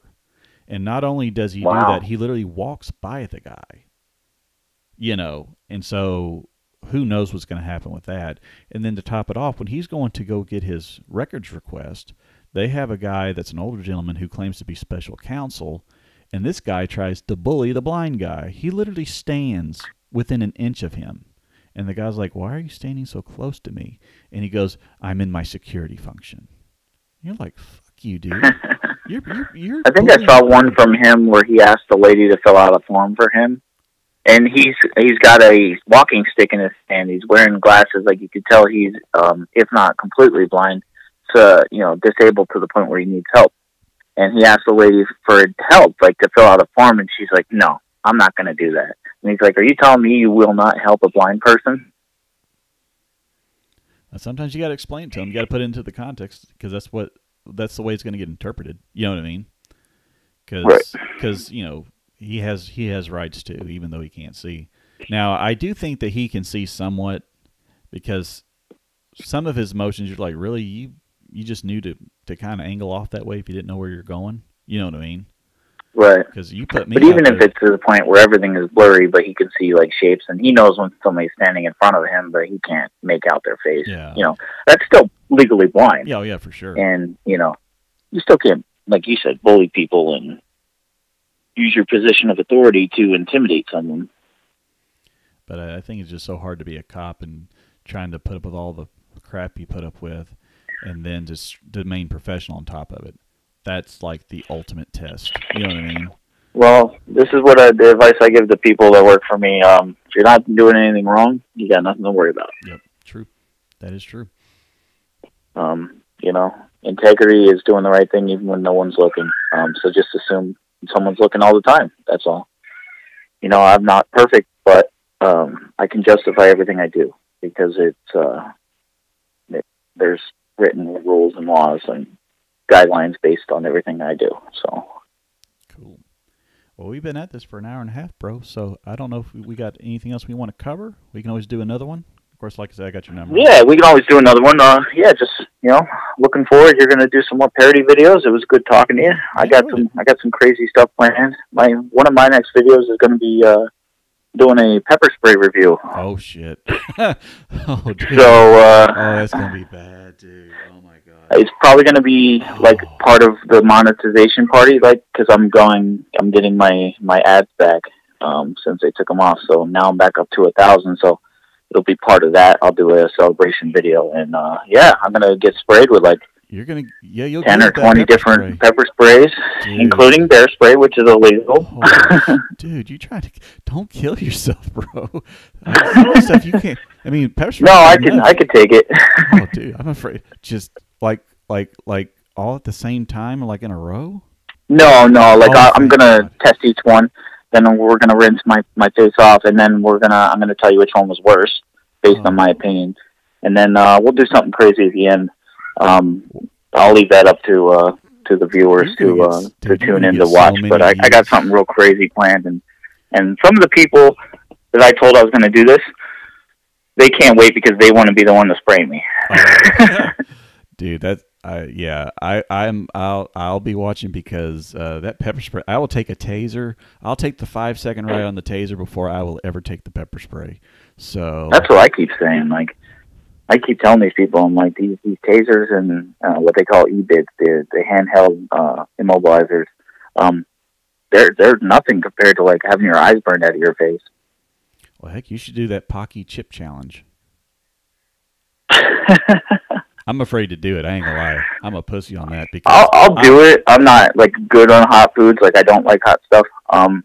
And not only does he do that, he literally walks by the guy. You know, and so who knows what's going to happen with that. And then to top it off, when he's going to go get his records request, they have a guy that's an older gentleman who claims to be special counsel, and this guy tries to bully the blind guy. He literally stands within an inch of him. And the guy's like, why are you standing so close to me? And he goes, I'm in my security function. You're like, fuck you, dude. You're I think I saw one from him where he asked the lady to fill out a form for him. And he's got a walking stick in his hand. He's wearing glasses. Like, you could tell he's, if not completely blind, disabled to the point where he needs help. And he asked the lady for help, like to fill out a form, and she's like, no, I'm not going to do that. And he's like, are you telling me you will not help a blind person? Sometimes you got to explain it to them. You got to put it into the context, because that's the way it's going to get interpreted. You know what I mean? Because he has rights too, even though he can't see. Now, I do think that he can see somewhat, because some of his motions, you're like, really, you just knew to kind of angle off that way if you didn't know where you're going. You know what I mean? Right. Because you put me. But even if it's to the point where everything is blurry, but he can see like shapes, and he knows when somebody's standing in front of him, but he can't make out their face. Yeah. That's still legally blind. Yeah, yeah, for sure. And you still can't, like you said, bully people and use your position of authority to intimidate someone. But I think it's just so hard to be a cop and trying to put up with all the crap you put up with, and then just remain professional on top of it. That's like the ultimate test. You know what I mean? Well, this is what the advice I give to people that work for me. If you're not doing anything wrong, you got nothing to worry about. Yep, true. That is true. Integrity is doing the right thing even when no one's looking. So just assume someone's looking all the time. That's all. I'm not perfect, but I can justify everything I do because there's written rules and laws and guidelines based on everything I do. So cool. Well, we've been at this for an hour and a half, bro. So I don't know if we got anything else we want to cover. We can always do another one. Of course, like I said, I got your number. Yeah, we can always do another one. Looking forward. You're going to do some more parody videos. It was good talking to you. I got some crazy stuff planned. One of my next videos is going to be doing a pepper spray review. Oh shit! Oh, dude. So that's going to be bad, dude. Oh my god. It's probably going to be like part of the monetization party, like because I'm getting my ads back since they took them off. So now I'm back up to 1,000. So it'll be part of that. I'll do a celebration video, and I'm gonna get sprayed with like you'll 10 or 20 different pepper sprays, dude, including bear spray, which is illegal. Dude, don't kill yourself, bro. Stuff you can't. I mean, pepper spray. No, I could take it. Oh, dude, I'm afraid. Just like all at the same time, like in a row. No. Like I'm gonna test each one. Then we're gonna rinse my face off, and then I'm gonna tell you which one was worse based on my opinion, and then we'll do something crazy at the end. I'll leave that up to the viewers to tune in to watch. But I got something real crazy planned, and some of the people that I told I was gonna do this, they can't wait because they want to be the one to spray me. Dude, I'll be watching because that pepper spray. I will take a taser. I'll take the 5-second ride on the taser before I will ever take the pepper spray. So that's what I keep saying. Like I keep telling these people, I'm like these tasers and what they call e-bids, the handheld immobilizers. They're nothing compared to like having your eyes burned out of your face. Well, heck, you should do that Pocky chip challenge. I'm afraid to do it. I ain't gonna lie. I'm a pussy on that because I'll do it. I'm not like good on hot foods. Like I don't like hot stuff. To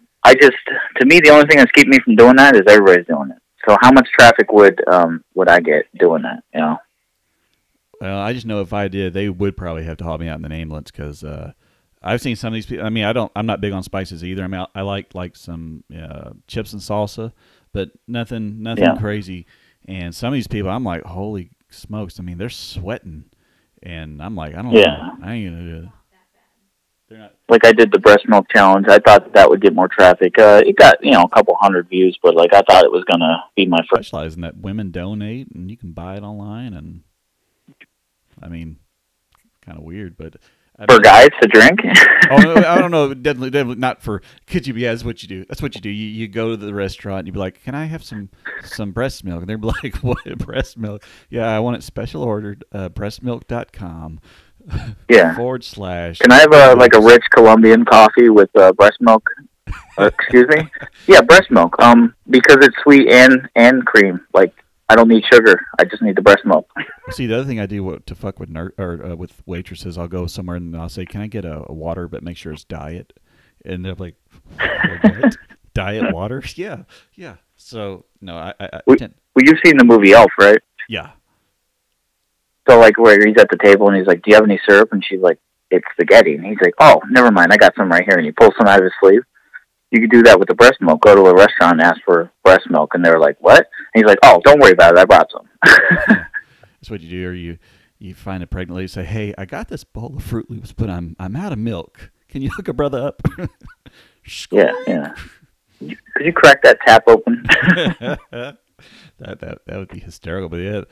me, the only thing that's keeping me from doing that is everybody's doing it. So how much traffic would I get doing that? Well, I just know if I did, they would probably have to haul me out in an ambulance because I've seen some of these people. I mean, I'm not big on spices either. I mean, I like some chips and salsa, but nothing crazy. And some of these people, I'm like, holy smokes! I mean, they're sweating, and I'm like, I don't know, I ain't gonna do it. They're not like I did the breast milk challenge. I thought that would get more traffic. It got a couple hundred views, but like I thought it was gonna be my first. Specializing that women donate, and you can buy it online, and I mean, kind of weird, but. For guys to drink? I don't know. Definitely not for. Could you be? Yeah, that's what you do. That's what you do. You go to the restaurant and you be like, "Can I have some breast milk?" And they're like, "What breast milk?" Yeah, I want it special ordered. Breastmilk.com. Yeah. / Can I have a rich Colombian coffee with breast milk? Excuse me? Yeah, breast milk. Because it's sweet and cream. Like, I don't need sugar. I just need the breast milk. See, the other thing I do to fuck with with waitresses, I'll go somewhere and I'll say, "Can I get a water, but make sure it's diet?" And they're like, "What? Diet water?" Yeah. So no, I well, you've seen the movie Elf, right? Yeah. So like where he's at the table and he's like, "Do you have any syrup?" And she's like, "It's spaghetti." And he's like, "Oh, never mind. I got some right here." And he pulls some out of his sleeve. You could do that with the breast milk. Go to a restaurant and ask for breast milk, and they're like, "What?" And he's like, "Oh, don't worry about it. I brought some." That's what you do. Or you find a pregnant lady, say, "Hey, I got this bowl of Fruit Loops, but I'm out of milk. Can you hook a brother up?" Yeah. Could you crack that tap open? that would be hysterical. But yeah.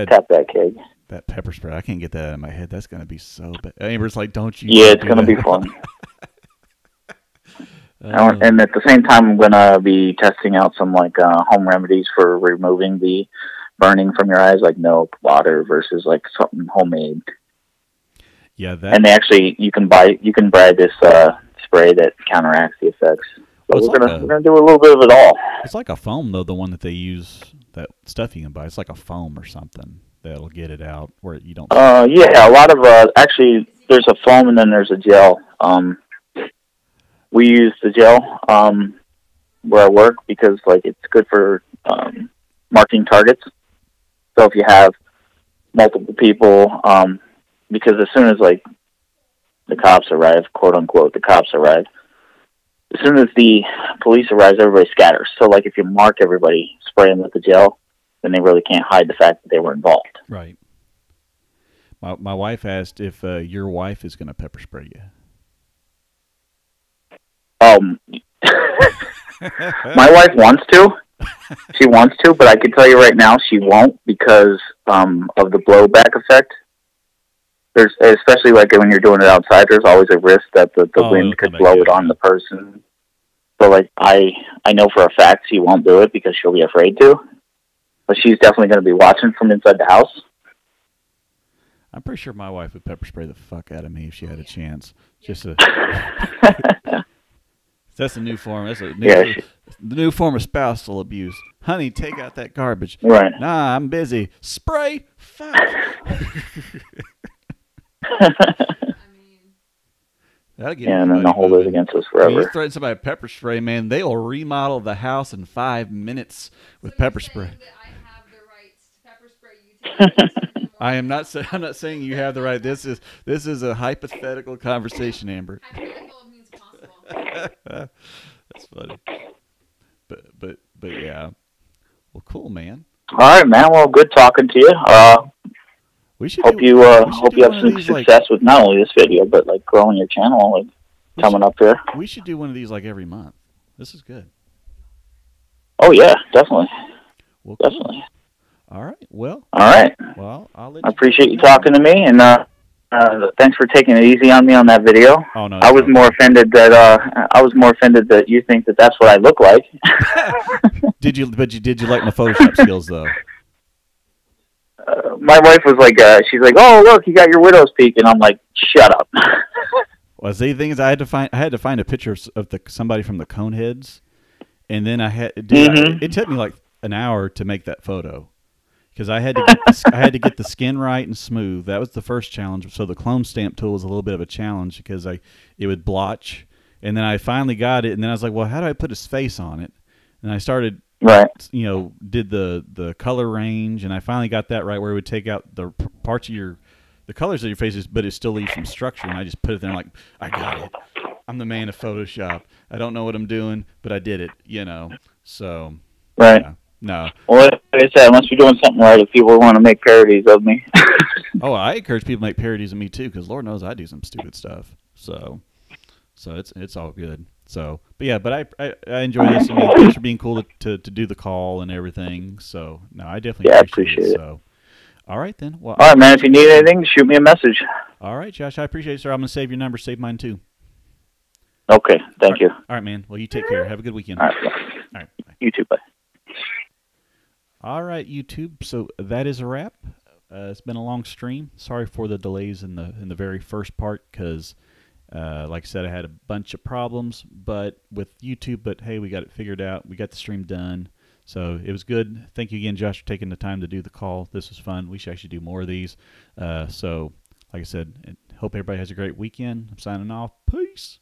Tap that keg. That pepper spray, I can't get that out of my head. That's gonna be so bad. Amber's like, "Don't you?" Yeah, it's gonna be fun. And at the same time, I'm gonna be testing out some home remedies for removing the burning from your eyes, like milk, water versus like something homemade. Yeah, and they actually you can buy this spray that counteracts the effects. So we're gonna do a little bit of it all. It's like a foam though, the one that they use, that stuff you can buy. It's like a foam or something that'll get it out where you don't. Yeah, a lot of actually there's a foam and then there's a gel. We use the gel where I work because it's good for marking targets. So if you have multiple people, because as soon as the cops arrive, quote unquote, the cops arrive. As soon as the police arrives, everybody scatters. So if you mark everybody, spray them with the gel, then they really can't hide the fact that they were involved. Right. My wife asked if your wife is going to pepper spray you. My wife wants to. She wants to, but I can tell you right now she won't because of the blowback effect. There's, especially when you're doing it outside, there's always a risk that the wind could blow it on the person. So I know for a fact she won't do it because she'll be afraid to. But she's definitely going to be watching from inside the house. I'm pretty sure my wife would pepper spray the fuck out of me if she had a chance. That's a new form. That's the new form of spousal abuse. Honey, take out that garbage. Right. Nah, I'm busy. Spray. Fuck. And then they'll hold it against us forever. When you threaten somebody with pepper spray, man, they will remodel the house in 5 minutes with pepper spray. I have the right to pepper spray you. I'm not saying you have the right. This is a hypothetical conversation, Amber. Hypothetical means possible. That's funny. But yeah. Well, cool, man. All right, man. Well, good talking to you. Hope you have some success with not only this video, but growing your channel, coming up here. We should do one of these every month. This is good. Oh yeah, definitely. Well, cool. Definitely. All right. Well. All right. Well, I appreciate you talking to me, and thanks for taking it easy on me on that video. Oh no. I was more offended that you think that that's what I look like. Did you like my Photoshop skills though? My wife was she's like, "Oh, look, you got your widow's peak," and I'm like, "Shut up." Well, the thing is, I had to find a picture of somebody from the Coneheads, and then it took me an hour to make that photo because I had to get the skin right and smooth. That was the first challenge. So the clone stamp tool was a little bit of a challenge because it would blotch, and then I finally got it, and then I was like, "Well, how do I put his face on it?" And I started. Right. Did the color range, and I finally got that right where it would take out the parts of the colors of your faces, but it still leaves some structure. And I just put it there, I got it. I'm the man of Photoshop. I don't know what I'm doing, but I did it. So. Right. Yeah, no. Well, like I said, I must be doing something right if people want to make parodies of me. Oh, I encourage people to make parodies of me too, because Lord knows I do some stupid stuff. So it's all good. So, but I enjoy this. Thanks for being cool to do the call and everything. So, no, I definitely appreciate it. So, all right then. Well, all right, man. If you need anything, shoot me a message. All right, Josh. I appreciate it, sir. I'm gonna save your number. Save mine too. Okay. Thank you. All right, man. Well, you take care. Have a good weekend. All right. All right. Bye. You too. Bye. All right, YouTube. So that is a wrap. It's been a long stream. Sorry for the delays in the very first part because, like I said, I had a bunch of problems. But with YouTube, hey, we got it figured out. We got the stream done. So it was good. Thank you again, Josh, for taking the time to do the call. This was fun. We should actually do more of these. So, like I said, hope everybody has a great weekend. I'm signing off. Peace.